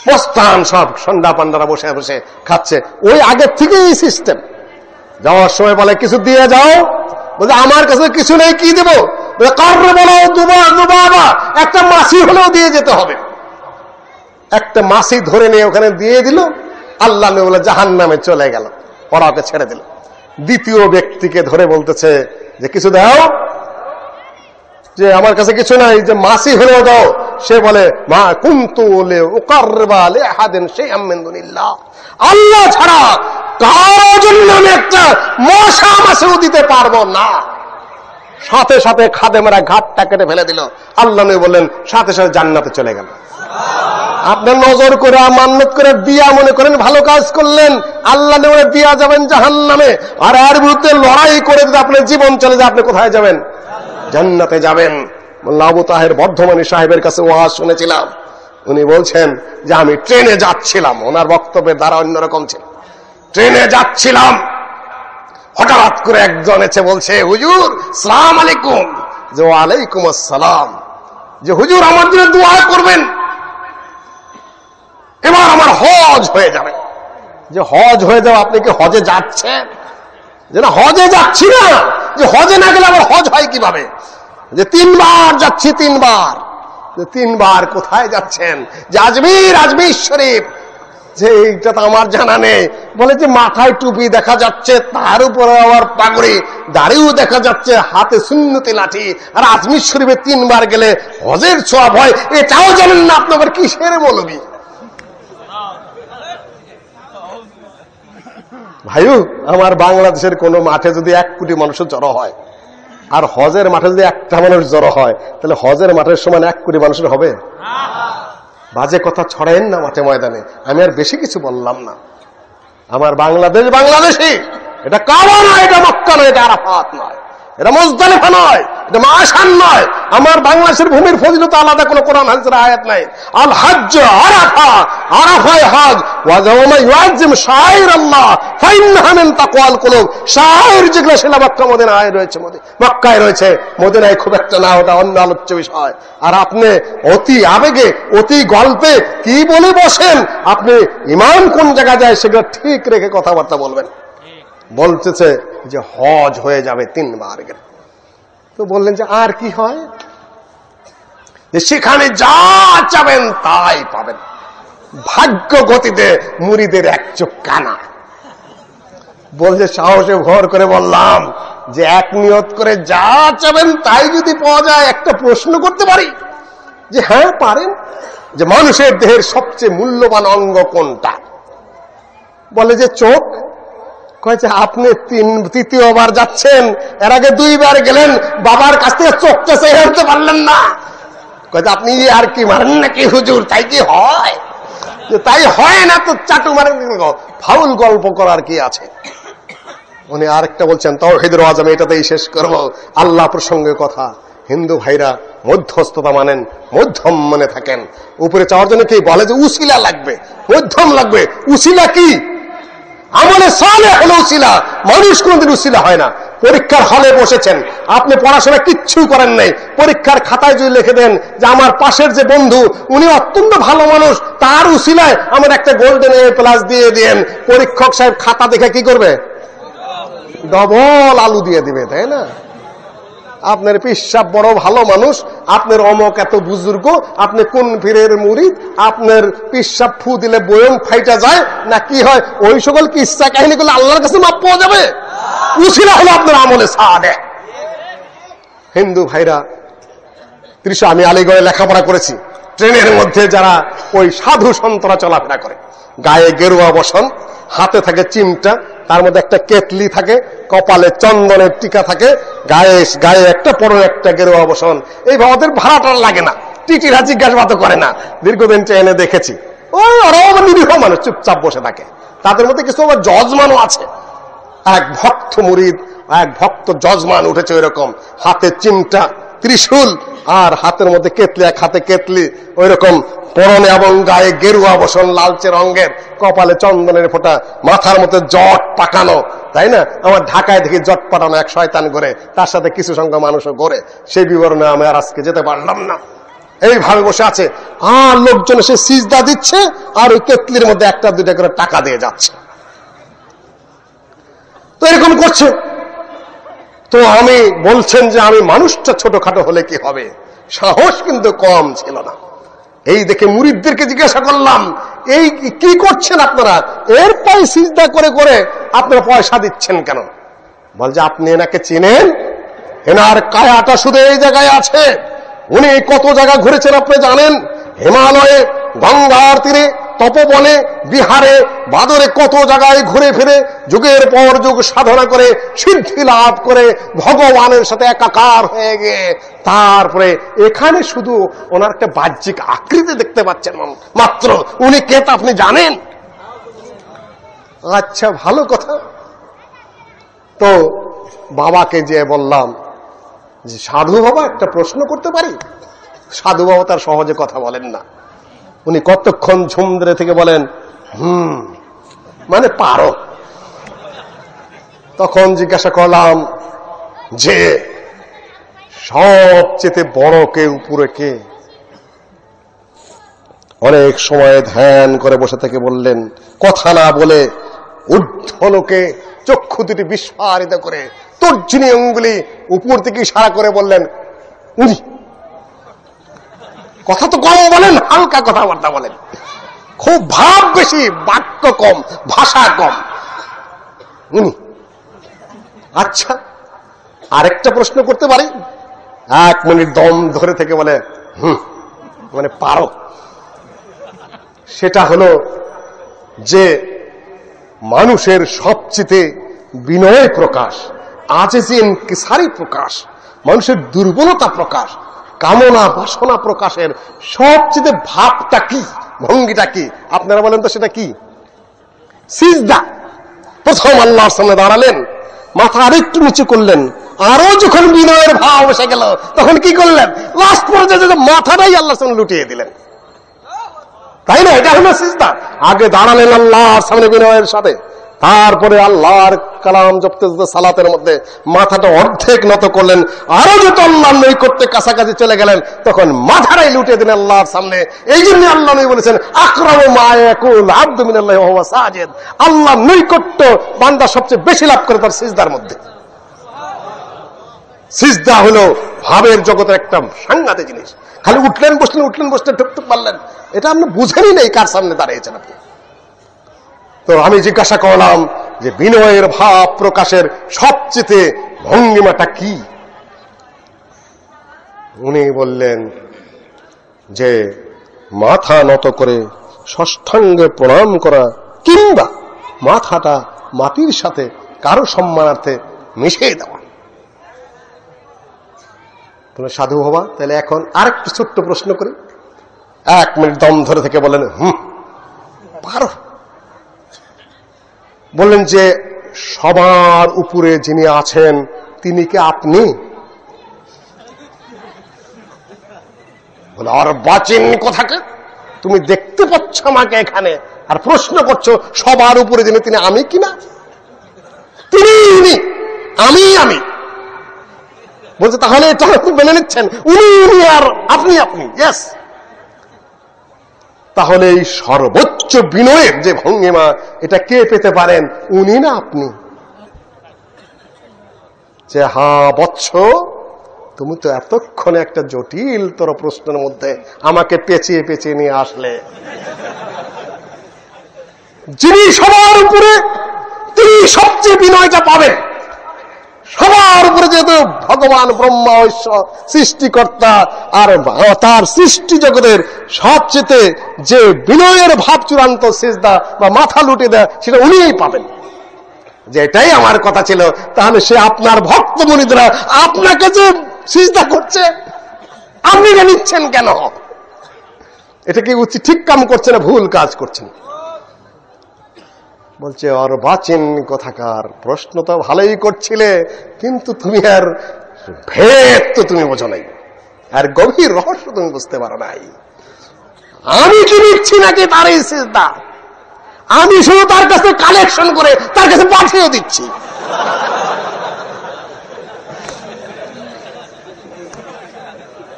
প্রস্থান সব সন্ধ্যা পান্ডারা বসে বসে খাচ্ছে, ওই আগের থেকেই সিস্টেম। যাওয়ার সময় বলে, কিছু দিয়ে যাও। বলছে, আমার কাছে কিছু নেই, কি দেবো? কার্রে বলো দুবা, একটা মাসি হলেও দিয়ে যেতে হবে। একটা মাসি ধরে নিয়ে ওখানে দিয়ে দিল। আল্লাহ বলে জাহান্নামে চলে গেল, ওরা ওকে ছেড়ে দিল। দ্বিতীয় ব্যক্তিকে ধরে বলতেছে যে কিছু দাও, যে আমার কাছে কিছু নাই, যে মাসি হলেও দাও। সে বলে, মা কুনতু লিউকাররিবা লিআহাদিন শাইআম মিন দুনিল্লাহ, আল্লাহ ছাড়া কারো জন্য আমি একটা মশা মাছিও দিতে পারবো না। সাথে সাথে খাদেমেরা ঘাটটা কেটে ফেলে দিল। আল্লাহ নবী বললেন, সাথে সাথে জান্নাতে চলে গেল। আপনার নজর করে মান্নত করে দিয়া মনে করেন ভালো কাজ করলেন, আল্লাহ নবী দিয়া যাবেন জাহান্নামে। আর এর বিরুদ্ধে লড়াই করে যদি আপনার জীবন চলে যায়, আপনি কোথায় যাবেন? জান্নাতে যাবেন। মোল্লা আবু তাহের বর্ধমানী সাহেবের কাছে ওয়াজ শুনেছিলাম। উনি বলছেন যে আমি ট্রেনে যাচ্ছিলাম, ওনার বক্তব্যের দ্বারা অন্যরকম ছিল। ট্রেনে যাচ্ছিলাম, হঠাৎ করে একজন এসে বলছে, হুজুর সালাম আলাইকুম। যে ওয়ালাইকুম আসসালাম। যে হুজুর আমার জন্য দোয়া করবেন, এবার আমার হজ হয়ে যাবে। যে হজ হয়ে যাবে, আপনি কি হজে যাচ্ছেন? যে না, হজে যাচ্ছি না। যে হজে না গেলে আমার হজ হয় কিভাবে? যে 3 বার যাচ্ছি, 3 বার। যে 3 বার কোথায় যাচ্ছেন? যে আজমির শরীফ। যে এইটা তো আমার জানা নেই। বলে যে মাথায় টুপি দেখা যাচ্ছে, তার উপরে আবার পাগড়ি, দাড়িও দেখা যাচ্ছে, হাতে সুন্নতি লাঠি, আর আজমির শরীফে 3 বার গেলে হজের সওয়াব হয়, এটাও জানেন না? আপনাদের কিসের মৌলবি? ভাইও, আমার বাংলাদেশের কোন মাঠে যদি 1 কোটি মানুষের জড়ো হয়, আর হজের মাঠে যদি একটা মানুষ জড়ো হয়, তাহলে হজের মাঠের সমান 1 কোটি মানুষের হবে? বাজে কথা ছড়াইন না মাঠে ময়দানে। আমি আর বেশি কিছু বললাম না। আমার বাংলাদেশ বাংলাদেশি, এটা কাবা নয়, এটা মক্কা নয়, এটা আরাফাত নয়, এটা মুজদালিফা নয়, এটা মাশান নয়। আমার বাংলাদেশের ভূমির ফজিলত আলাদা কোন কোরআন হাদিসের আয়াত নাই। আল হজ্জ আরাফা, আরাফায় হজ। ওয়া যাওমা ইউআযিম শাআইরাল্লাহ ফাইন্নাহা মিন তাকওয়াল কুলুব। শাআইর যেগুলো সেটা মক্কা মদিনায় রয়েছে, মক্কায় রয়েছে, মদিনায় খুব একটা না, ওটা অন্য আলোচ্য বিষয়। আর আপনি অতি আবেগে, অতি গল্পে কি বলে বসেন? আপনি ইমান কোন জায়গায় যায় সেগুলো ঠিক রেখে কথাবার্তা বলবেন। বলতেছে যে হজ হয়ে যাবে 3 বার গেলে। তো বললেন যে আর কি হয়? যে সেখানে যা চাবেন তাই পাবেন। ভাগ্য গতিতে মুরিদের 1 চোখ কানা। বলছে সাহসে ভর করে বললাম যে এক নিয়ত করে যা চাবেন তাই যদি পাওয়া যায়, একটা প্রশ্ন করতে পারি? যে হ্যাঁ পারেন। যে মানুষের দেহের সবচেয়ে মূল্যবান অঙ্গ কোনটা? বলে যে চোখ। কয়েছে আপনি 3য়-বার যাচ্ছেন, এর আগে 2 বার গেলেন, বাবার কাছ থেকে চোখটা চেয়ে আনতে পারলেন না। কয়েছে আপনি আর কি মারেন নাকি হুজুর? তাই কি হয়? তাই হয় না তো চাটু মারেন, ফাউল গল্প করার কি আছে? উনি আরেকটা বলছেন, তাওহীদের ওয়াজ আমি এটাতেই শেষ করব। আল্লাহ প্রসঙ্গে কথা। হিন্দু ভাইরা মধ্যস্থতা মানেন, মধ্যম মনে থাকেন। উপরে চাওয়ার জন্য কি বলে যে উসিলা লাগবে, উদ্যম লাগবে। উসিলা কি? আমলে সালেহ হলো উসিলা, মানুষ কোনদিন উসিলা হয় না। পরীক্ষার হলে বসেছেন, আপনি পড়াশোনা কিচ্ছু করেন নাই, পরীক্ষার খাতায় যদি লিখে দেন যে আমার পাশের যে বন্ধু উনি অত্যন্ত ভালো মানুষ, তার উসিলায় আমার একটা গোল্ডেন A+ দিয়ে দেন, পরীক্ষক সাহেব খাতা দেখে কি করবে? ডবল আলু দিয়ে দিবে, তাই না? আপনার পিসাব বড় ভালো মানুষ, আপনার অমক এত বুজুর্গ, আপনি কোন পীরের মুরিদ, আপনার পিসাব ফু দিলে বয়ম ফাইটা যায় না কি হয়, ওই সকল কিস্সা কাহিনী করলে আল্লাহর কাছে মাপ পাওয়া যাবে? উসিলা হলো আপনার আমলে সালেহ। হিন্দু ভাইরা, আমি আলিগড়ে লেখাপড়া করেছি, ট্রেনের মধ্যে যারা ওই সাধু সন্তরা চলাফেরা করে, গায়ে গেরুয়া বসন, হাতে থাকে চিমটা, তার মধ্যে একটা কেতলি থাকে, কপালে চন্দনের টিকা থাকে, গায়ে একটা পরনে একটা গেরুয়া বসন। এইভাবে ওদের ভাড়াটা লাগে না, টিটিরা জিজ্ঞাসাবাদ করে না। দীর্ঘদিন ট্রেনে দেখেছি, ওরাও নিরীহ মানুষ, চুপচাপ বসে থাকে। তাদের মধ্যে কিছু আবার জজমানও আছে, এক ভক্ত মুরিদ, এক ভক্ত জজমান উঠেছে ওইরকম, হাতে চিমটা, ত্রিশূল, আর হাতের মধ্যে কেতলি, এক হাতে কেতলি, ওই রকম পরনে এবং গায়ে গেরুয়া বসন, লালচে রঙের, কপালে চন্দনের ফোঁটা, মাথার মধ্যে জট পাকানো, তাই না? আমার ঢাকায় দেখি জট পাঠানো এক শয়তান করে, তার সাথে কিছু সংখ্যক মানুষও করে, সেই বিবরণে আমি আর আজকে যেতে পারলাম না। এইভাবে বসে আছে, আর লোকজন এসে সিজদা দিচ্ছে, আর ওই কেতলির মধ্যে একটা দুইটা করে টাকা দিয়ে যাচ্ছে। তো এরকম করছে। তো আমি বলছেন যে আমি মানুষটা ছোটখাটো হলে কি হবে, সাহস কিন্তু কম ছিল না। এই দেখে মুরিদদেরকে জিজ্ঞাসা করলাম, এই কি করছেন আপনারা? এর পায়ে সিজদা করে করে আপনারা পয়সা দিচ্ছেন কেন? বলছে আপনি এনাকে চিনেন? এনার কায়াটা শুধু এই জায়গায় আছে, উনি কত জায়গা ঘুরেছেন আপনি জানেন? হিমালয়ে, গঙ্গার তীরে, তপবনে, বিহারে, বাদরে, কত জায়গায় ঘুরে ফিরে যুগের পর যুগ সাধনা করে সিদ্ধি লাভ করে ভগবানের সাথে একাকার হয়ে গিয়ে তারপরে এখানে শুধু ওনার একটা বাহ্যিক আকৃতি দেখতে পাচ্ছেন মাত্র, উনি কে তা আপনি জানেন? আচ্ছা, ভালো কথা। তো বাবাকে যে বললাম যে সাধু বাবা একটা প্রশ্ন করতে পারি? সাধু বাবা তার সহজে কথা বলেন না, উনি কতক্ষণ ঝুম ধরে থেকে বলেন মানে পারো। তখন জিজ্ঞাসা করলাম যে সবচেয়ে বড় কে, উপরে কে? অনেক সময় ধ্যান করে বসে থেকে বললেন, কথা না বলে ঊর্ধ্বলোকে চক্ষু দুটি বিস্ফারিত করে তর্জনী অঙ্গুলি উপর থেকে ইশারা করে বললেন উনি। কথা তো কম বলেন, হালকা কথাবার্তা বলেন, খুব ভাব বেশি, বাক্য কম, ভাষা কম, উনি। আচ্ছা, আরেকটা প্রশ্ন করতে পারি? 1 মিনিট দম ধরে থেকে বলে মানে পারো। সেটা হলো যে মানুষের সবচেয়ে বিনয় প্রকাশ, আজেজি ইনকিসারি প্রকাশ, মানুষের দুর্বলতা প্রকাশ, কামনা বাসনা প্রকাশের সবচেয়ে ভাবটা কি, ভঙ্গিটা কি? আপনারা বলেন তো সেটা কি? সিজদা। প্রথম আল্লাহর সামনে দাঁড়ালেন, মাথা আরেকটু নিচু করলেন, আরো যখন বিনয়ের ভাব এসে গেল তখন কি করলেন? লাস্ট পর্যায়ে মাথাটাই আল্লাহর সামনে লুটিয়ে দিলেন, তাই না? এটা হলো সিজদা। আগে দাঁড়ালেন আল্লাহর সামনে বিনয়ের সাথে, তারপরে আল্লাহর কালাম জপতে জপতে সালাতের মধ্যে মাথাটা অর্ধেক নত করলেন, আরো যত আল্লাহর নৈকট্যে কাছাকাছি চলে গেলেন তখন মাথাটাই লুটিয়ে দিলেন আল্লাহর সামনে। এই জন্য আল্লাহ নবী বলেছেন, আকরামু মা ইয়াকুল আবদু মিনাল্লাহি ওয়া হুয়া সাজিদ। আল্লাহর নৈকট্য বান্দা সবচেয়ে বেশি লাভ করে তার সিজদার মধ্যে। সিজদা হলো ভাবের জগতের একটা সাংঘাতিক জিনিস। খালি উঠলেন বসলেন, উঠলেন বসলেন, ঠুকঠুক মারলেন, এটা আপনি বুঝেনই নেই কার সামনে দাঁড়িয়েছেন আপনি। তো আমি জিজ্ঞাসা করলাম যে বিনয়ের ভাব প্রকাশের সবচেয়ে ভঙ্গিমাটা কি? উনি বললেন যে মাথা নত করে ষষ্ঠাঙ্গে প্রণাম করা, কিংবা মাথাটা মাটির সাথে কারো সম্মানার্থে মিশিয়ে দেওয়া। সাধু হবা। তাহলে এখন আরেকটু ছোট্ট প্রশ্ন করি। 1 মিনিট দম ধরে থেকে বলেন পারো। বললেন যে সবার উপরে যিনি আছেন তিনি কি আপনি? বলে আর বাঁচেন কোথাকে, তুমি দেখতে পাচ্ছ আমাকে এখানে, আর প্রশ্ন করছো সবার উপরে যিনি তিনি আমি কিনা? তিনি আমি বলছে তাহলে এটা মেনে নিচ্ছেন উনি আর আপনি ইয়েস। তাহলে এই সর্বোচ্চ বিনয়ের যে ভঙ্গিমা, এটা কে পেতে পারেন, উনি না আপনি? যে বৎস, তুমি তো এতক্ষণে একটা জটিল তোর প্রশ্নের মধ্যে আমাকে পেঁচিয়ে পেঁচিয়ে নিয়ে আসলে। যিনি সবার উপরে, তিনি সবচেয়ে বিনয়টা পাবেন। সবার উপরে যেহেতু ভগবান ব্রহ্মা ঈশ্বর সৃষ্টিকর্তা, আর তার সৃষ্টি জগতের সবচেয়ে যে বিনয়ের ভাব চূড়ান্ত সিজদা বা মাথা লুটে দেয়, সেটা উনিই পাবেন। যেটাই আমার কথা ছিল, তাহলে সে আপনার ভক্ত মুনিদরা আপনাকে যে সিজদা করছে, আপনি নিচ্ছেন কেন? এটা কি উচিত ঠিক কাম করছে না ভুল কাজ করছেন? বলছে অর্বাচীন কথাকার, প্রশ্ন তো ভালোই করছিলে, কিন্তু তুমি আর ভেদ তো তুমি বোঝো নাই, আর গভীর রহস্য তুমি বুঝতে পারো নাই। আমি কি নিচ্ছি নাকি তার এই সিজদা? আমি শুধু তার কাছে কালেকশন করে তার কাছে পাঠিয়ে দিচ্ছি।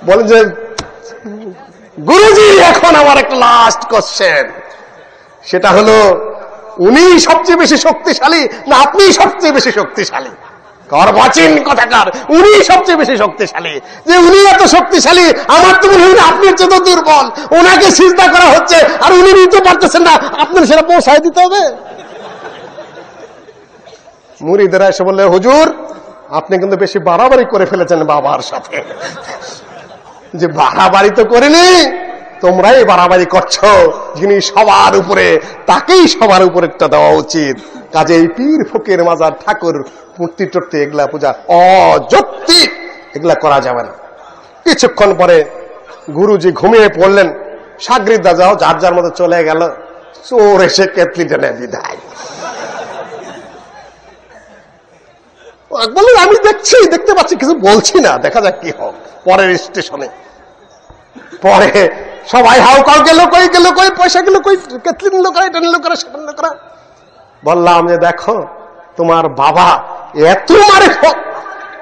বলেন যে গুরুজি, এখন আমার একটা লাস্ট কোশ্চেন, সেটা হলো উনি সবচেয়ে বেশি শক্তিশালী না আপনি সবচেয়ে বেশি শক্তিশালী? অর্বাচীন কথাকার, উনি সবচেয়ে বেশি শক্তিশালী। যে উনি এত শক্তিশালী, আমার তো মনে হয় আপনি হচ্ছে তো দুর্বল। ওনাকে সিজদা করা হচ্ছে আর উনি নিতে পারতেছেন না, আপনার সেটা পৌঁছায় দিতে হবে। মুরিদেরা এসে বললে, হুজুর আপনি কিন্তু বেশি বাড়াবাড়ি করে ফেলেছেন বাবার সাথে। যে বাড়াবাড়ি তো করিনি, তোমরাই বাড়াবাড়ি করছো। যিনি সবার উপরে, তাকেই সবার উপরেরটা দেওয়া উচিত। কাজে এই পীর ফকির মাজার ঠাকুর মূর্তি টর্তি এগুলা পূজা অযৌক্তিক, এগুলা করা যাবে না। কিছুক্ষণ পরে গুরুজি ঘুমিয়ে পড়লেন, সাগরিদা যাও যার যার মতো চলে গেল। চোর এসে কেতলি টেনে বিদায়। বললেন আমি দেখতে পাচ্ছি, কিছু বলছি না, দেখা যাক কি হোক। পরের স্টেশনে পরে সবাই হাউকাউ গেল, কই পয়সা গেল, কই কেতলি নিল করে, এটা নিল করে, সেটা নিল করে। বললাম যে দেখো, তোমার বাবা এত মারে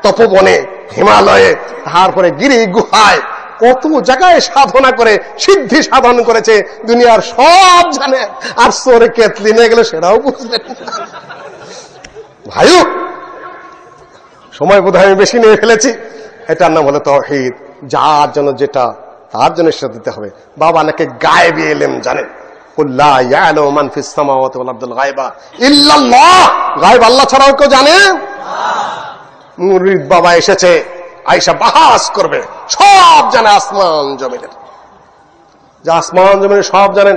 তপবনে, হিমালয়ে, তারপরে গিরি গুহায় কত জায়গায় সাধনা করে সিদ্ধি সাধন করেছে, দুনিয়ার সব জানে। আর চোরে কেতলি নিয়ে গেল, সেটাও বুঝলেন। ভাইও সময় বোধহয় আমি বেশি নিয়ে ফেলেছি। এটার নাম হলো তাওহীদ। যার জন্য যেটা, তার জন্য সেটা দিতে হবে। বাবা নাকি গায়েবী ইলম জানেন। কুল্লা ইয়ালামু মান ফিস সামাওয়াতি ওয়াল আরদিল গায়বা ইল্লাল্লাহ। গায়ব আল্লাহ ছাড়াও কেউ জানে? মুরিদ বাবা এসেছে, আয়েশা বাহাস করবে, সব জানে আসমান জমিনের। যে আসমান জমিনের সব জানেন।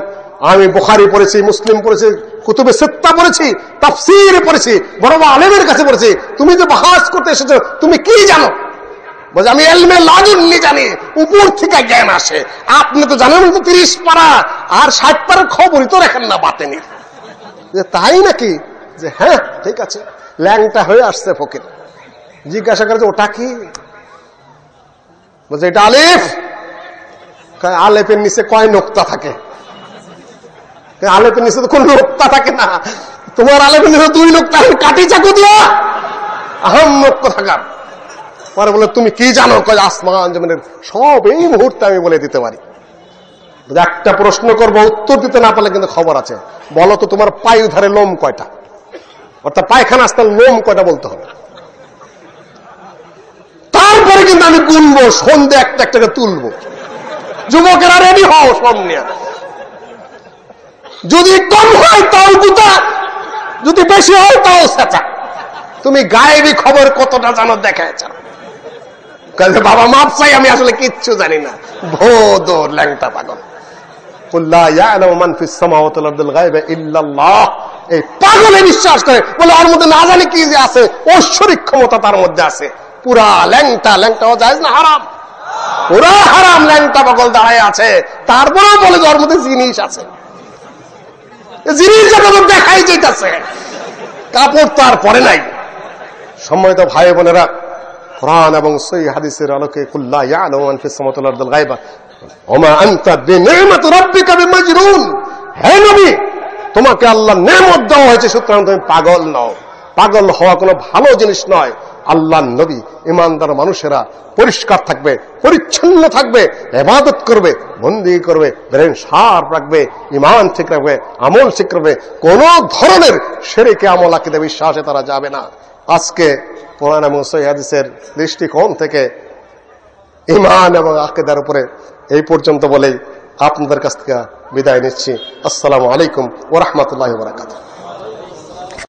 আমি বুখারী পড়েছি, মুসলিম পড়েছি, কুতুবে সিত্তা পড়েছি, তাফসীর পড়েছি, বড় বড় আলেমের কাছে পড়েছি। তুমি যে বাহাস করতে এসেছো, তুমি কি জানো? বলছে আমি ইলমে লাদুন্নি জানি, উপর থেকে জ্ঞান আসে। আপনি তো জানেন 30 পারা আর 60 পারার খবরই তো রাখেন না বাতেনি। যে তাই নাকি? যে হ্যাঁ ঠিক আছে। ল্যাংটা হয়ে আসছে ফকির, জিজ্ঞাসা করে ওটা কি? বলছে এটা আলিফ। আলেফের নিচে কয় নোক্তা থাকে? আলেফের নিচে তো কোন নোক্তা থাকে না। তোমার আলেফের নিচে 2 নোক্তা, কাটি চাকু দিয়া আহম নোক্তা থাকার। পরে বলে তুমি কি জানো? কয় আসমান জমিনের সব এই মুহূর্তে আমি বলে দিতে পারি। একটা প্রশ্ন করবো, উত্তর দিতে না পারলে কিন্তু খবর আছে। বলো তো তোমার পায়ে ধারে লোম কয়টা? অর্থাৎ পায়খানা স্থল লোম কয়টা বলতে হবে। তারপরে কিন্তু আমি গুনবো, সন্ধে একটা একটা তুলবো। যুবকেরা রেডি হও সামনে। যদি কম হয় তাও গুতা, যদি বেশি হয় তাও সেচা। তুমি গায়েবী খবর কতটা জানো দেখাচ্ছ। বাবা মাপ চাই, আমি আসলে কিচ্ছু জানি না। ভোদো ল্যাংটা পাগল। এই পাগলে বিশ্বাস করে, বলে ওর মধ্যে না জানি কি যে আছে, ঐশ্বরিক ক্ষমতা তার মধ্যে আছে। পুরা ল্যাংটা জায়েজ না হারাম, পুরা হারাম। ল্যাংটা পাগল দাঁড়ায় আছে, তারপরেও বলে যে ওর মধ্যে জিনিস আছে। জিনিস যখন দেখাই যেতেছে, কাপড় তো আর পরে নাই। সম্মানিত ভাই বোনেরা, কোরআন এবং সহিহ হাদিসের আলোকে কুল্লা ইয়ালামু মান ফিস সামাওয়াতি ওয়াল আরদিল গায়বা, ওমা আনতা বিনি'মাতি রাব্বিকা বিমাজনুন, হে নবী তোমাকে আল্লাহর নেয়ামত দেওয়া হয়েছে, সুতরাং তুমি পাগল নও। পাগল হওয়া কোনো ভালো জিনিস নয়। আল্লাহর নবী ইমানদার মানুষেরা পরিষ্কার থাকবে, পরিচ্ছন্ন থাকবে, ইবাদত করবে, বন্দেগী করবে, ব্রেন শার্প রাখবে, ঈমান ঠিক রাখবে, আমল ঠিক রাখবে, কোন ধরনের শিরকে আমল আকীদা বিশ্বাসে তারা যাবে না। আজকে কোরআন এবং সহিহ হাদিসের দৃষ্টিকোণ থেকে ঈমান এবং আকীদার উপরে এই পর্যন্ত বলেই আপনাদের কাছ থেকে বিদায় নিচ্ছি। আসসালামু আলাইকুম ওয়া রাহমাতুল্লাহি ওয়া বারাকাতুহু।